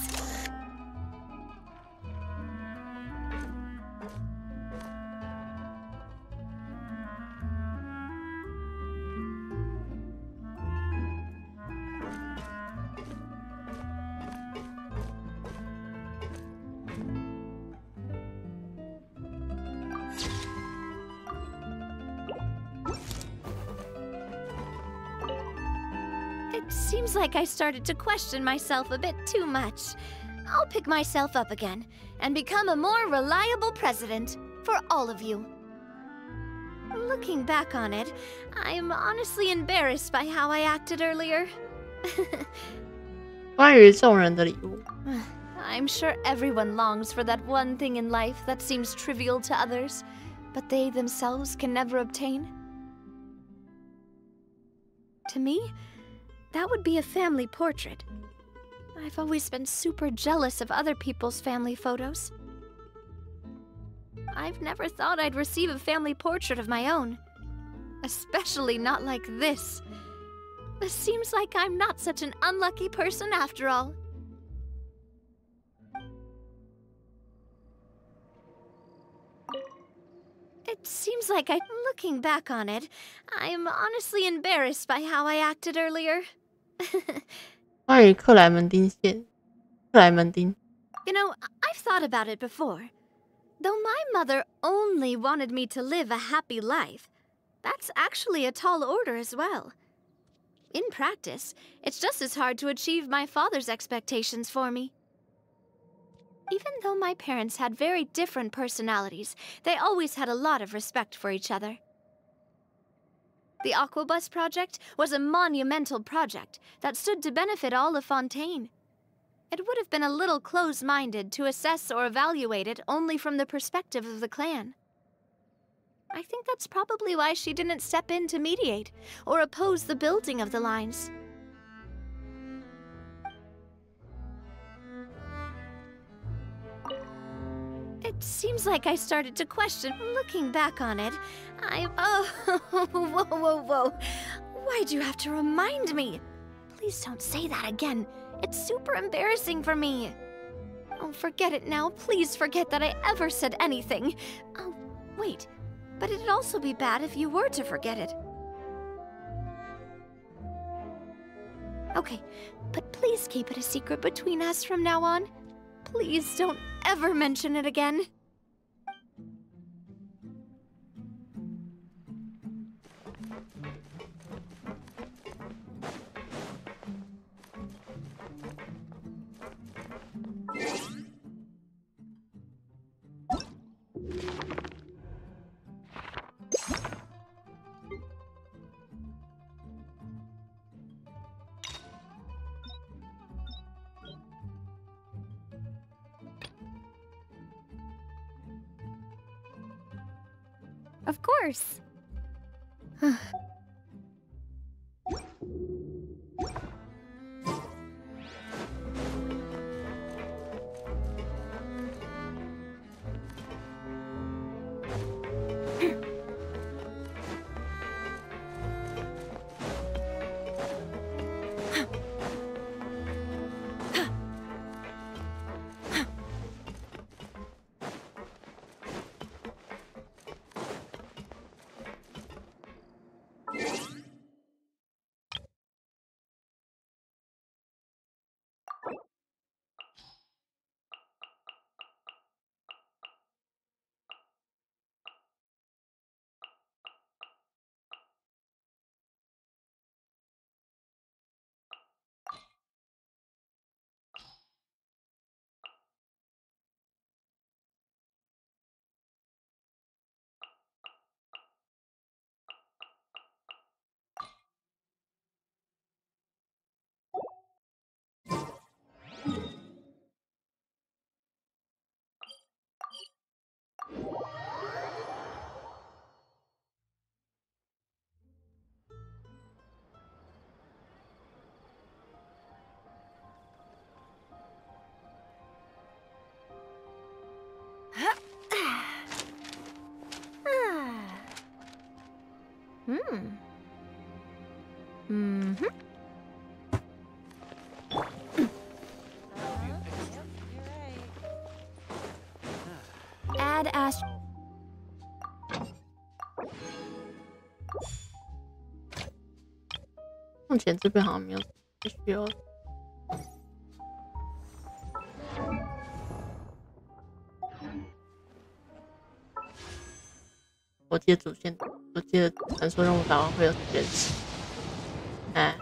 It seems like I started to question myself a bit too much. I'll pick myself up again and become a more reliable president for all of you. Looking back on it, I'm honestly embarrassed by how I acted earlier. 关于众人的礼物 I'm sure everyone longs for that one thing in life that seems trivial to others, but they themselves can never obtain. To me, that would be a family portrait. I've always been super jealous of other people's family photos. I've never thought I'd receive a family portrait of my own. Especially not like this. It seems like I'm not such an unlucky person after all. It seems like looking back on it, I'm honestly embarrassed by how I acted earlier. 关于克莱门丁线，克莱门丁。 You know, I've thought about it before. Though my mother only wanted me to live a happy life, that's actually a tall order as well. In practice, it's just as hard to achieve my father's expectations for me. Even though my parents had very different personalities, they always had a lot of respect for each other. The Aquabus project was a monumental project that stood to benefit all of Fontaine. It would have been a little close-minded to assess or evaluate it only from the perspective of the clan. I think that's probably why she didn't step in to mediate or oppose the building of the lines. It seems like I started to question. Looking back on it, whoa. Why'd you have to remind me? Please don't say that again. It's super embarrassing for me. Oh, forget it now. Please forget that I ever said anything. Oh, wait. But it'd also be bad if you were to forget it. Okay, but please keep it a secret between us from now on. Please don't ever mention it again. Of course. Add Ash. 目前这边好像没有需要。我记得我记得传说任务打完会有原始。哎。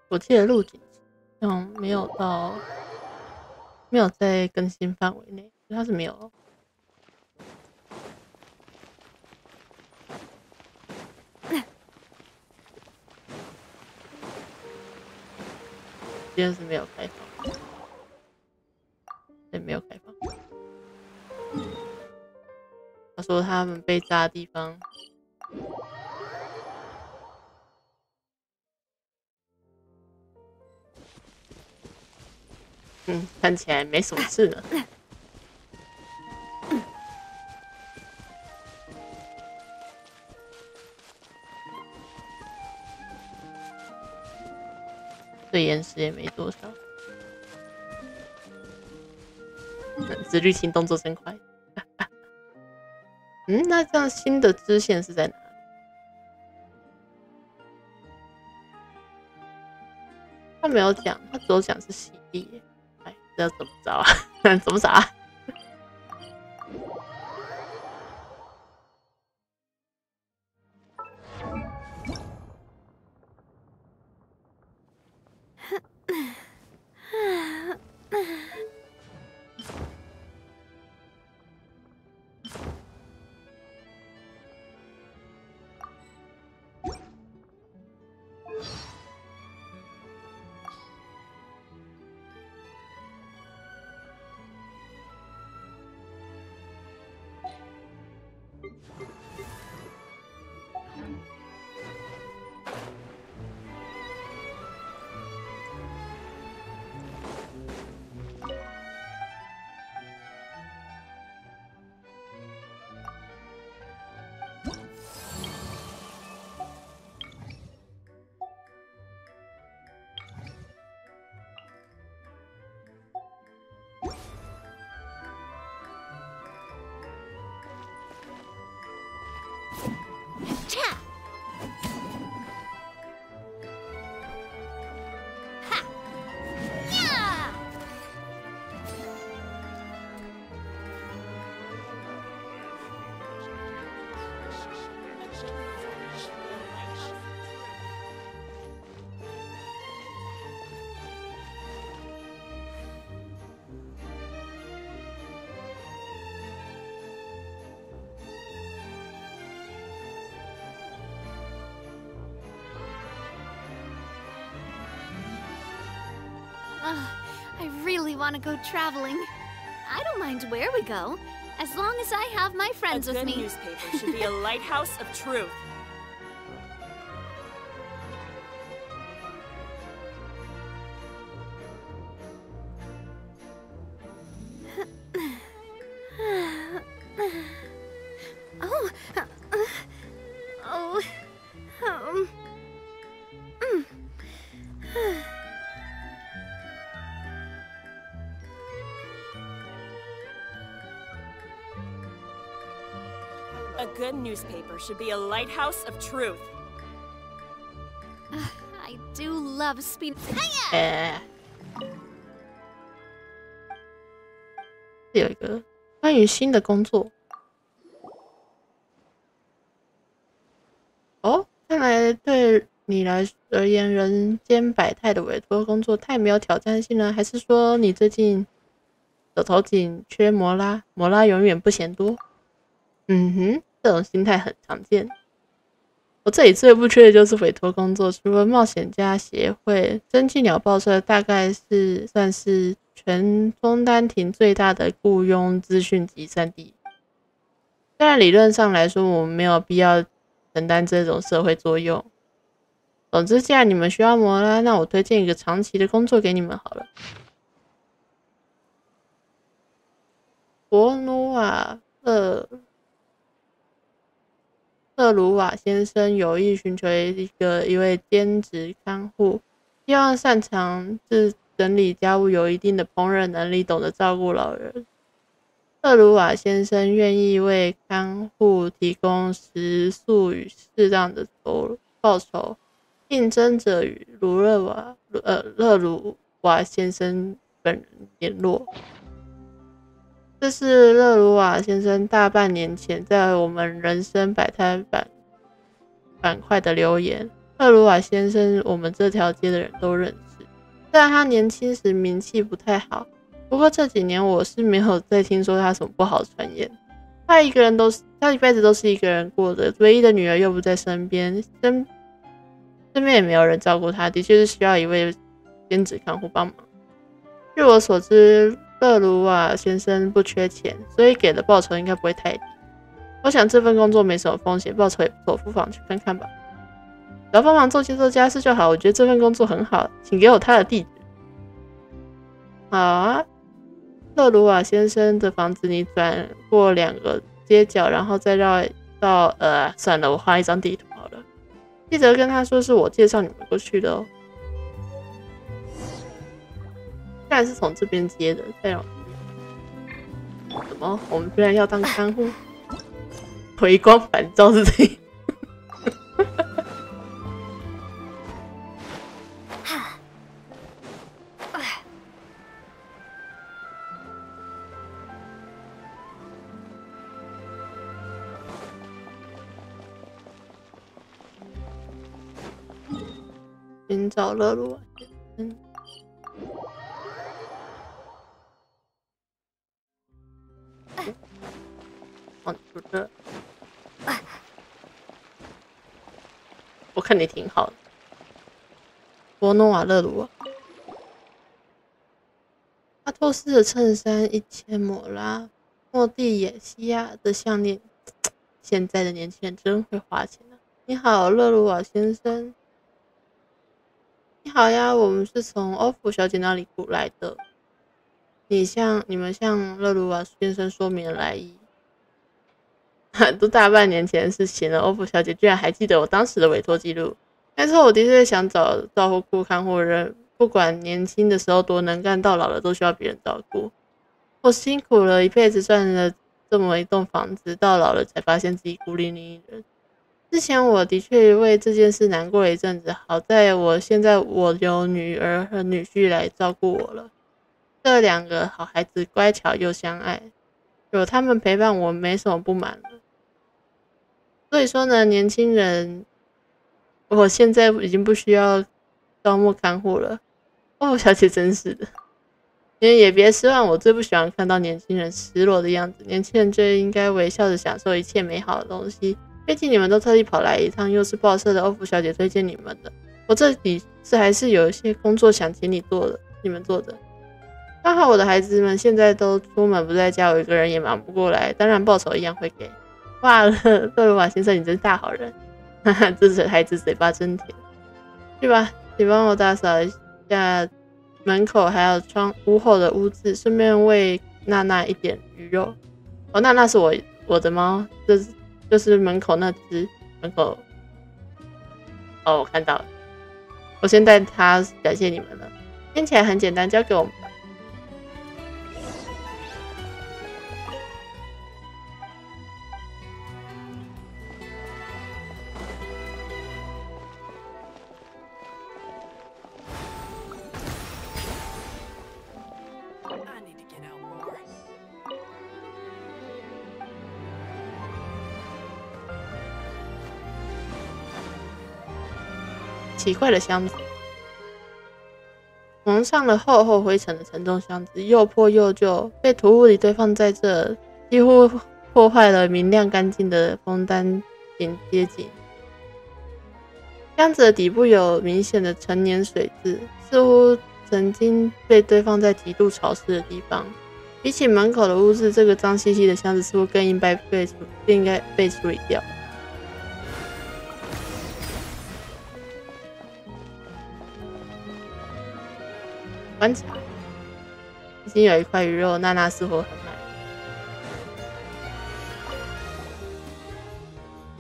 我记得录景没有在更新范围内，它是没有。记得是没有开放，对，没有开放。他说他们被炸的地方。看起来没什么事呢。对延时也没多少。自律性动作真快。那这样新的支线是在哪里？他没有讲，他只有讲是洗地耶。这要怎么找啊？怎么找啊？I really want to go traveling. I don't mind where we go, as long as I have my friends with me. A good newspaper should be a lighthouse of truth. A good newspaper should be a lighthouse of truth. I do love speed. 有一个关于新的工作。哦，看来对你而言，人间百态的委托工作太没有挑战性了，还是说你最近手头紧缺摩拉？摩拉永远不嫌多。这种心态很常见。我这里最不缺的就是委托工作，除了冒险家协会、蒸汽鸟报社大概是算是全枫丹亭最大的雇佣资讯集散地。虽然理论上来说，我们没有必要承担这种社会作用。总之，既然你们需要摩拉，那我推荐一个长期的工作给你们好了。博努瓦勒鲁瓦先生有意寻求一位兼职看护，希望擅长整理家务，有一定的烹饪能力，懂得照顾老人。勒鲁瓦先生愿意为看护提供食宿与适当的报酬。应征者与勒鲁瓦先生本人联络。这是勒鲁瓦先生大半年前在我们人生百态板块的留言。勒鲁瓦先生我们这条街的人都认识，虽然他年轻时名气不太好，不过这几年我是没有再听说他什么不好传言。他一辈子都是一个人过的，唯一的女儿又不在身边，身边也没有人照顾他，的确是需要一位兼职看护帮忙。据我所知，勒鲁瓦先生不缺钱，所以给的报酬应该不会太低。我想这份工作没什么风险，报酬也不错，不妨去看看吧。只要帮忙做家事就好，我觉得这份工作很好，请给我他的地址。好啊，勒鲁瓦先生的房子你转过2个街角，然后再绕到算了，我画一张地图好了。记得跟他说是我介绍你们过去的哦。居然是从这边接的，太容易了。什么？我们居然要当看护？回光返照是这样。寻找勒鲁瓦先生。哦，不是，我看你挺好的。博诺瓦勒鲁瓦，阿托斯的衬衫1000摩拉，莫蒂耶西亚的项链。现在的年轻人真会花钱啊！你好，勒鲁瓦先生。你好呀，我们是从欧芙小姐那里雇来的。你们向勒鲁瓦先生说明了来意。都大半年前的事情了，欧芙小姐居然还记得我当时的委托记录。没错，我的确想找照顾看护人，不管年轻的时候多能干，到老了都需要别人照顾。我辛苦了一辈子赚了这么一栋房子，到老了才发现自己孤零零一人。之前我的确为这件事难过了一阵子，好在现在我有女儿和女婿来照顾我了。这2个好孩子乖巧又相爱，有他们陪伴我没什么不满了。所以说呢，年轻人，我现在已经不需要招募看护了。哦，小姐真是的，你们也别失望，我最不喜欢看到年轻人失落的样子。年轻人就应该微笑着享受一切美好的东西。毕竟你们都特地跑来一趟，又是报社的欧芙小姐推荐你们的，我这里还是有一些工作想请你们做的。刚好我的孩子们现在都出门不在家，我一个人也忙不过来，当然报酬一样会给。哇，勒鲁瓦先生你真是大好人，哈哈，这孩子嘴巴真甜。去吧，请帮我打扫一下门口还有屋后的污渍，顺便喂娜娜一点鱼肉。哦，娜娜是我的猫，就是门口那只门口。哦，我看到了，我先带它感谢你们了。听起来很简单，交给我们吧。奇怪的箱子，蒙上了厚厚灰尘的沉重箱子，又破又旧，被土物里堆放在这，几乎破坏了明亮干净的枫丹景街景。箱子的底部有明显的陈年水渍，似乎曾经被堆放在极度潮湿的地方。比起门口的污渍，这个脏兮兮的箱子似乎更应该被处理掉。观察，已经有一块鱼肉，娜娜似乎很满意。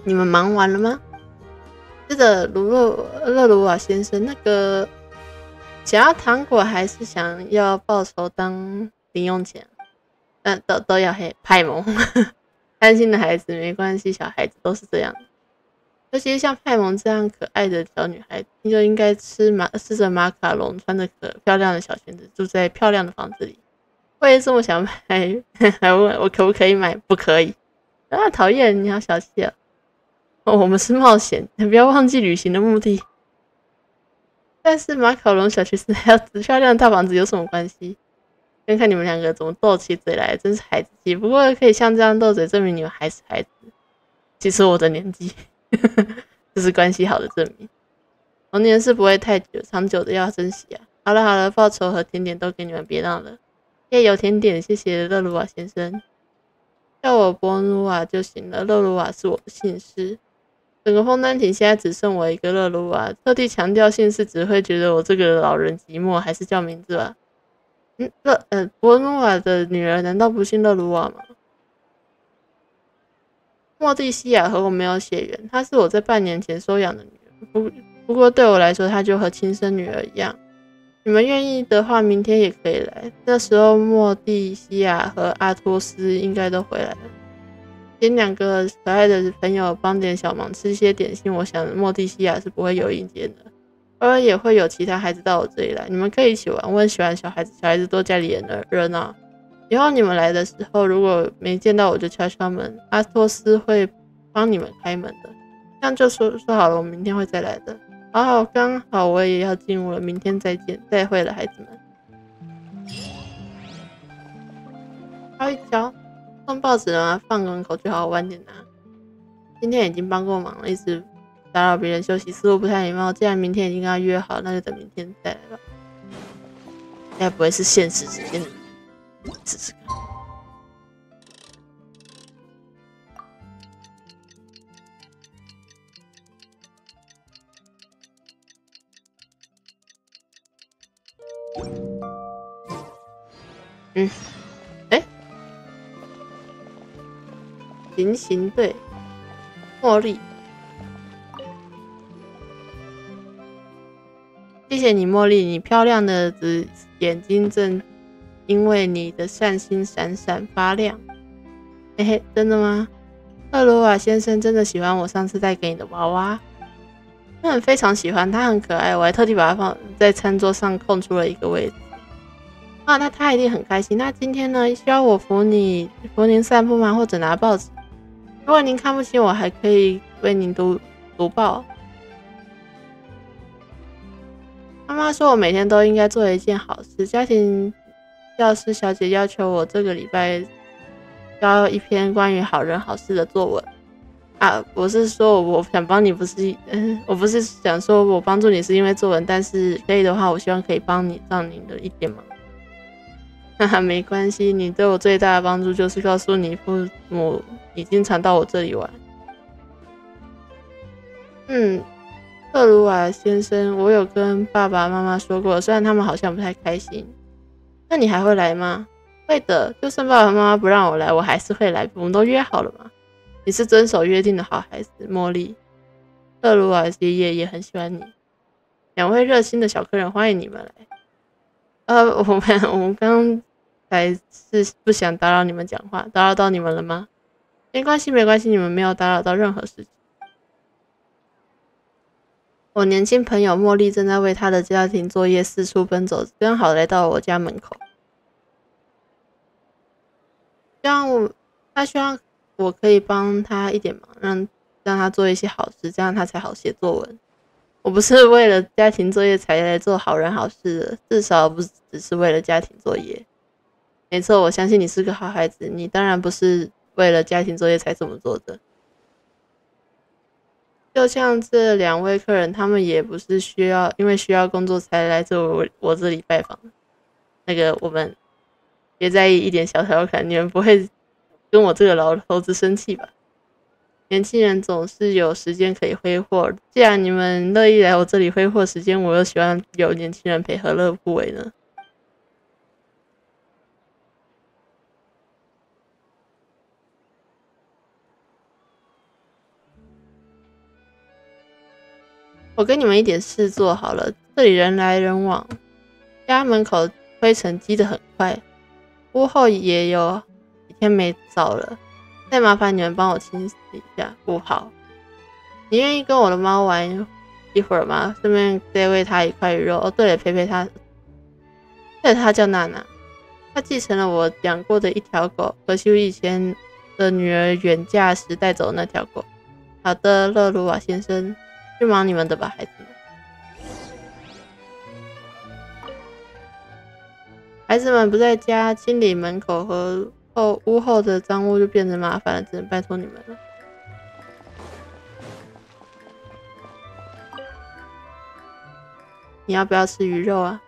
你们忙完了吗？是的，勒鲁瓦先生，那个想要糖果还是想要报酬当零用钱？都要派蒙。贪心的孩子没关系，小孩子都是这样的。尤其是像派蒙这样可爱的小女孩，就应该吃着马卡龙，穿着漂亮的小裙子，住在漂亮的房子里。我也这么想买，还问我可不可以买？不可以。啊，讨厌，你好小气啊！我们是冒险，不要忘记旅行的目的。但是马卡龙小裙子还有漂亮的大房子有什么关系？看看你们两个怎么斗起嘴来，真是孩子气。不过可以像这样斗嘴，证明你们还是孩子。其实我的年纪，这是关系好的证明。童年是不会太久，长久的要珍惜啊。好了好了，报酬和甜点都给你们，别闹了。也有甜点，谢谢勒鲁瓦先生。叫我伯努瓦就行了，勒鲁瓦是我的姓氏。整个枫丹亭现在只剩我一个勒鲁瓦，特地强调姓氏只会觉得我这个老人寂寞，还是叫名字吧。伯努瓦的女儿难道不姓勒鲁瓦吗？莫蒂西亚和我没有血缘，她是我在半年前收养的女儿。不过对我来说，她就和亲生女儿一样。你们愿意的话，明天也可以来。那时候莫蒂西亚和阿托斯应该都回来了。请两个可爱的朋友帮点小忙，吃些点心。我想莫蒂西亚是不会有意见的。偶尔也会有其他孩子到我这里来，你们可以一起玩。我很喜欢小孩子，小孩子多家里也热闹。以后你们来的时候，如果没见到我就敲敲门，阿托斯会帮你们开门的。这样就说好了，我明天会再来的。好，刚好我也要进屋了，明天再见，再会了，孩子们。敲一敲，送报纸了吗？放门口就好，晚点拿。今天已经帮过忙了，一直打扰别人休息，似乎不太礼貌。既然明天已经跟他约好，那就等明天再来吧。应该不会是现实时间的，试试看。行刑队，茉莉，谢谢你，茉莉，你漂亮的眼睛正因为你的善心闪闪发亮。嘿嘿，真的吗？勒鲁瓦先生真的喜欢我上次带给你的娃娃？非常喜欢，他很可爱，我还特地把它放在餐桌上空出了一个位置。啊，那他一定很开心。那今天呢，需要我扶您散步吗？或者拿报纸？如果您看不清我，还可以为您读报。妈妈说我每天都应该做一件好事。家庭教师小姐要求我这个礼拜交一篇关于好人好事的作文。啊，我是说我想帮你，我不是想说我帮助你是因为作文，但是可以的话，我希望可以帮你上您的一点忙。哈哈，没关系，你对我最大的帮助就是告诉你父母已经常到我这里玩。勒鲁瓦先生，我有跟爸爸妈妈说过，虽然他们好像不太开心。那你还会来吗？会的，就算爸爸妈妈不让我来，我还是会来，我们都约好了嘛。你是遵守约定的好孩子，茉莉。勒鲁瓦爷爷也很喜欢你。两位热心的小客人，欢迎你们来。我们刚才是不想打扰你们讲话，打扰到你们了吗？没关系，没关系，你们没有打扰到任何事情。我年轻朋友茉莉正在为她的家庭作业四处奔走，刚好来到我家门口。他希望我可以帮他一点忙，让他做一些好事，这样他才好写作文。我不是为了家庭作业才来做好人好事的，至少不只是为了家庭作业。没错，我相信你是个好孩子，你当然不是为了家庭作业才这么做的。就像这2位客人，他们也不是因为需要工作才来我这里拜访。那个我们别在意一点小调侃，你们不会跟我这个老头子生气吧？年轻人总是有时间可以挥霍，既然你们乐意来我这里挥霍时间，我又喜欢有年轻人陪，何乐不为呢？我给你们一点事做好了，这里人来人往，家门口灰尘积得很快，屋后也有几天没扫了，再麻烦你们帮我清洗一下。不好，你愿意跟我的猫玩一会儿吗？顺便再喂它一块鱼肉。哦，对了，陪陪它。对，它叫娜娜，她继承了我养过的一条狗，可惜我以前的女儿远嫁时带走那条狗。好的，勒鲁瓦先生。去忙你们的吧，孩子们。孩子们不在家，清理门口和屋后的脏污就变成麻烦了，只能拜托你们了。你要不要吃鱼肉啊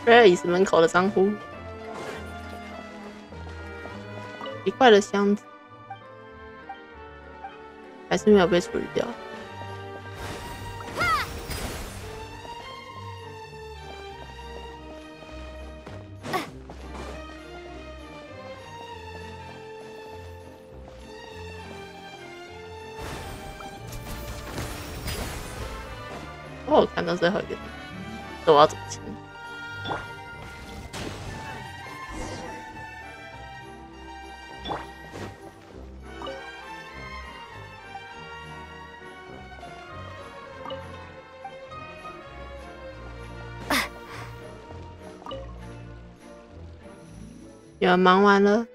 ？Where is 门口的脏污？一块的箱子还是没有被处理掉。我看到最后一个，我要怎么清？你们忙完了？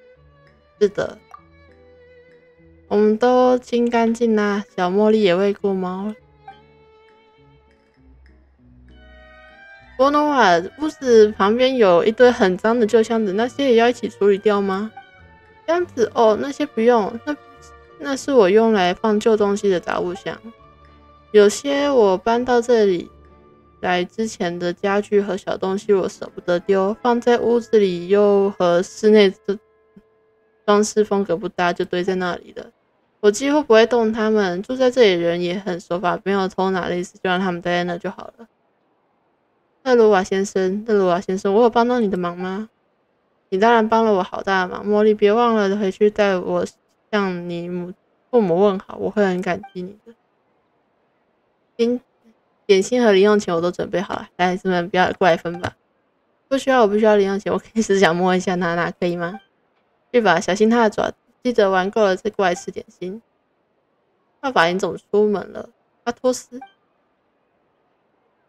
是的，我们都清干净啦。小茉莉也喂过猫了。波诺瓦屋子旁边有一堆很脏的旧箱子，那些也要一起处理掉吗？箱子哦，那些不用，那是我用来放旧东西的杂物箱。有些我搬到这里来之前的家具和小东西我舍不得丢，放在屋子里又和室内的装饰风格不搭，就堆在那里了。我几乎不会动它们，住在这里的人也很守法，没有偷拿的意思，就让他们待在那就好了。勒鲁瓦先生，我有帮到你的忙吗？你当然帮了我好大的忙，茉莉，别忘了回去带我向你父母问好，我会很感激你的。点心和零用钱我都准备好了，孩子们不要过来分吧。不需要，我不需要零用钱，我可以只想摸一下娜娜，可以吗？去吧，小心她的爪子。记得玩够了再过来吃点心。爸爸已经总出门了，阿托斯。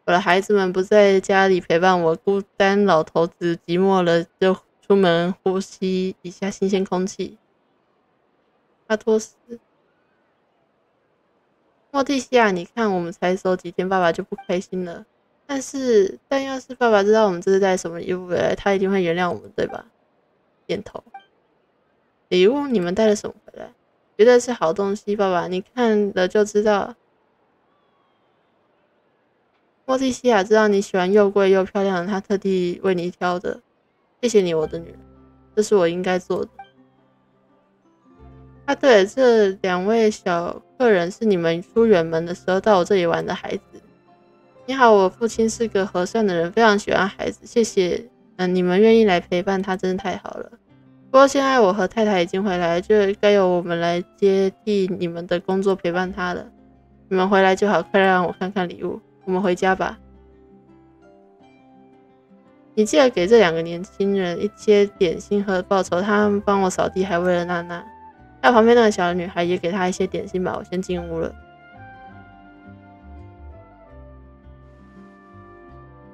我的孩子们不在家里陪伴我，孤单老头子寂寞了，就出门呼吸一下新鲜空气。阿托斯。莫蒂西亚，你看我们才走几天，爸爸就不开心了。但要是爸爸知道我们这是带什么礼物回来，他一定会原谅我们，对吧？点头。礼物？你们带了什么回来？绝对是好东西，爸爸，你看了就知道。莫蒂西亚知道你喜欢又贵又漂亮的，他特地为你挑的。谢谢你，我的女人，这是我应该做的。啊，对了，这2位小客人是你们出远门的时候到我这里玩的孩子。你好，我父亲是个和善的人，非常喜欢孩子，谢谢。你们愿意来陪伴他，真是太好了。不过现在我和太太已经回来了，就该由我们来接替你们的工作，陪伴他了。你们回来就好，快让我看看礼物。我们回家吧。你记得给这2个年轻人一些点心和报酬，他们帮我扫地，还为了娜娜。还有旁边那个小女孩也给她一些点心吧。我先进屋了。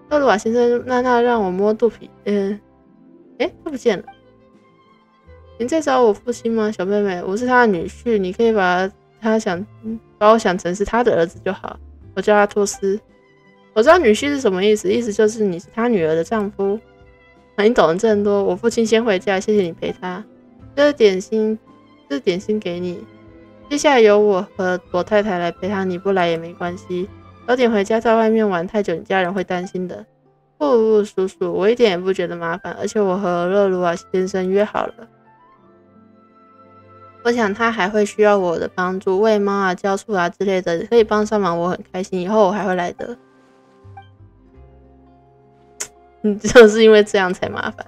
勒鲁瓦先生，娜娜让我摸肚皮，她不见了。你在找我父亲吗，小妹妹？我是他的女婿，你可以把我想成是他的儿子就好。我叫他托斯。我知道女婿是什么意思，意思就是你是他女儿的丈夫。你懂得真多。我父亲先回家，谢谢你陪他。这是点心给你。接下来由我和朵太太来陪他，你不来也没关系。早点回家，在外面玩太久，你家人会担心的。不，叔叔，我一点也不觉得麻烦，而且我和勒鲁瓦先生约好了。我想他还会需要我的帮助，喂猫啊、浇树啊之类的，可以帮上忙，我很开心。以后我还会来的。就是因为这样才麻烦。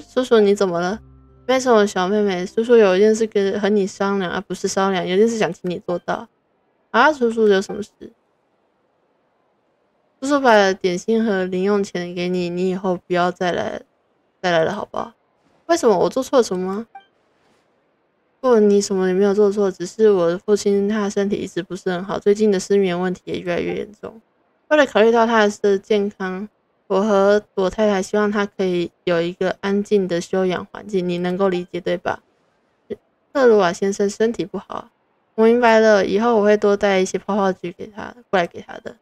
叔叔你怎么了？没什么，小妹妹。叔叔有一件事和你商量啊，不是商量，有件事想请你做到。啊，叔叔有什么事？叔叔把点心和零用钱给你，你以后不要再来了，好不好？为什么？我做错了什么吗？不，你什么也没有做错，只是我的父亲他身体一直不是很好，最近的失眠问题也越来越严重。为了考虑到他的健康，我和朵太太希望他可以有一个安静的休养环境，你能够理解对吧？勒鲁瓦先生身体不好，我明白了，以后我会多带一些泡泡菊过来给他的。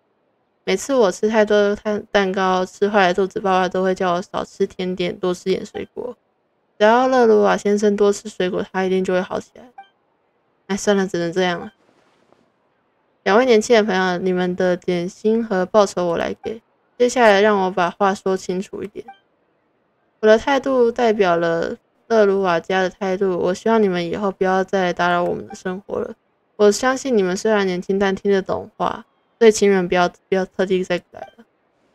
每次我吃太多蛋糕，吃坏了肚子，爸爸都会叫我少吃甜点，多吃点水果。只要勒鲁瓦先生多吃水果，他一定就会好起来。哎，算了，只能这样了。两位年轻的朋友，你们的点心和报酬我来给。接下来让我把话说清楚一点。我的态度代表了勒鲁瓦家的态度，我希望你们以后不要再打扰我们的生活了。我相信你们虽然年轻，但听得懂话。所以请你们不要特地再来了。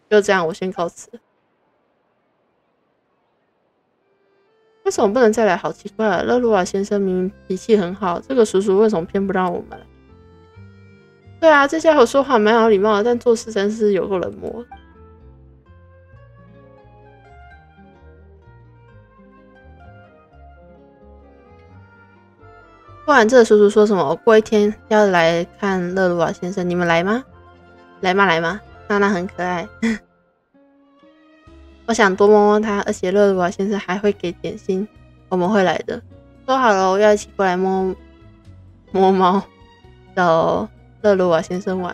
就这样，我先告辞。为什么不能再来？好奇怪啊！勒鲁瓦先生明明脾气很好，这个叔叔为什么偏不让我们来？对啊，这家伙说话蛮有礼貌的，但做事真是有够冷漠。不管这个叔叔说什么，我过一天要来看勒鲁瓦先生，你们来吗？来吗？那很可爱。我想多摸摸他，而且勒鲁瓦先生还会给点心，我们会来的。说好了，我要一起过来摸猫，找勒鲁瓦先生玩。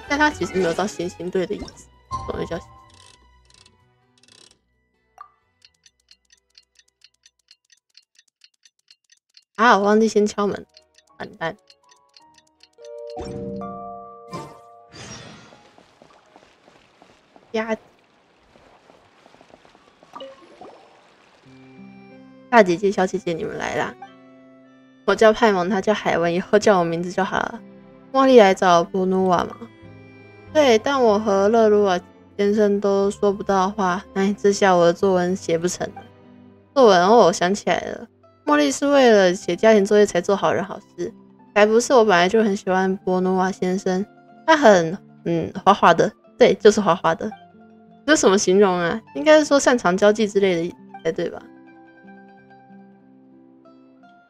但他其实没有到行星队的意思，所以叫行星。啊！我忘记先敲门，完蛋。呀！大姐姐、小姐姐，你们来啦！我叫派蒙，他叫海文，以后叫我名字就好了。茉莉来找波努瓦吗？对，但我和勒鲁瓦先生都说不到话。哎，这下我的作文写不成了。作文哦，我想起来了。茉莉是为了写家庭作业才做好人好事，才不是。我本来就很喜欢波努瓦先生，他很滑滑的，对，就是滑滑的。这什么形容啊？应该是说擅长交际之类的才对吧？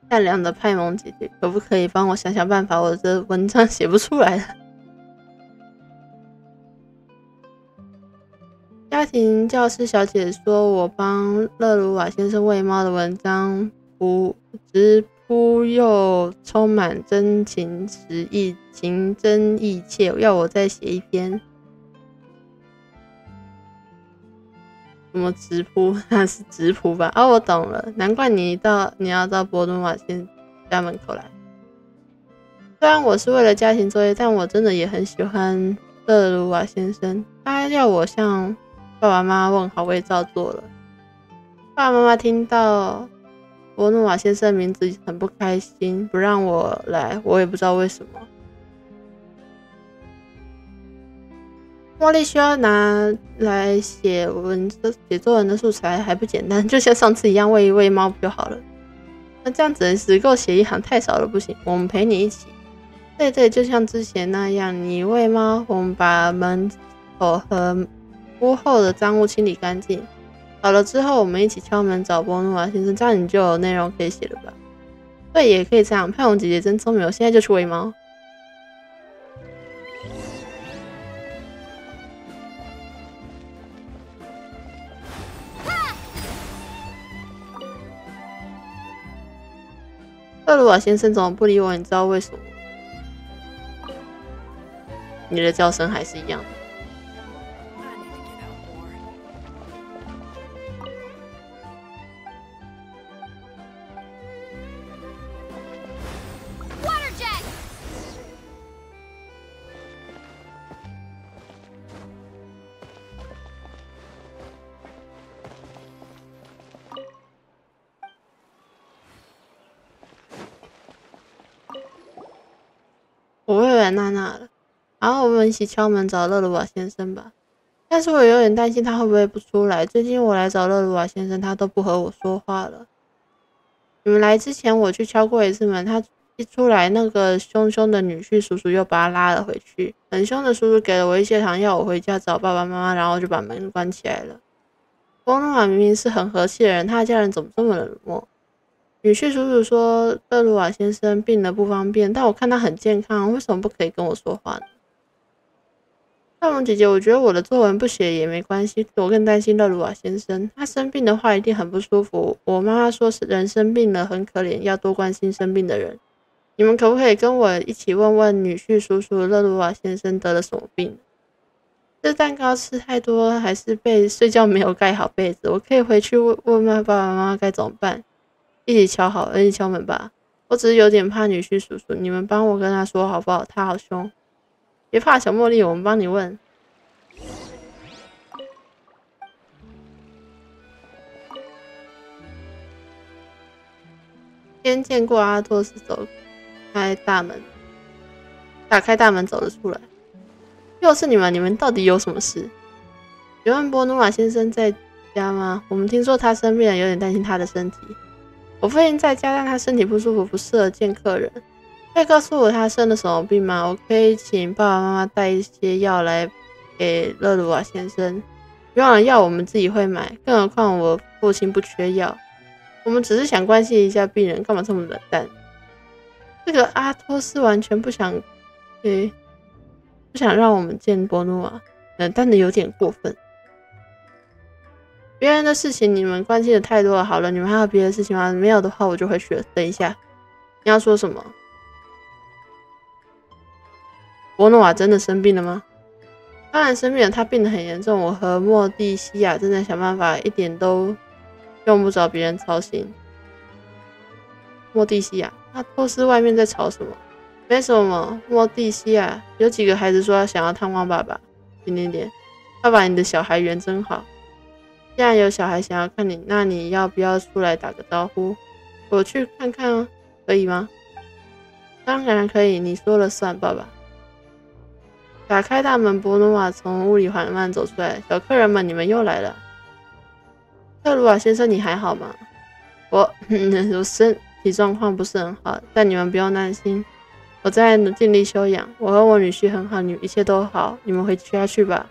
善良的派蒙姐姐，可不可以帮我想想办法？我的文章写不出来了。家庭教师小姐说，我帮勒鲁瓦先生喂猫的文章直朴又充满真情实意，情真意切，要我再写一篇。什么直朴？那是直朴吧？哦，我懂了，难怪你要到波努瓦先家门口来。虽然我是为了家庭作业，但我真的也很喜欢勒鲁瓦先生。他要我向爸爸妈妈问好，我也照做了。爸爸妈妈听到波努瓦先生的名字很不开心，不让我来，我也不知道为什么。茉莉需要拿来写作文的素材还不简单，就像上次一样喂一喂猫不就好了？那这样只够写一行，太少了不行。我们陪你一起。对，就像之前那样，你喂猫，我们把门口和屋后的脏物清理干净。好了之后，我们一起敲门找波努瓦先生，这样你就有内容可以写了吧？对，也可以这样。派红姐姐真聪明，我现在就去喂猫。勒鲁瓦先生怎么不理我？你知道为什么？你的叫声还是一样的。我喂完娜娜了，然后我们一起敲门找勒鲁瓦先生吧。但是我有点担心他会不会不出来。最近我来找勒鲁瓦先生，他都不和我说话了。你们来之前我去敲过一次门，他一出来，那个凶凶的女婿叔叔又把他拉了回去。很凶的叔叔给了我一些糖，要我回家找爸爸妈妈，然后就把门关起来了。波诺瓦明明是很和气的人，他的家人怎么这么冷漠？女婿叔叔说勒鲁瓦先生病了不方便，但我看他很健康，为什么不可以跟我说话呢？大萌姐姐，我觉得我的作文不写也没关系，我更担心勒鲁瓦先生，他生病的话一定很不舒服。我妈妈说人生病了很可怜，要多关心生病的人。你们可不可以跟我一起问问女婿叔叔勒鲁瓦先生得了什么病？这蛋糕吃太多，还是睡觉没有盖好被子？我可以回去问问爸爸妈妈该怎么办。一起敲门吧。我只是有点怕女婿叔叔，你们帮我跟他说好不好？他好凶。别怕，小茉莉，我们帮你问。先见过阿托斯走开大门，打开大门走了出来。又是你们，你们到底有什么事？请问波努瓦先生在家吗？我们听说他生病了，有点担心他的身体。我父亲在家，但他身体不舒服，不适合见客人。可以告诉我他生了什么病吗？我可以请爸爸妈妈带一些药来给勒鲁瓦先生。别忘了药我们自己会买，更何况我父亲不缺药。我们只是想关心一下病人，干嘛这么冷淡？这个阿托斯完全不想让我们见波努瓦，冷淡的有点过分。别人的事情你们关心的太多了。好了，你们还有别的事情吗？没有的话我就回去了。等一下，你要说什么？波诺瓦真的生病了吗？当然生病了，他病得很严重。我和莫蒂西亚正在想办法，一点都用不着别人操心。莫蒂西亚，阿托斯外面在吵什么？没什么。莫蒂西亚，有几个孩子说想要探望爸爸。点，爸爸，你的小孩缘真好。既然有小孩想要看你，那你要不要出来打个招呼？我去看看哦，可以吗？当然可以，你说了算，爸爸。打开大门，波努瓦从屋里缓慢走出来。小客人们，你们又来了。特鲁瓦先生，你还好吗？我身体状况不是很好，但你们不用担心，我在尽力休养。我和我女婿很好，一切都好。你们回家去吧。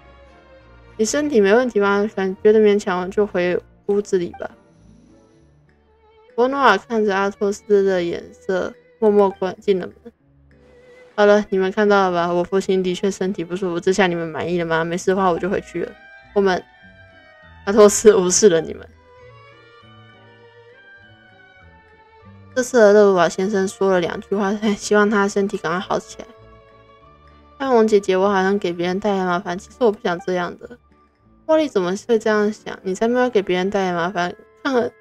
你身体没问题吗？觉得勉强就回屋子里吧。波诺瓦看着阿托斯的眼色，默默关进了门。好了，你们看到了吧？我父亲的确身体不舒服，这下你们满意了吗？没事的话我就回去了。阿托斯无视了你们。这次的勒鲁瓦先生说了2句话，希望他身体赶快好起来。汉王姐姐，我好像给别人带来麻烦，其实我不想这样的。茉莉怎么会这样想？你才没有给别人带来麻烦。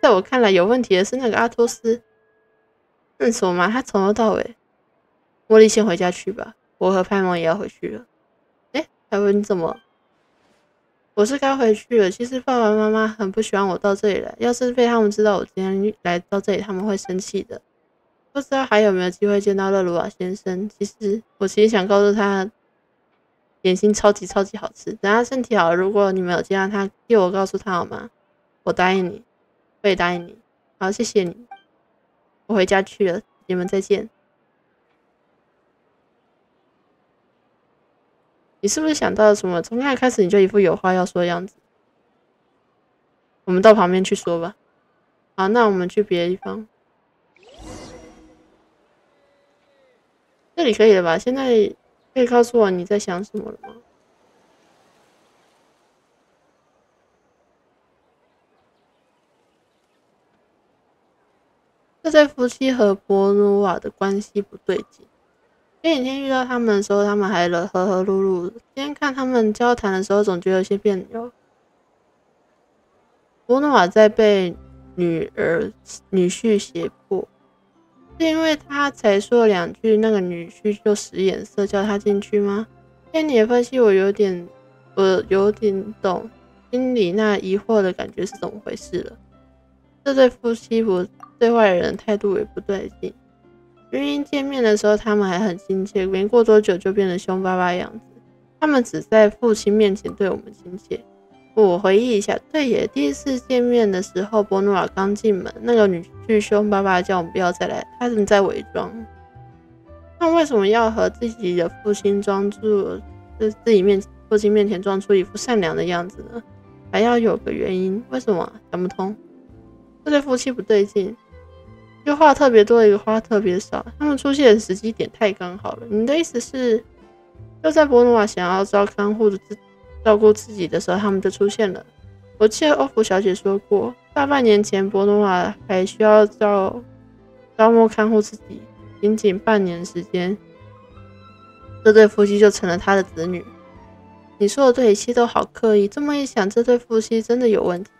在我看来有问题的是那个阿托斯。什么嘛？他从头到尾。茉莉先回家去吧，我和派蒙也要回去了。海文，你怎么？我是该回去了。其实爸爸妈妈很不喜欢我到这里来，要是被他们知道我今天来到这里，他们会生气的。不知道还有没有机会见到勒鲁瓦先生。我其实想告诉他，点心超级好吃。等他身体好了，如果你们有见到他，替我告诉他好吗？我答应你，我也答应你。好，谢谢你。我回家去了，你们再见。你是不是想到了什么？从刚才开始你就一副有话要说的样子。我们到旁边去说吧。好，那我们去别的地方。这里可以了吧？现在可以告诉我你在想什么了吗？这对夫妻和波努瓦的关系不对劲。前几天遇到他们的时候，他们还和和睦睦的。今天看他们交谈的时候，总觉得有些别扭。波诺瓦在被女婿胁迫，是因为他才说2句，那个女婿就使眼色叫他进去吗？听你的分析，我有点懂，心里那疑惑的感觉是怎么回事了。这对夫妻对外人态度也不对劲。明明见面的时候他们还很亲切，没过多久就变得凶巴巴的样子。他们只在父亲面前对我们亲切。我回忆一下，对耶，第一次见面的时候，波诺瓦刚进门，那个女婿凶巴巴叫我们不要再来，他正在伪装。那为什么要和自己的父亲父亲面前装出一副善良的样子呢？还要有个原因，为什么想不通？这对夫妻不对劲，一个话特别多，一个话特别少，他们出现的时机点太刚好了。你的意思是，就在波诺瓦想要招看护的照顾自己的时候，他们就出现了。我记得欧芙小姐说过，大半年前波诺瓦还需要招募看护自己，仅半年时间，这对夫妻就成了他的子女。你说的对，一切都好刻意。这么一想，这对夫妻真的有问题。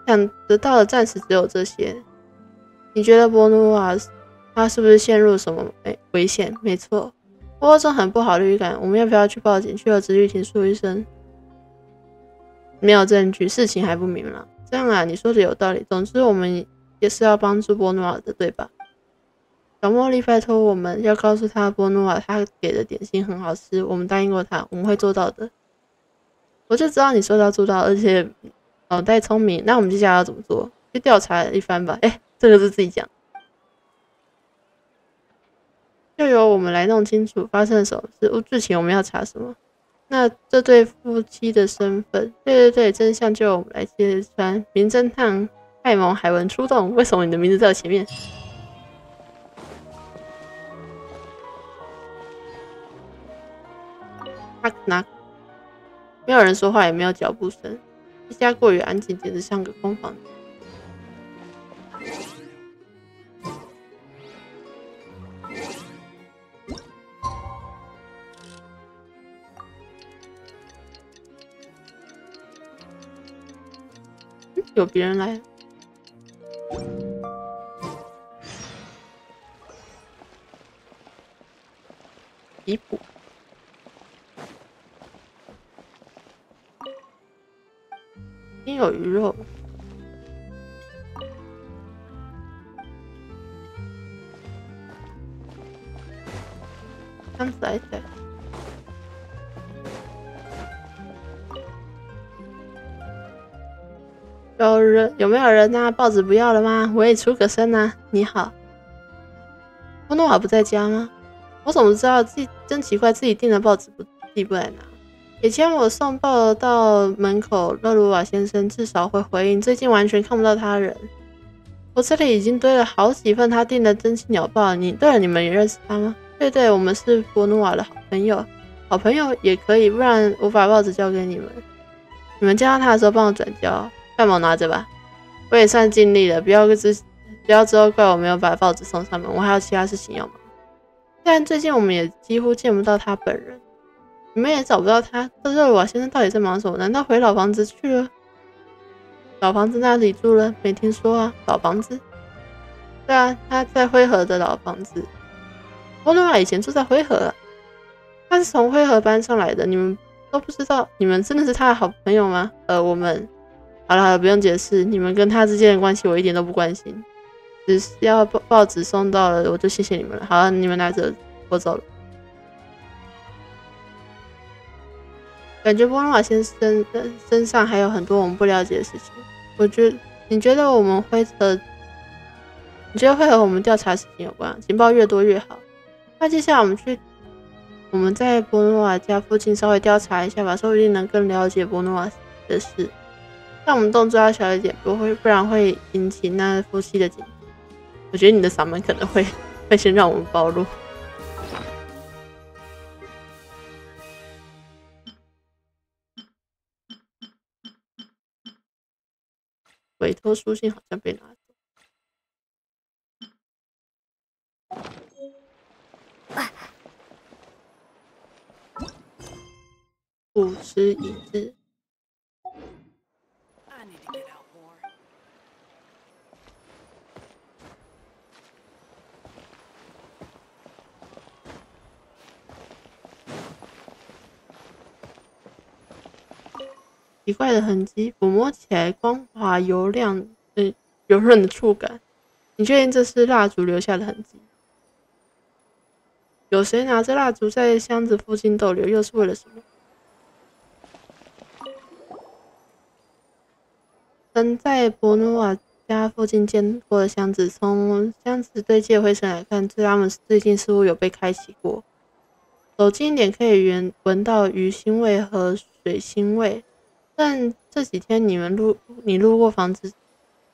想得到的暂时只有这些。你觉得波诺瓦他是不是陷入什么危险？没错，我有种很不好的预感。我们要不要去报警，去和子律庭说一声？没有证据，事情还不明朗。这样啊，你说的有道理。总之，我们也是要帮助波诺瓦的，对吧？小茉莉拜托我们要告诉他，波诺瓦他给的点心很好吃，我们答应过他，我们会做到的。我就知道你说到做到，而且脑袋聪明。那我们接下来要怎么做？去调查一番吧。这个是自己讲，就由我们来弄清楚发生了什么事。剧情我们要查什么？那这对夫妻的身份，对，真相就由我们来揭穿。名侦探海文出动。为什么你的名字在我前面？没有人说话，也没有脚步声。一家过于安静，简直像个空房子。有别人来了。吉普。心有鱼肉。箱子还在。有没有人啊？报纸不要了吗？我也出个声啊！你好，波诺瓦不在家吗？我怎么知道？真奇怪，自己订的报纸自己不来拿。以前我送报到门口，勒鲁瓦先生至少会回应。最近完全看不到他人。我这里已经堆了好几份他订的真情鸟报。对了，你们也认识他吗？对，我们是波诺瓦的好朋友。好朋友也可以，不然我把报纸交给你们。你们见到他的时候帮我转交。干嘛拿着吧？我也算尽力了，不要之后怪我没有把报纸送上门，我还有其他事情要忙。但最近我们也几乎见不到他本人，你们也找不到他。这勒鲁瓦先生到底在忙什么？难道回老房子去了？老房子那里住了？没听说啊。老房子？对啊，他在灰河的老房子。波诺瓦以前住在灰河啊，他是从灰河搬上来的，你们都不知道？你们真的是他的好朋友吗？我们好了，不用解释，你们跟他之间的关系我一点都不关心，只是要报纸送到了，我就谢谢你们了。好了，你们拿着，我走了。感觉波诺瓦先生身上还有很多我们不了解的事情。你觉得会和我们调查事情有关？情报越多越好。那接下来我们在波诺瓦家附近稍微调查一下吧，说不定能更了解波诺瓦的事。但我们动作要小一点，不然会引起那夫妻的警觉。我觉得你的嗓门可能会先让我们暴露。委托书信好像被拿走。师已至。奇怪的痕迹，抚摸起来光滑油亮、油润的触感。你确定这是蜡烛留下的痕迹？有谁拿着蜡烛在箱子附近逗留，又是为了什么？曾在伯努瓦家附近见过的箱子，从箱子堆积的灰尘来看，它们最近似乎有被开启过。走近一点可以闻到鱼腥味和水腥味。但这几天你路过房子，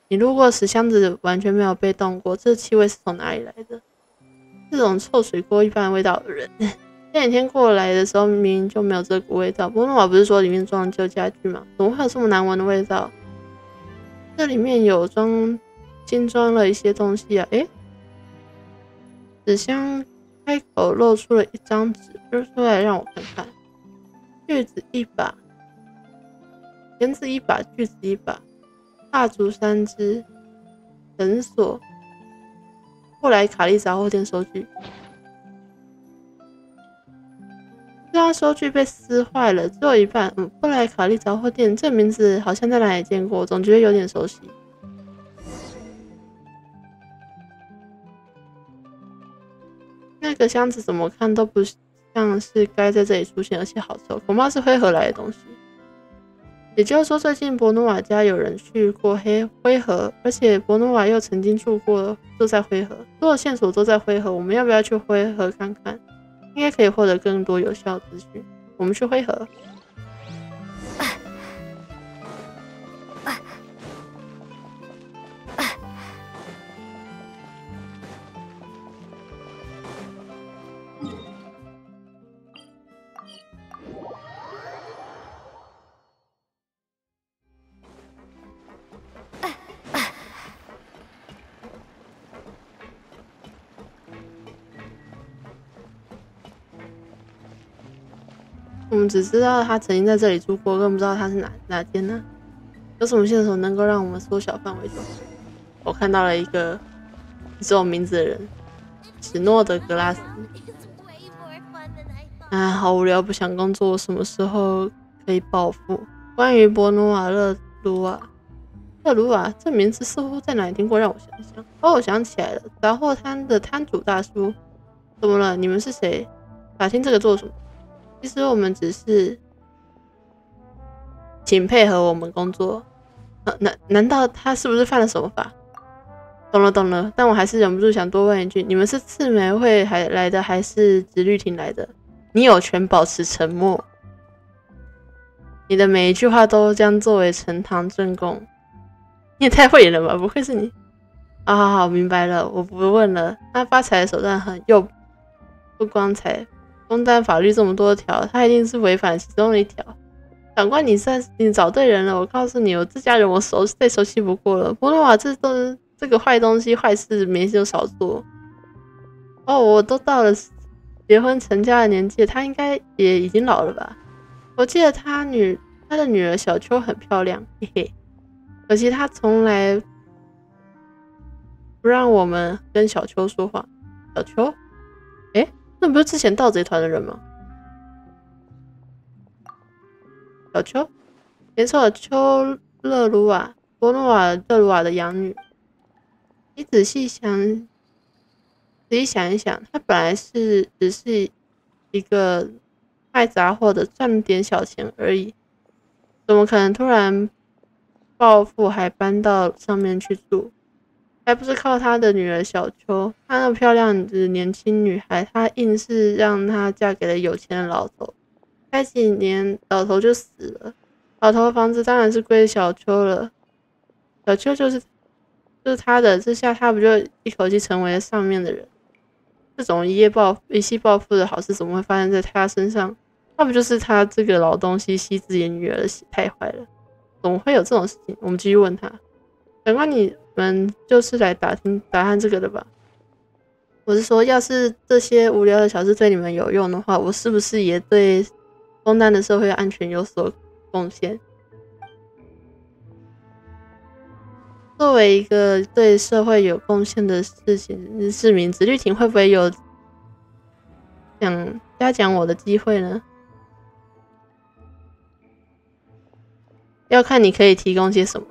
你路过时箱子完全没有被动过，这气味是从哪里来的？这种臭水锅一般的味道的人，前几天过来的时候明明就没有这股味道。伯努瓦不是说里面装了旧家具吗？怎么会有这么难闻的味道？这里面有新装了一些东西啊！纸箱开口露出了一张纸，扔出来让我看看。锯子一把。钳子一把，锯子一把，蜡烛3支，绳索，布莱卡利杂货店收据。这张收据被撕坏了，只有一半。布莱卡利杂货店这名字好像在哪里见过，总觉得有点熟悉。那个箱子怎么看都不像是该在这里出现，而且好臭，恐怕是灰河来的东西。也就是说，最近伯努瓦家有人去过灰河，而且伯努瓦又曾经住在灰河，所有线索都在灰河。我们要不要去灰河看看？应该可以获得更多有效资讯。我们去灰河。我们只知道他曾经在这里住过，更不知道他是哪间呢？有什么线索能够让我们缩小范围就好？我看到了一个只有名字的人，史诺德格拉斯。好无聊，不想工作，什么时候可以暴富？关于伯努瓦勒鲁瓦这名字似乎在哪里听过，让我想想。我想起来了，杂货摊的摊主大叔。怎么了？你们是谁？打听这个做什么？其实我们只是请配合我们工作。难道他是不是犯了什么法？懂了，但我还是忍不住想多问一句：你们是赤玫会来的，还是直律庭来的？你有权保持沉默。你的每一句话都将作为呈堂证供。你也太会演了吧？不愧是你。好，明白了，我不问了。他发财的手段又不光彩。公单法律这么多条，他一定是违反其中的一条。长官，你找对人了。我告诉你，我这家人我再熟悉不过了。伯努瓦这个坏东西坏事没事就少做。我都到了结婚成家的年纪，他应该也已经老了吧？我记得他的女儿小秋很漂亮，嘿嘿。可惜他从来不让我们跟小秋说话。小秋？那不是之前盗贼团的人吗？小秋，没错，秋勒鲁瓦，伯努瓦勒鲁瓦的养女。你仔细想一想，他本来只是一个卖杂货的，赚了点小钱而已，怎么可能突然暴富，还搬到上面去住？还不是靠他的女儿小秋，她那么漂亮的年轻女孩，他硬是让她嫁给了有钱的老头。才几年，老头就死了，老头的房子当然是归小秋了。小秋就是他的，这下他不就一口气成为了上面的人？这种一夕暴富的好事怎么会发生在他身上？那不就是他这个老东西惜自己女儿的血太坏了？怎么会有这种事情？我们继续问他。长官，你们就是来打探这个的吧？我是说，要是这些无聊的小事对你们有用的话，我是不是也对东南的社会安全有所贡献。作为一个对社会有贡献的市民，子绿町会不会有想嘉奖我的机会呢？要看你可以提供些什么。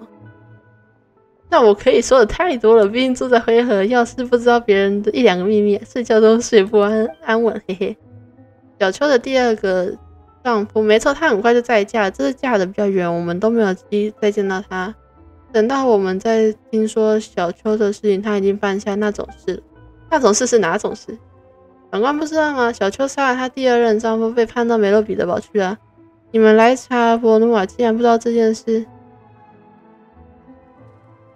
那我可以说的太多了，毕竟住在灰河，要是不知道别人的1、2个秘密，睡觉都睡不安稳，嘿嘿。小秋的第2个丈夫，没错，他很快就再嫁了，这次嫁的比较远，我们都没有再见到他。等到我们在听说小秋的事情，他已经犯下那种事了。那种事是哪种事？长官不知道吗？小秋杀了他第2任丈夫，被判到梅洛彼得堡去了。你们来查伯努瓦，既然不知道这件事，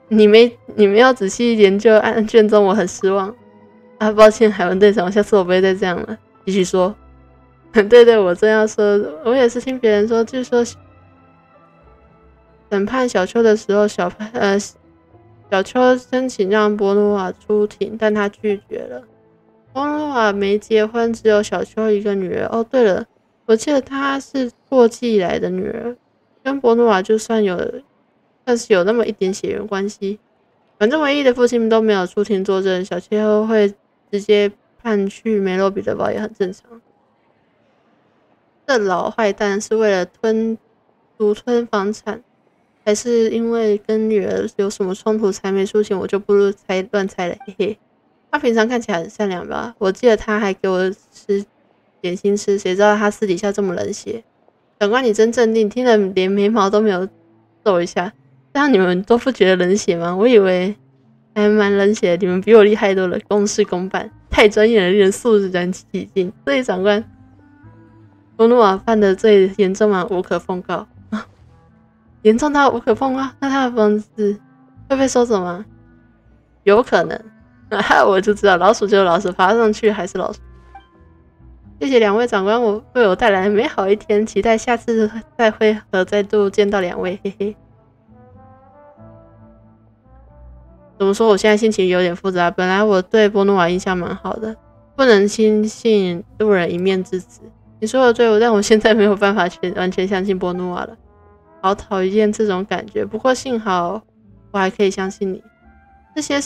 你们要仔细研究案卷中，我很失望。啊，抱歉，海文队长，下次我不会再这样了。继续说。对，我正要说，我也是听别人说，据说审判小秋的时候，小秋申请让伯努瓦出庭，但他拒绝了。伯努瓦没结婚，只有小秋一个女儿。哦，对了，我记得她是过继来的女儿，跟伯努瓦就算是有那么一点血缘关系。反正唯一的父亲都没有出庭作证，小秋会直接判去梅洛彼得堡也很正常。这老坏蛋是为了独吞房产，还是因为跟女儿有什么冲突才没出庭？我就不乱猜了，嘿嘿。他平常看起来很善良吧？我记得他还给我吃点心吃，谁知道他私底下这么冷血。长官，你真镇定，听了连眉毛都没有皱一下。这样你们都不觉得冷血吗？我以为还蛮冷血的，你们比我厉害多了，公事公办，太专业了，令人肃然起敬。所以长官，伯努瓦犯的最严重吗？无可奉告。严重到无可奉告？那他的房子会被收走吗？有可能。我就知道，老鼠就是老鼠，爬上去还是老鼠。谢谢2位长官，为我带来美好一天，期待下次再会和再度见到2位，嘿嘿。怎么说？我现在心情有点复杂。本来我对波诺瓦印象蛮好的，不能轻信路人一面之词。你说的对，但我现在没有办法完全相信波诺瓦了，好讨厌这种感觉。不过幸好我还可以相信你。这些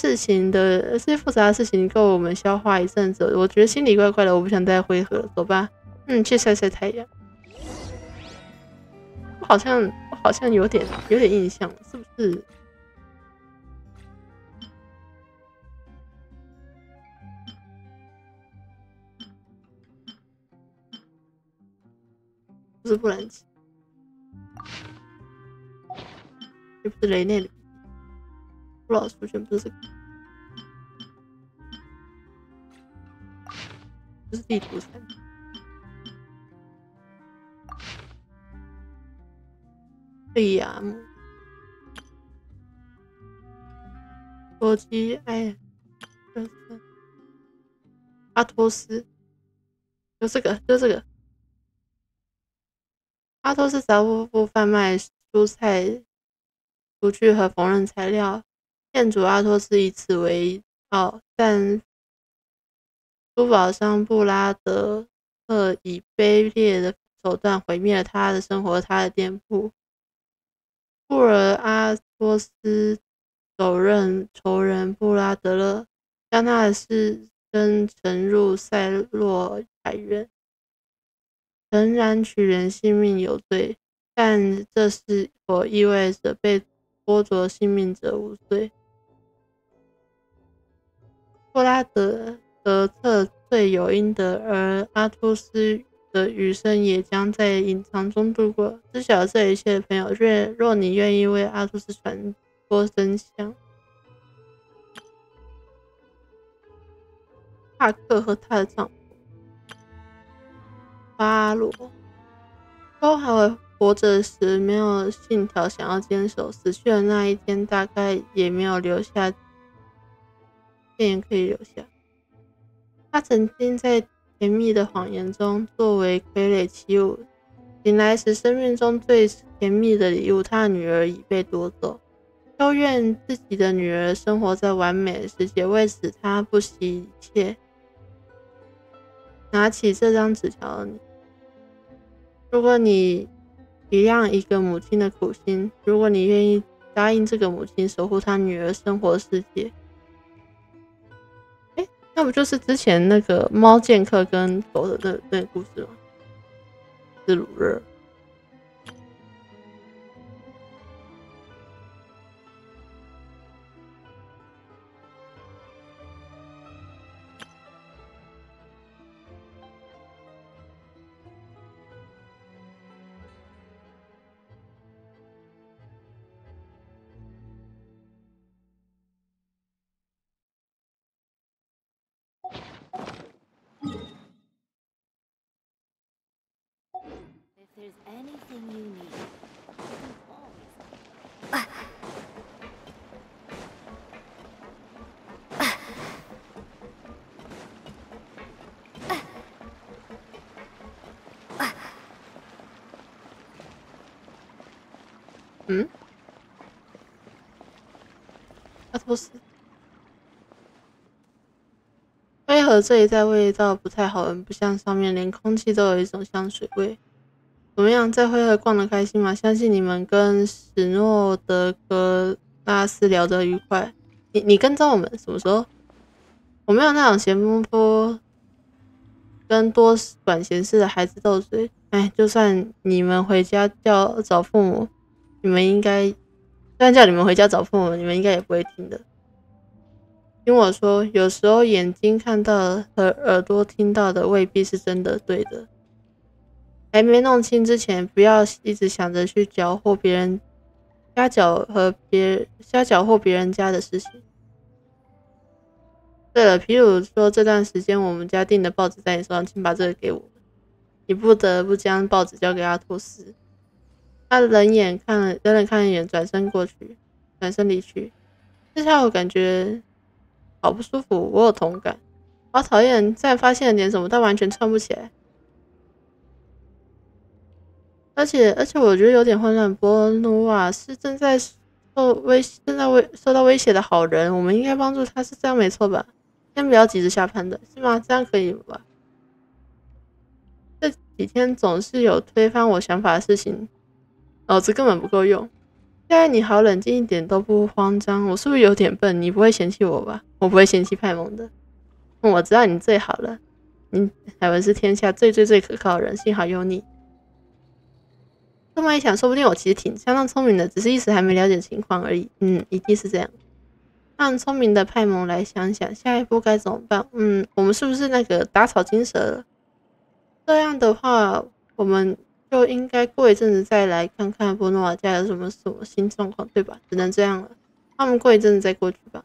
复杂的事情够我们消化一阵子，我觉得心里怪怪的，我不想再回合了，走吧。去晒晒太阳。我好像有点印象，是不是？不是布兰奇，也不是雷内里。不老出现不是这个，不是地图3，贝亚姆、多基埃尔森、阿托斯，就这个。阿托斯杂货铺贩卖蔬菜、厨具和缝纫材料。店主阿托斯以此为傲，但珠宝商布拉德特以卑劣的手段毁灭了他的生活和他的店铺。故而阿托斯手刃仇人布拉德勒，将他的尸身沉入塞洛海渊。诚然取人性命有罪，但这是否意味着被剥夺性命者无罪？布拉德特罪有应得，而阿托斯的余生也将在隐藏中度过。知晓这一切的朋友，若你愿意为阿托斯传播真相，帕克和他的丈夫巴罗都还活着时没有信条想要坚守，死去的那一天大概也没有留下电影可以留下。他曾经在甜蜜的谎言中作为傀儡起舞，醒来时生命中最甜蜜的礼物，他的女儿已被夺走。都愿自己的女儿生活在完美的世界，为此他不惜一切。拿起这张纸条，如果你体谅一个母亲的苦心，如果你愿意答应这个母亲守护她女儿生活的世界，那不就是之前那个猫剑客跟狗的那个故事吗？是鲁热。If there's anything you need, you can always. 阿托斯，灰河这一带味道不太好闻，不像上面，连空气都有一种香水味。怎么样，在灰河逛得开心吗？相信你们跟史诺德格拉斯聊得愉快。你跟踪我们什么时候？我没有那种闲工夫跟多管闲事的孩子斗嘴。哎，就算你们回家找父母，你们应该，就算叫你们回家找父母，你们应该也不会听的。听我说，有时候眼睛看到和耳朵听到的未必是真的对的。还没弄清之前，不要一直想着去搅和别人瞎搅和别人家的事情。对了，譬如说这段时间我们家订的报纸在你手上，请把这个给我。你不得不将报纸交给阿托斯。他冷眼看了一眼，转身离去。这下我感觉好不舒服，我有同感。好讨厌，再发现了点什么，但完全串不起来。而且我觉得有点混乱。波努瓦是正在受到威胁的好人，我们应该帮助他，是这样没错吧？先不要急着下判断，是吗？这样可以吧？这几天总是有推翻我想法的事情，脑子根本不够用。现在你好冷静一点都不慌张，我是不是有点笨？你不会嫌弃我吧？我不会嫌弃派蒙的。我知道你最好了，海文是天下最可靠的人，幸好有你。这么一想，说不定我其实挺相当聪明的，只是一时还没了解情况而已。一定是这样。让聪明的派蒙来想想下一步该怎么办。我们是不是那个打草惊蛇了？这样的话，我们就应该过一阵子再来看看波诺瓦家有什么新状况，对吧？只能这样了。那我们过一阵子再过去吧。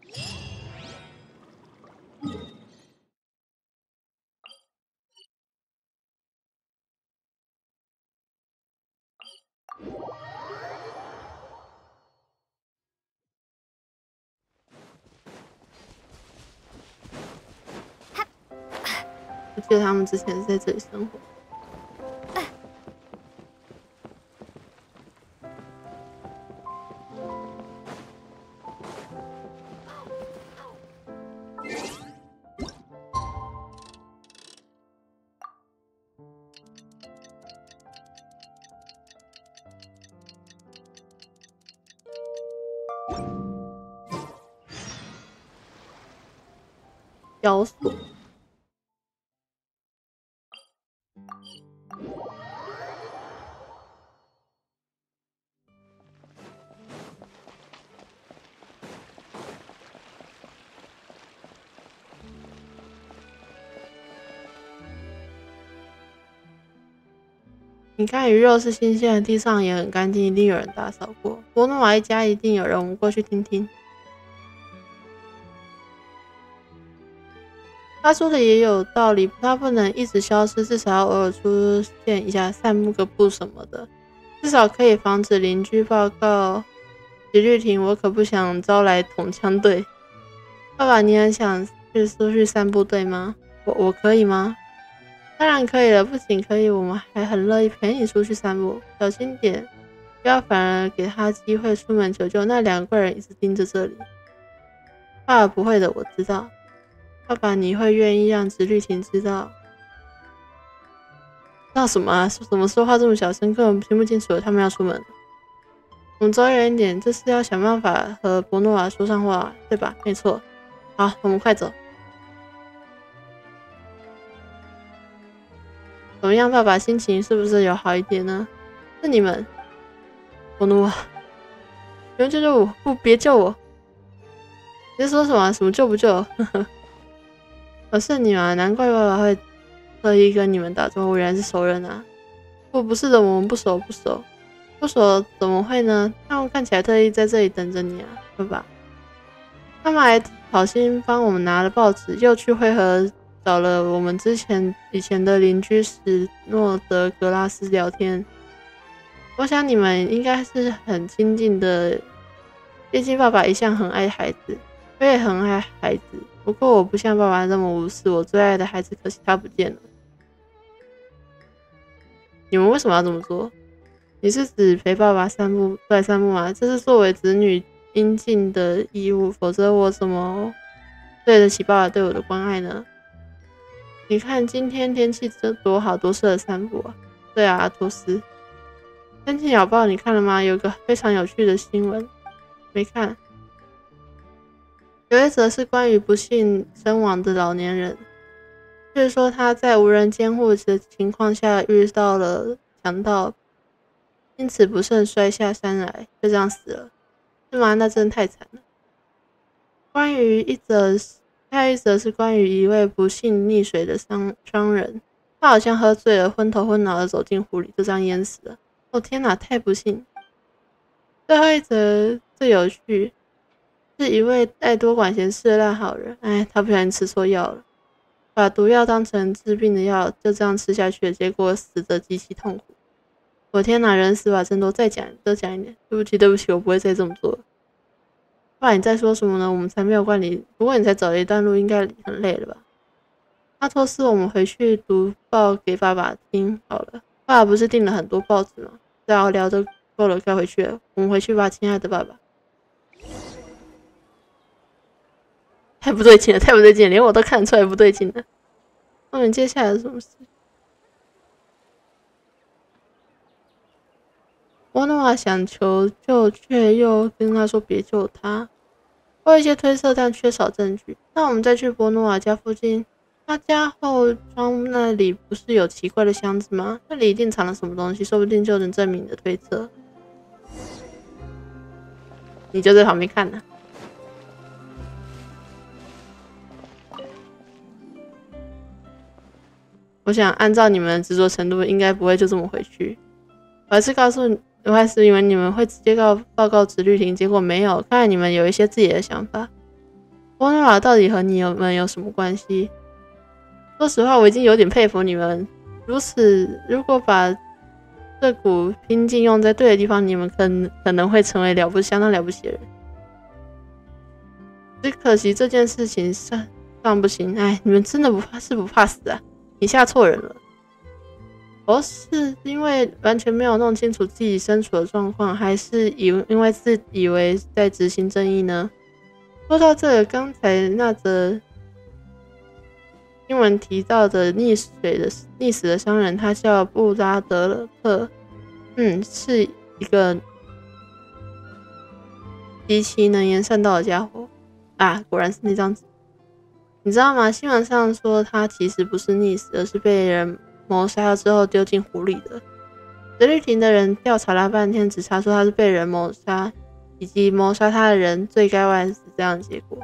我记得他们之前是在这里生活。雕塑。你看，鱼肉是新鲜的，地上也很干净，一定有人打扫过。波诺瓦一家一定有人，我们过去听听。他说的也有道理，他不能一直消失，至少要偶尔出现一下，散步个步什么的，至少可以防止邻居报告吉律廷。我可不想招来捅枪队。爸爸，你很想出去散步，对吗？我可以吗？当然可以了，不仅可以，我们还很乐意陪你出去散步。小心点，不要反而给他机会出门求救。那两个怪人一直盯着这里。爸爸不会的，我知道。爸爸，你会愿意让直律廷知道？闹什么啊？怎么说话这么小声，根本听不清楚他们要出门。我们走远一点，这是要想办法和伯诺瓦说上话，对吧？没错。好，我们快走。怎么样，爸爸心情是不是有好一点呢？是你们，伯诺瓦，你们救救我！不，别救我！你在说什么？什么救不救？是你吗？难怪爸爸会特意跟你们打招呼，原来是熟人啊！不是的，我们不熟，不熟怎么会呢？他们看起来特意在这里等着你啊，爸爸。他们还好心帮我们拿了报纸，又去会合找了我们以前的邻居史诺德格拉斯聊天。我想你们应该是很亲近的，毕竟爸爸一向很爱孩子，我也很爱孩子。不过我不像爸爸那么无私，我最爱的孩子可惜他不见了。你们为什么要这么做？你是指陪爸爸散步吗？这是作为子女应尽的义务，否则我怎么对得起爸爸对我的关爱呢？你看今天天气多好，多适合散步啊！对啊，阿托斯。天气早报你看了吗？有个非常有趣的新闻。没看。有一则是关于不幸身亡的老年人，就是说他在无人监护的情况下遇到了强盗，因此不慎摔下山来，就这样死了。是吗？那真的太惨了。还有一则是关于一位不幸溺水的商人，他好像喝醉了，昏头昏脑的走进湖里，就这样淹死了。哦天哪，太不幸！最后一则最有趣，是一位爱多管闲事的烂好人。哎，他不小心吃错药了，把毒药当成治病的药，就这样吃下去了，结果死得极其痛苦。我天哪，人死法真多！再讲一点。对不起，我不会再这么做了。爸，你在说什么呢？我们才没有怪你，不过你才走了一段路，应该很累了吧？阿托斯，我们回去读报给爸爸听好了。爸爸不是订了很多报纸吗？对啊，聊得够了，该回去了。我们回去吧，亲爱的爸爸。太不对劲了，连我都看得出来不对劲了。那么接下来是什么事？伯诺瓦想求救，却又跟他说别救他。我有一些推测，但缺少证据。那我们再去伯诺瓦家附近，他家后窗那里不是有奇怪的箱子吗？那里一定藏了什么东西，说不定就能证明你的推测。你就在旁边看呢。我想按照你们的执着程度，应该不会就这么回去。我还是以为你们会直接报告直律庭，结果没有。看来你们有一些自己的想法。伯诺瓦到底和你们有什么关系？说实话，我已经有点佩服你们。如果把这股拼劲用在对的地方，你们可能会成为相当了不起的人。只可惜这件事情上不行。哎，你们真的不怕死啊？你吓错人了。我是因为完全没有弄清楚自己身处的状况，还是因为自以为在执行正义呢？说到这个，刚才那则新闻提到的溺死的商人，他叫布拉德勒特，是一个极其能言善道的家伙啊！果然是那张纸。你知道吗？新闻上说他其实不是溺死，而是被人谋杀了之后丢进湖里的。直律庭的人调查了半天，只查出他是被人谋杀，以及谋杀他的人罪该万死这样的结果。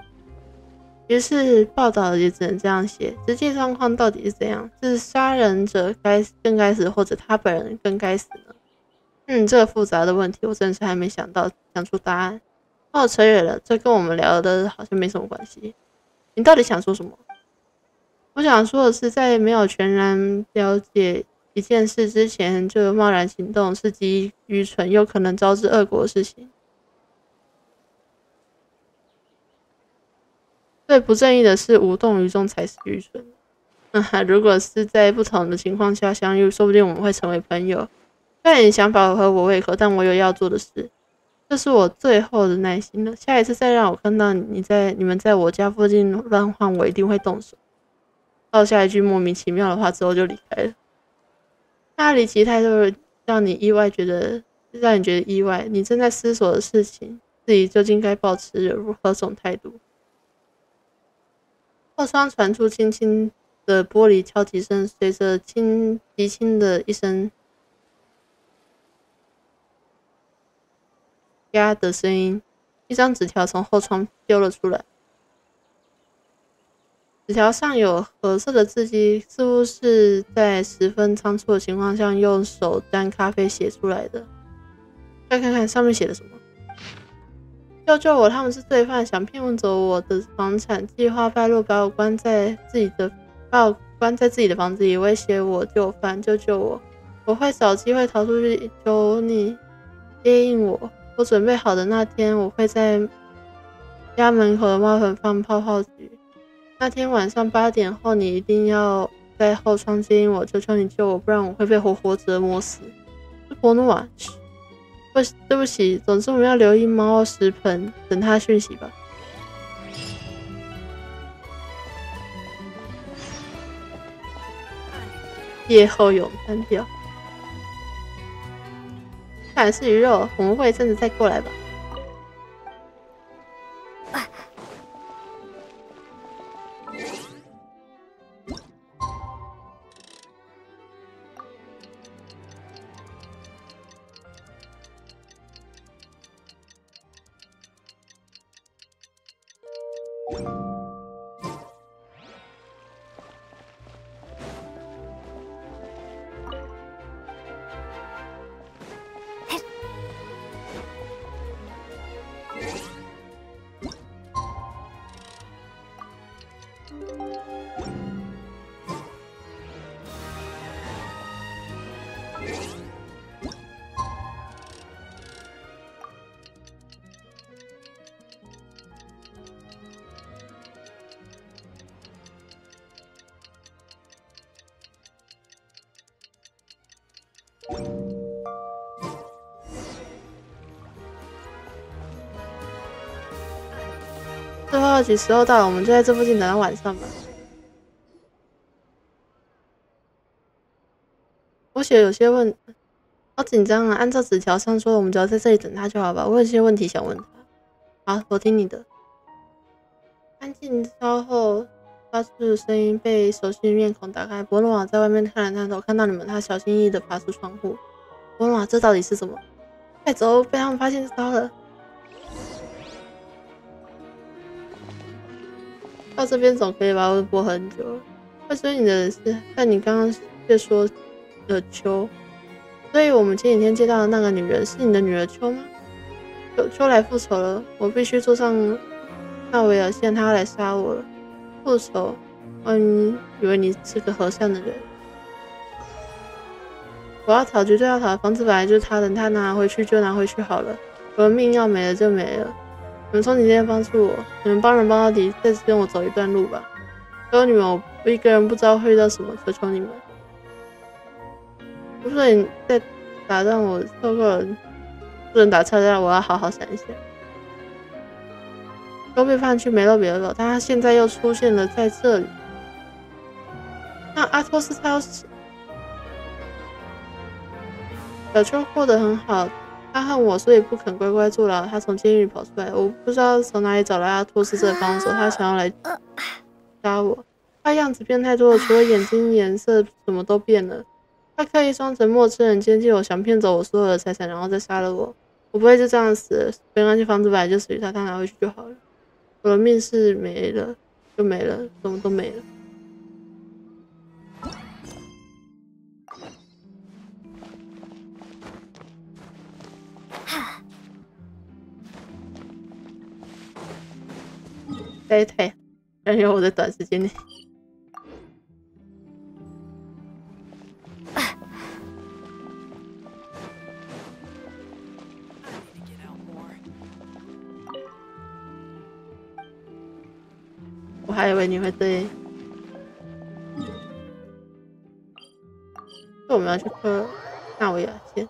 于是报道也只能这样写。实际状况到底是怎样？是杀人者更该死，或者他本人更该死呢？这个复杂的问题，我真是还没想出答案。我扯远了，这跟我们聊的好像没什么关系。你到底想说什么？我想说的是，在没有全然了解一件事之前就贸然行动，是极愚蠢又可能招致恶果的事情。最不正义的是无动于衷才是愚蠢。如果是在不同的情况下相遇，说不定我们会成为朋友。虽然你想法合我胃口，但我有要做的事。这是我最后的耐心了。下一次再让我看到你们在我家附近乱晃，我一定会动手。到下一句莫名其妙的话之后就离开了。他离奇态度让你意外，让你觉得意外。你正在思索的事情，自己究竟该保持何种态度？后窗传出轻轻的玻璃敲击声，随着极轻的一声“呀”的声音，一张纸条从后窗丢了出来。纸条上有褐色的字迹，似乎是在十分仓促的情况下用手沾咖啡写出来的。再看看上面写的什么：“救救我！他们是罪犯，想骗走我的房产，计划败露，把我关在自己的房子里，威胁我就范，救救我！我会找机会逃出去，求你接应我。我准备好的那天，我会在家门口的花盆放泡泡菊。那天晚上8点后，你一定要在后窗接应我，求求你救我，不然我会被活活折磨死。”是伯诺瓦。对不起，总之我们要留意猫猫食盆，等他讯息吧。夜后咏单调，看来是鱼肉，我们过一阵子再过来吧。最后2局时候到了，我们就在这附近等到晚上吧。我写有些好紧张啊！按照纸条上说，我们只要在这里等他就好吧。我有些问题想问他。好，我听你的。安静稍后，发出的声音被熟悉的面孔打开。伯诺瓦在外面看了探头，看到你们，他小心翼翼地爬出窗户。伯诺瓦，这到底是什么？快走！被他们发现就糟了。到这边总可以吧？我播很久了。会追你的人是，但你刚刚却说秋，所以我们前几天见到的那个女人是你的女儿秋吗？秋来复仇了，我必须坐上纳维尔线，他要来杀我了。复仇？以为你是个和善的人。我要逃，绝对要逃！房子本来就是他的，他拿回去就拿回去好了。我的命要没了就没了。你们从今天帮助我，你们帮人帮到底，再跟我走一段路吧。只有你们，我一个人不知道会遇到什么，求求你们！不是你再打断我，错过了，不能打岔，让我要好好想一想。都被放去没漏别漏，但他现在又出现了在这里。那阿托斯他要死。小秋过得很好。他恨我，所以不肯乖乖坐牢。他从监狱跑出来，我不知道从哪里找来阿托斯这个帮手。他想要来杀我。他样子变太多了，除了眼睛颜色，什么都变了。他刻意装成陌生人接近我，想骗走我所有的财产，然后再杀了我。我不会就这样死了。没关系，房子本来就属于他，他拿回去就好了。我的命是没了，就没了，什么都没了。太然后我在短时间内我还以为你会对，我们要去喝纳维亚线。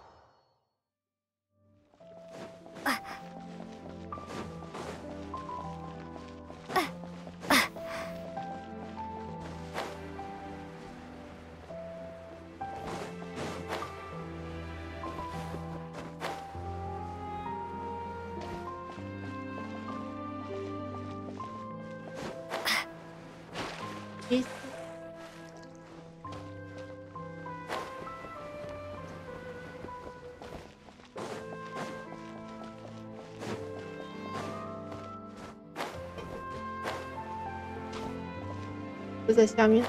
就在下面。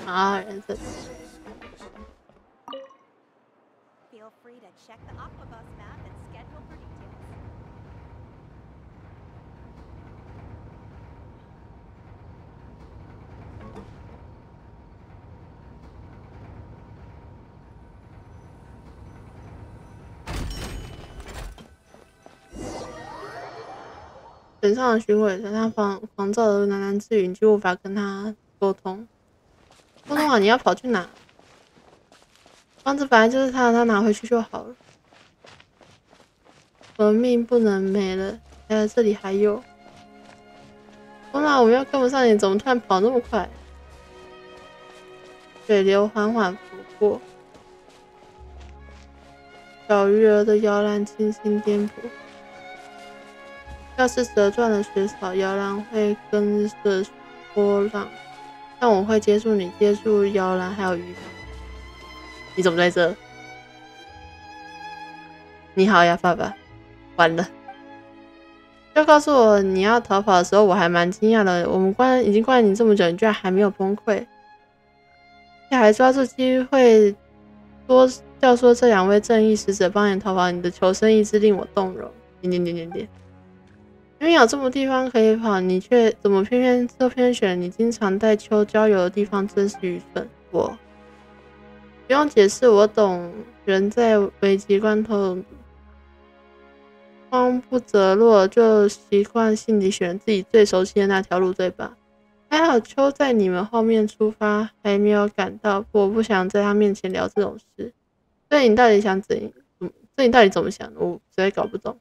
好，人生。Feel free to check the Octobus map and schedule for details. 整上的巡尾在他狂躁的喃喃自语，你就无法跟他沟通。沟通啊，你要跑去哪？房子本来就是他的，他拿回去就好了。我的命不能没了，这里还有。欧娜，我们要跟不上你，怎么突然跑那么快？水流缓缓拂过，小鱼儿的摇篮轻轻颠簸。要是折断了水草，摇篮会跟着波浪，但我会接住你，接住摇篮还有鱼。你怎么在这？你好呀，爸爸。完了，就告诉我你要逃跑的时候，我还蛮惊讶的。我们已经关了你这么久，你居然还没有崩溃，你还抓住机会教唆这两位正义使者帮你逃跑，你的求生意志令我动容。明明有这么地方可以跑，你却怎么偏选你经常带秋郊游的地方，真是愚蠢。我不用解释，我懂，人在危急关头慌不择路，就习惯性地选自己最熟悉的那条路，对吧？还好秋在你们后面出发，还没有赶到，我不想在他面前聊这种事。所以你到底想你到底怎么想的？我实在搞不懂。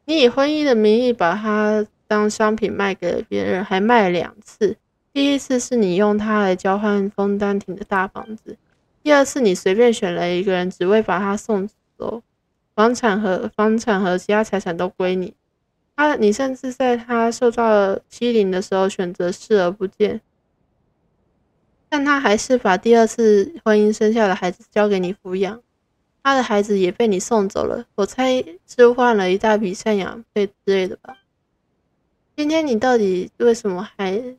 你以婚姻的名义把它当商品卖给了别人，还卖了2次。第一次是你用它来交换枫丹亭的大房子，第二次你随便选了一个人，只为把他送走，房产和其他财产都归你。你甚至在他受到欺凌的时候选择视而不见，但他还是把第2次婚姻生下的孩子交给你抚养。他的孩子也被你送走了，我猜置换了一大笔赡养费之类的吧。今天你到底为什么还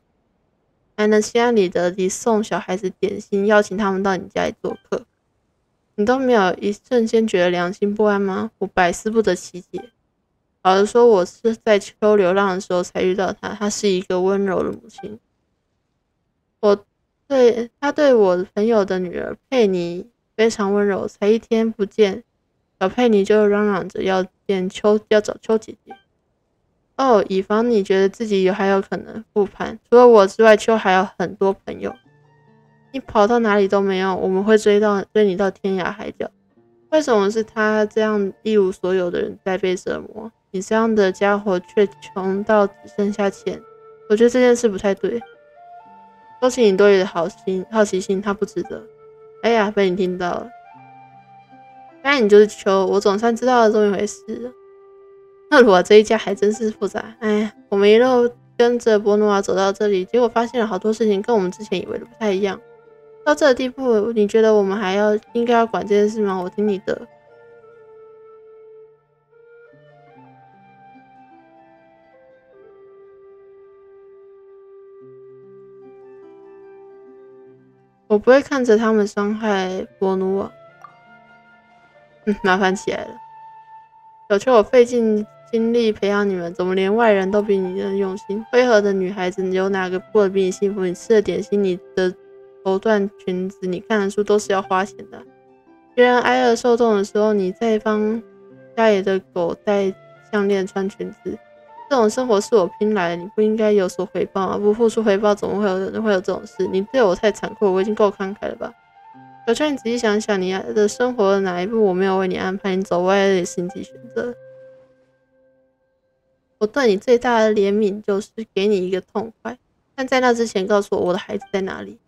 能心安理得地送小孩子点心，邀请他们到你家里做客？你都没有一瞬间觉得良心不安吗？我百思不得其解。老实说，我是在秋流浪的时候才遇到她，她是一个温柔的母亲。她对我朋友的女儿佩妮非常温柔，才1天不见，小佩妮就嚷嚷着要找秋姐姐。以防你觉得自己还有可能复盘，除了我之外，秋还有很多朋友。你跑到哪里都没用，我们会追你到天涯海角。为什么是他这样一无所有的人在被折磨？你这样的家伙却穷到只剩下钱，我觉得这件事不太对。勾起你多余的好奇心，他不值得。哎呀，被你听到了。原来你就是秋，我总算知道了这么一回事了。那鲁瓦这一家还真是复杂。哎呀，我们一路跟着波诺瓦走到这里，结果发现了好多事情跟我们之前以为的不太一样。到这个地步，你觉得我们应该要管这件事吗？我听你的。我不会看着他们伤害波努瓦。麻烦起来了。小秋，我费尽心力培养你们，怎么连外人都比你更用心？灰河的女孩子有哪个过得比你幸福？你吃的点心，你的头缎裙子，你看的书都是要花钱的。别人挨饿受冻的时候，你在帮家里的狗戴项链穿裙子。这种生活是我拼来的，你不应该有所回报吗？不付出回报，怎么会有人会有这种事？你对我太残酷，我已经够慷慨了吧？小秋，你仔细想想，你的生活的哪一步我没有为你安排？你走歪了也是你自己选择。我对你最大的怜悯就是给你一个痛快，但在那之前告诉我的孩子在哪里。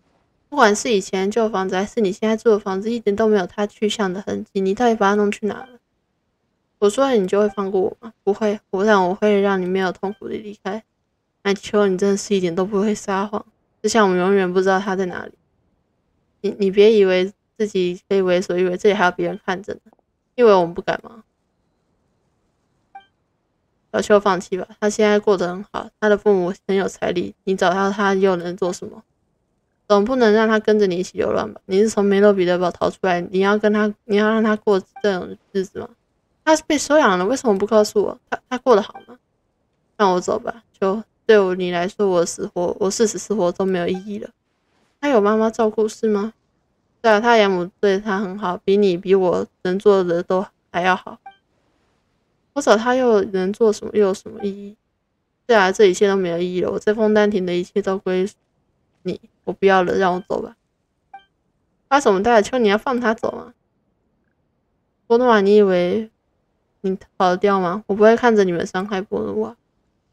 不管是以前旧房子还是你现在住的房子，一点都没有他去向的痕迹，你到底把他弄去哪了？我说了你就会放过我吗？不会，我会让你没有痛苦的离开。那秋，你真的是一点都不会撒谎，就像我们永远不知道他在哪里。你别以为自己可以为所欲为，这里还有别人看着呢。以为我们不敢吗？小秋放弃吧，他现在过得很好，他的父母很有财力，你找到他又能做什么？总不能让他跟着你一起流浪吧？你是从梅洛彼得堡逃出来，你要让他过这种日子吗？他是被收养了，为什么不告诉我？他过得好吗？让我走吧，就对你来说，我是死是活都没有意义了。他有妈妈照顾是吗？对啊，他养母对他很好，比我能做的都还要好。我找他又能做什么？又有什么意义？对啊，这一切都没有意义了。我在枫丹亭的一切都归你，我不要了，让我走吧。发什么呆了？秋，你要放他走吗？波诺瓦，你以为你跑得掉吗？我不会看着你们伤害波诺瓦。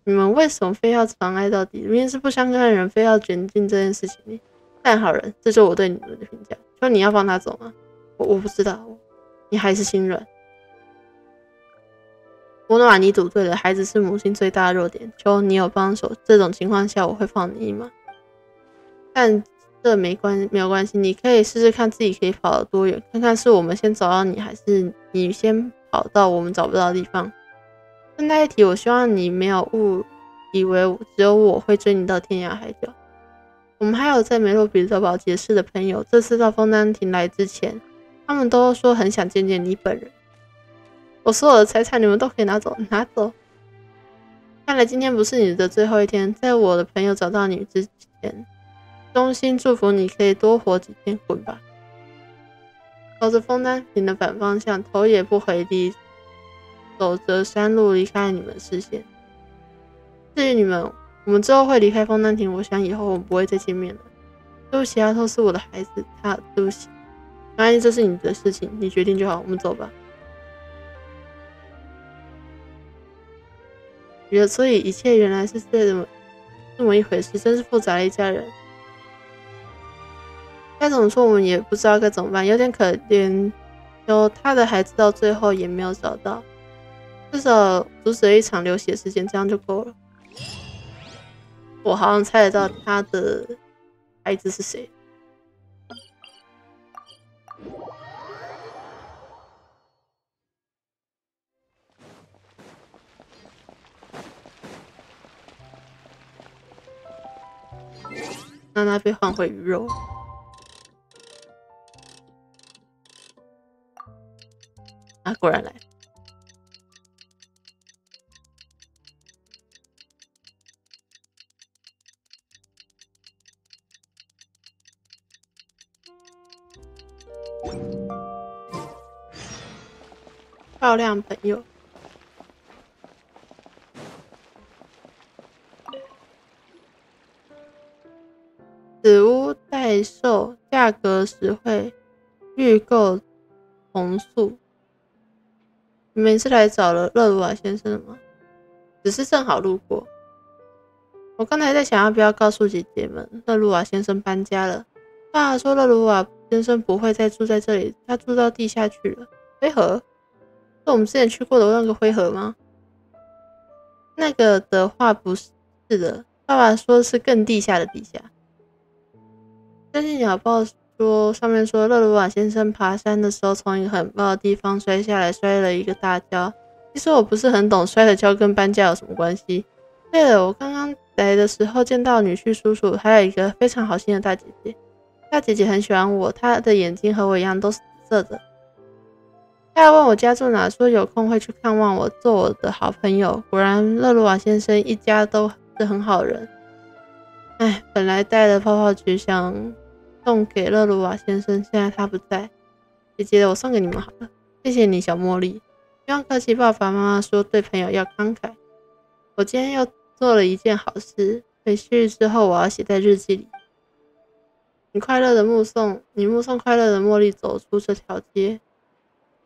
你们为什么非要妨碍到底？明明是不相干的人，非要卷进这件事情里。但好人，这就是我对你们的评价。秋，你要放他走吗？我不知道，你还是心软。波诺瓦，你赌对了，孩子是母亲最大的弱点。秋，你有帮手，这种情况下我会放你一马。但这没有关系，你可以试试看自己可以跑得多远，看看是我们先找到你，还是你先跑到我们找不到的地方。顺带一提，我希望你没有误以为只有我会追你到天涯海角。我们还有在梅洛彼得堡结识的朋友，这次到枫丹亭来之前，他们都说很想见见你本人。我所有的财产你们都可以拿走，拿走。看来今天不是你的最后一天，在我的朋友找到你之前，衷心祝福你可以多活几天，滚吧。朝着枫丹亭的反方向，头也不回地走着山路离开你们视线。至于你们，我们之后会离开枫丹亭，我想以后我们不会再见面了。对不起，阿透是我的孩子，对不起。没关系，这是你的事情，你决定就好，我们走吧。所以一切原来是这么一回事，真是复杂的一家人。该怎么说，我们也不知道该怎么办，有点可怜。他的孩子到最后也没有找到，至少阻止了一场流血事件，这样就够了。我好像猜得到他的孩子是谁。娜娜被换回鱼肉。啊，果然来。漂亮朋友。此屋待售，价格实惠，预购同速。你们是来找了勒鲁瓦先生的吗？只是正好路过。我刚才在想要不要告诉姐姐们，勒鲁瓦先生搬家了。爸爸说勒鲁瓦先生不会再住在这里，他住到地下去了。灰河？是我们之前去过的那个灰河吗？那个的话不是的，爸爸说是更地下的地下。最近鸟报说，上面说勒鲁瓦先生爬山的时候从一个很高的地方摔下来，摔了一个大跤。其实我不是很懂摔的跤跟搬家有什么关系。对了，我刚刚来的时候见到女婿叔叔，还有一个非常好心的大姐姐。大姐姐很喜欢我，她的眼睛和我一样都是紫色的。她还问我家住哪，说有空会去看望我，做我的好朋友。果然，勒鲁瓦先生一家都是很好人。哎，本来带了泡泡菊想送给勒鲁瓦先生，现在他不在。姐姐的，我送给你们好了，谢谢你，小茉莉。不用客气，爸爸妈妈说对朋友要慷慨。我今天又做了一件好事，回去之后我要写在日记里。你目送快乐的茉莉走出这条街。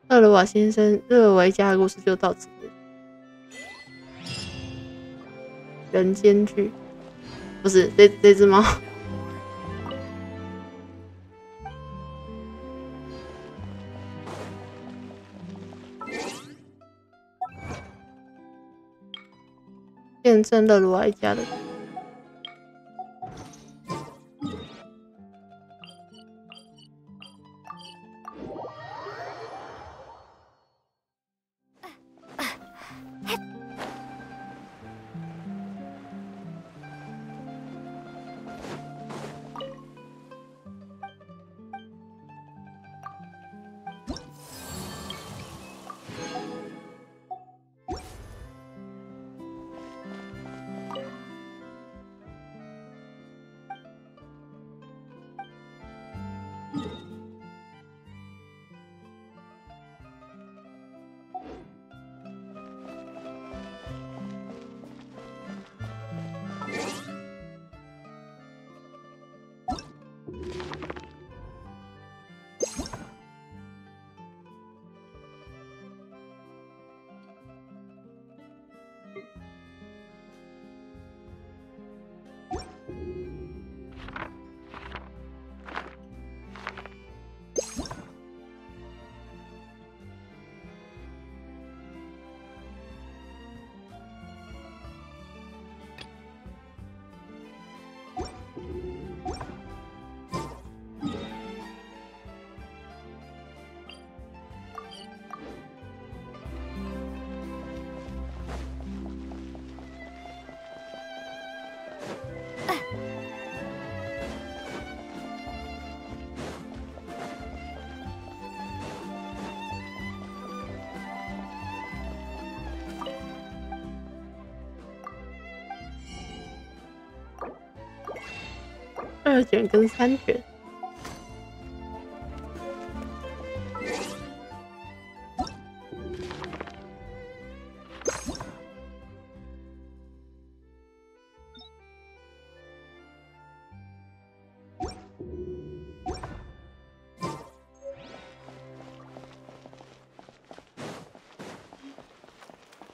勒鲁瓦一家的故事就到此结束。人间剧，不是这只猫。见证了罗爱家的。2卷跟3卷。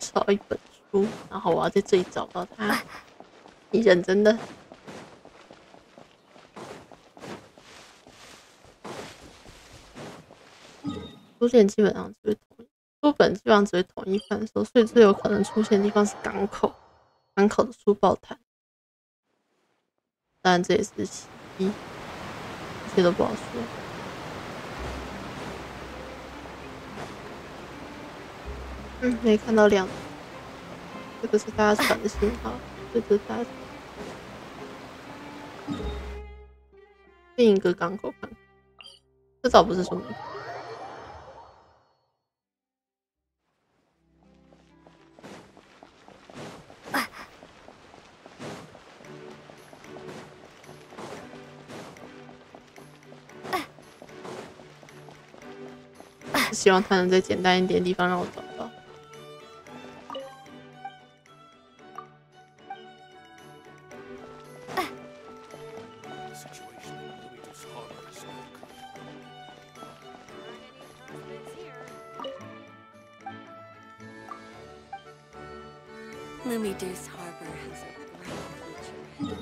少一本书，然后我要在这里找到它。你认真的？书店基本上只会统一，书本基本上只会统一贩售，所以最有可能出现的地方是港口，港口的书报摊。当然这也是其一，这些都不好说。没看到亮，这个是大家传的信号，这是大家另一个港口看看，这倒不是说没看。希望它能在简单一点的地方让我找到。Lumiduce Harbor has a bright future.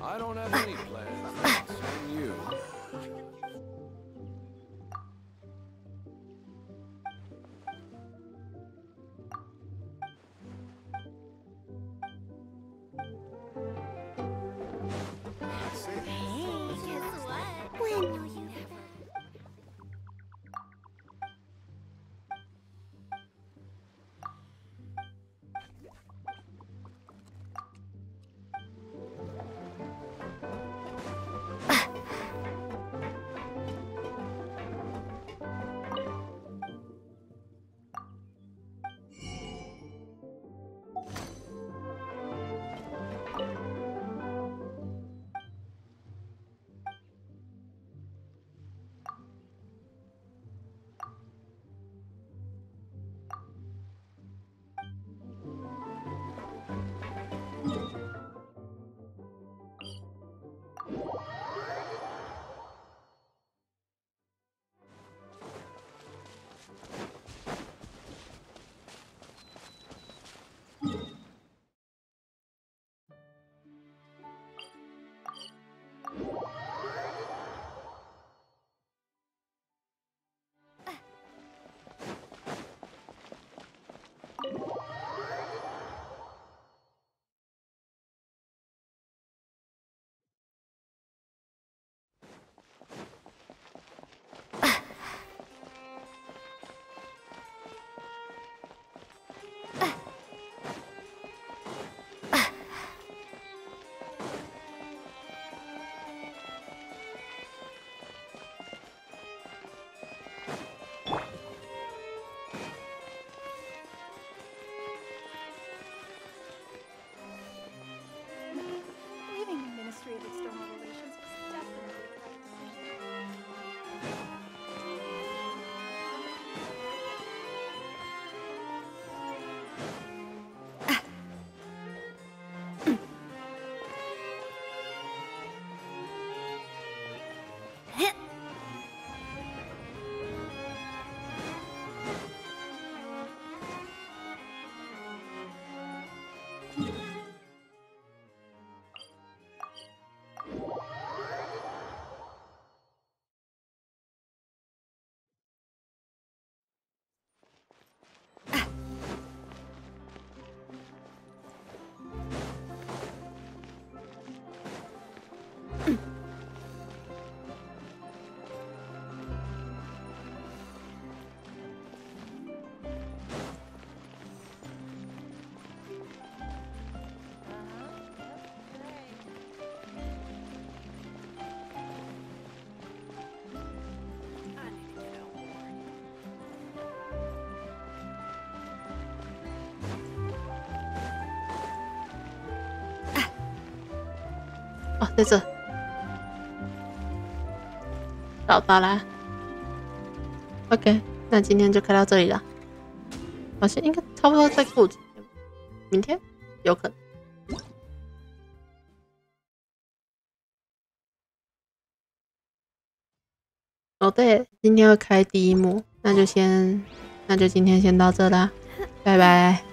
I don't have any plans. Same you. 哦，在这，找到啦。OK， 那今天就开到这里了。好像应该差不多再过几天，明天有可能。哦，对，今天会开第1幕，那就今天先到这啦，拜拜。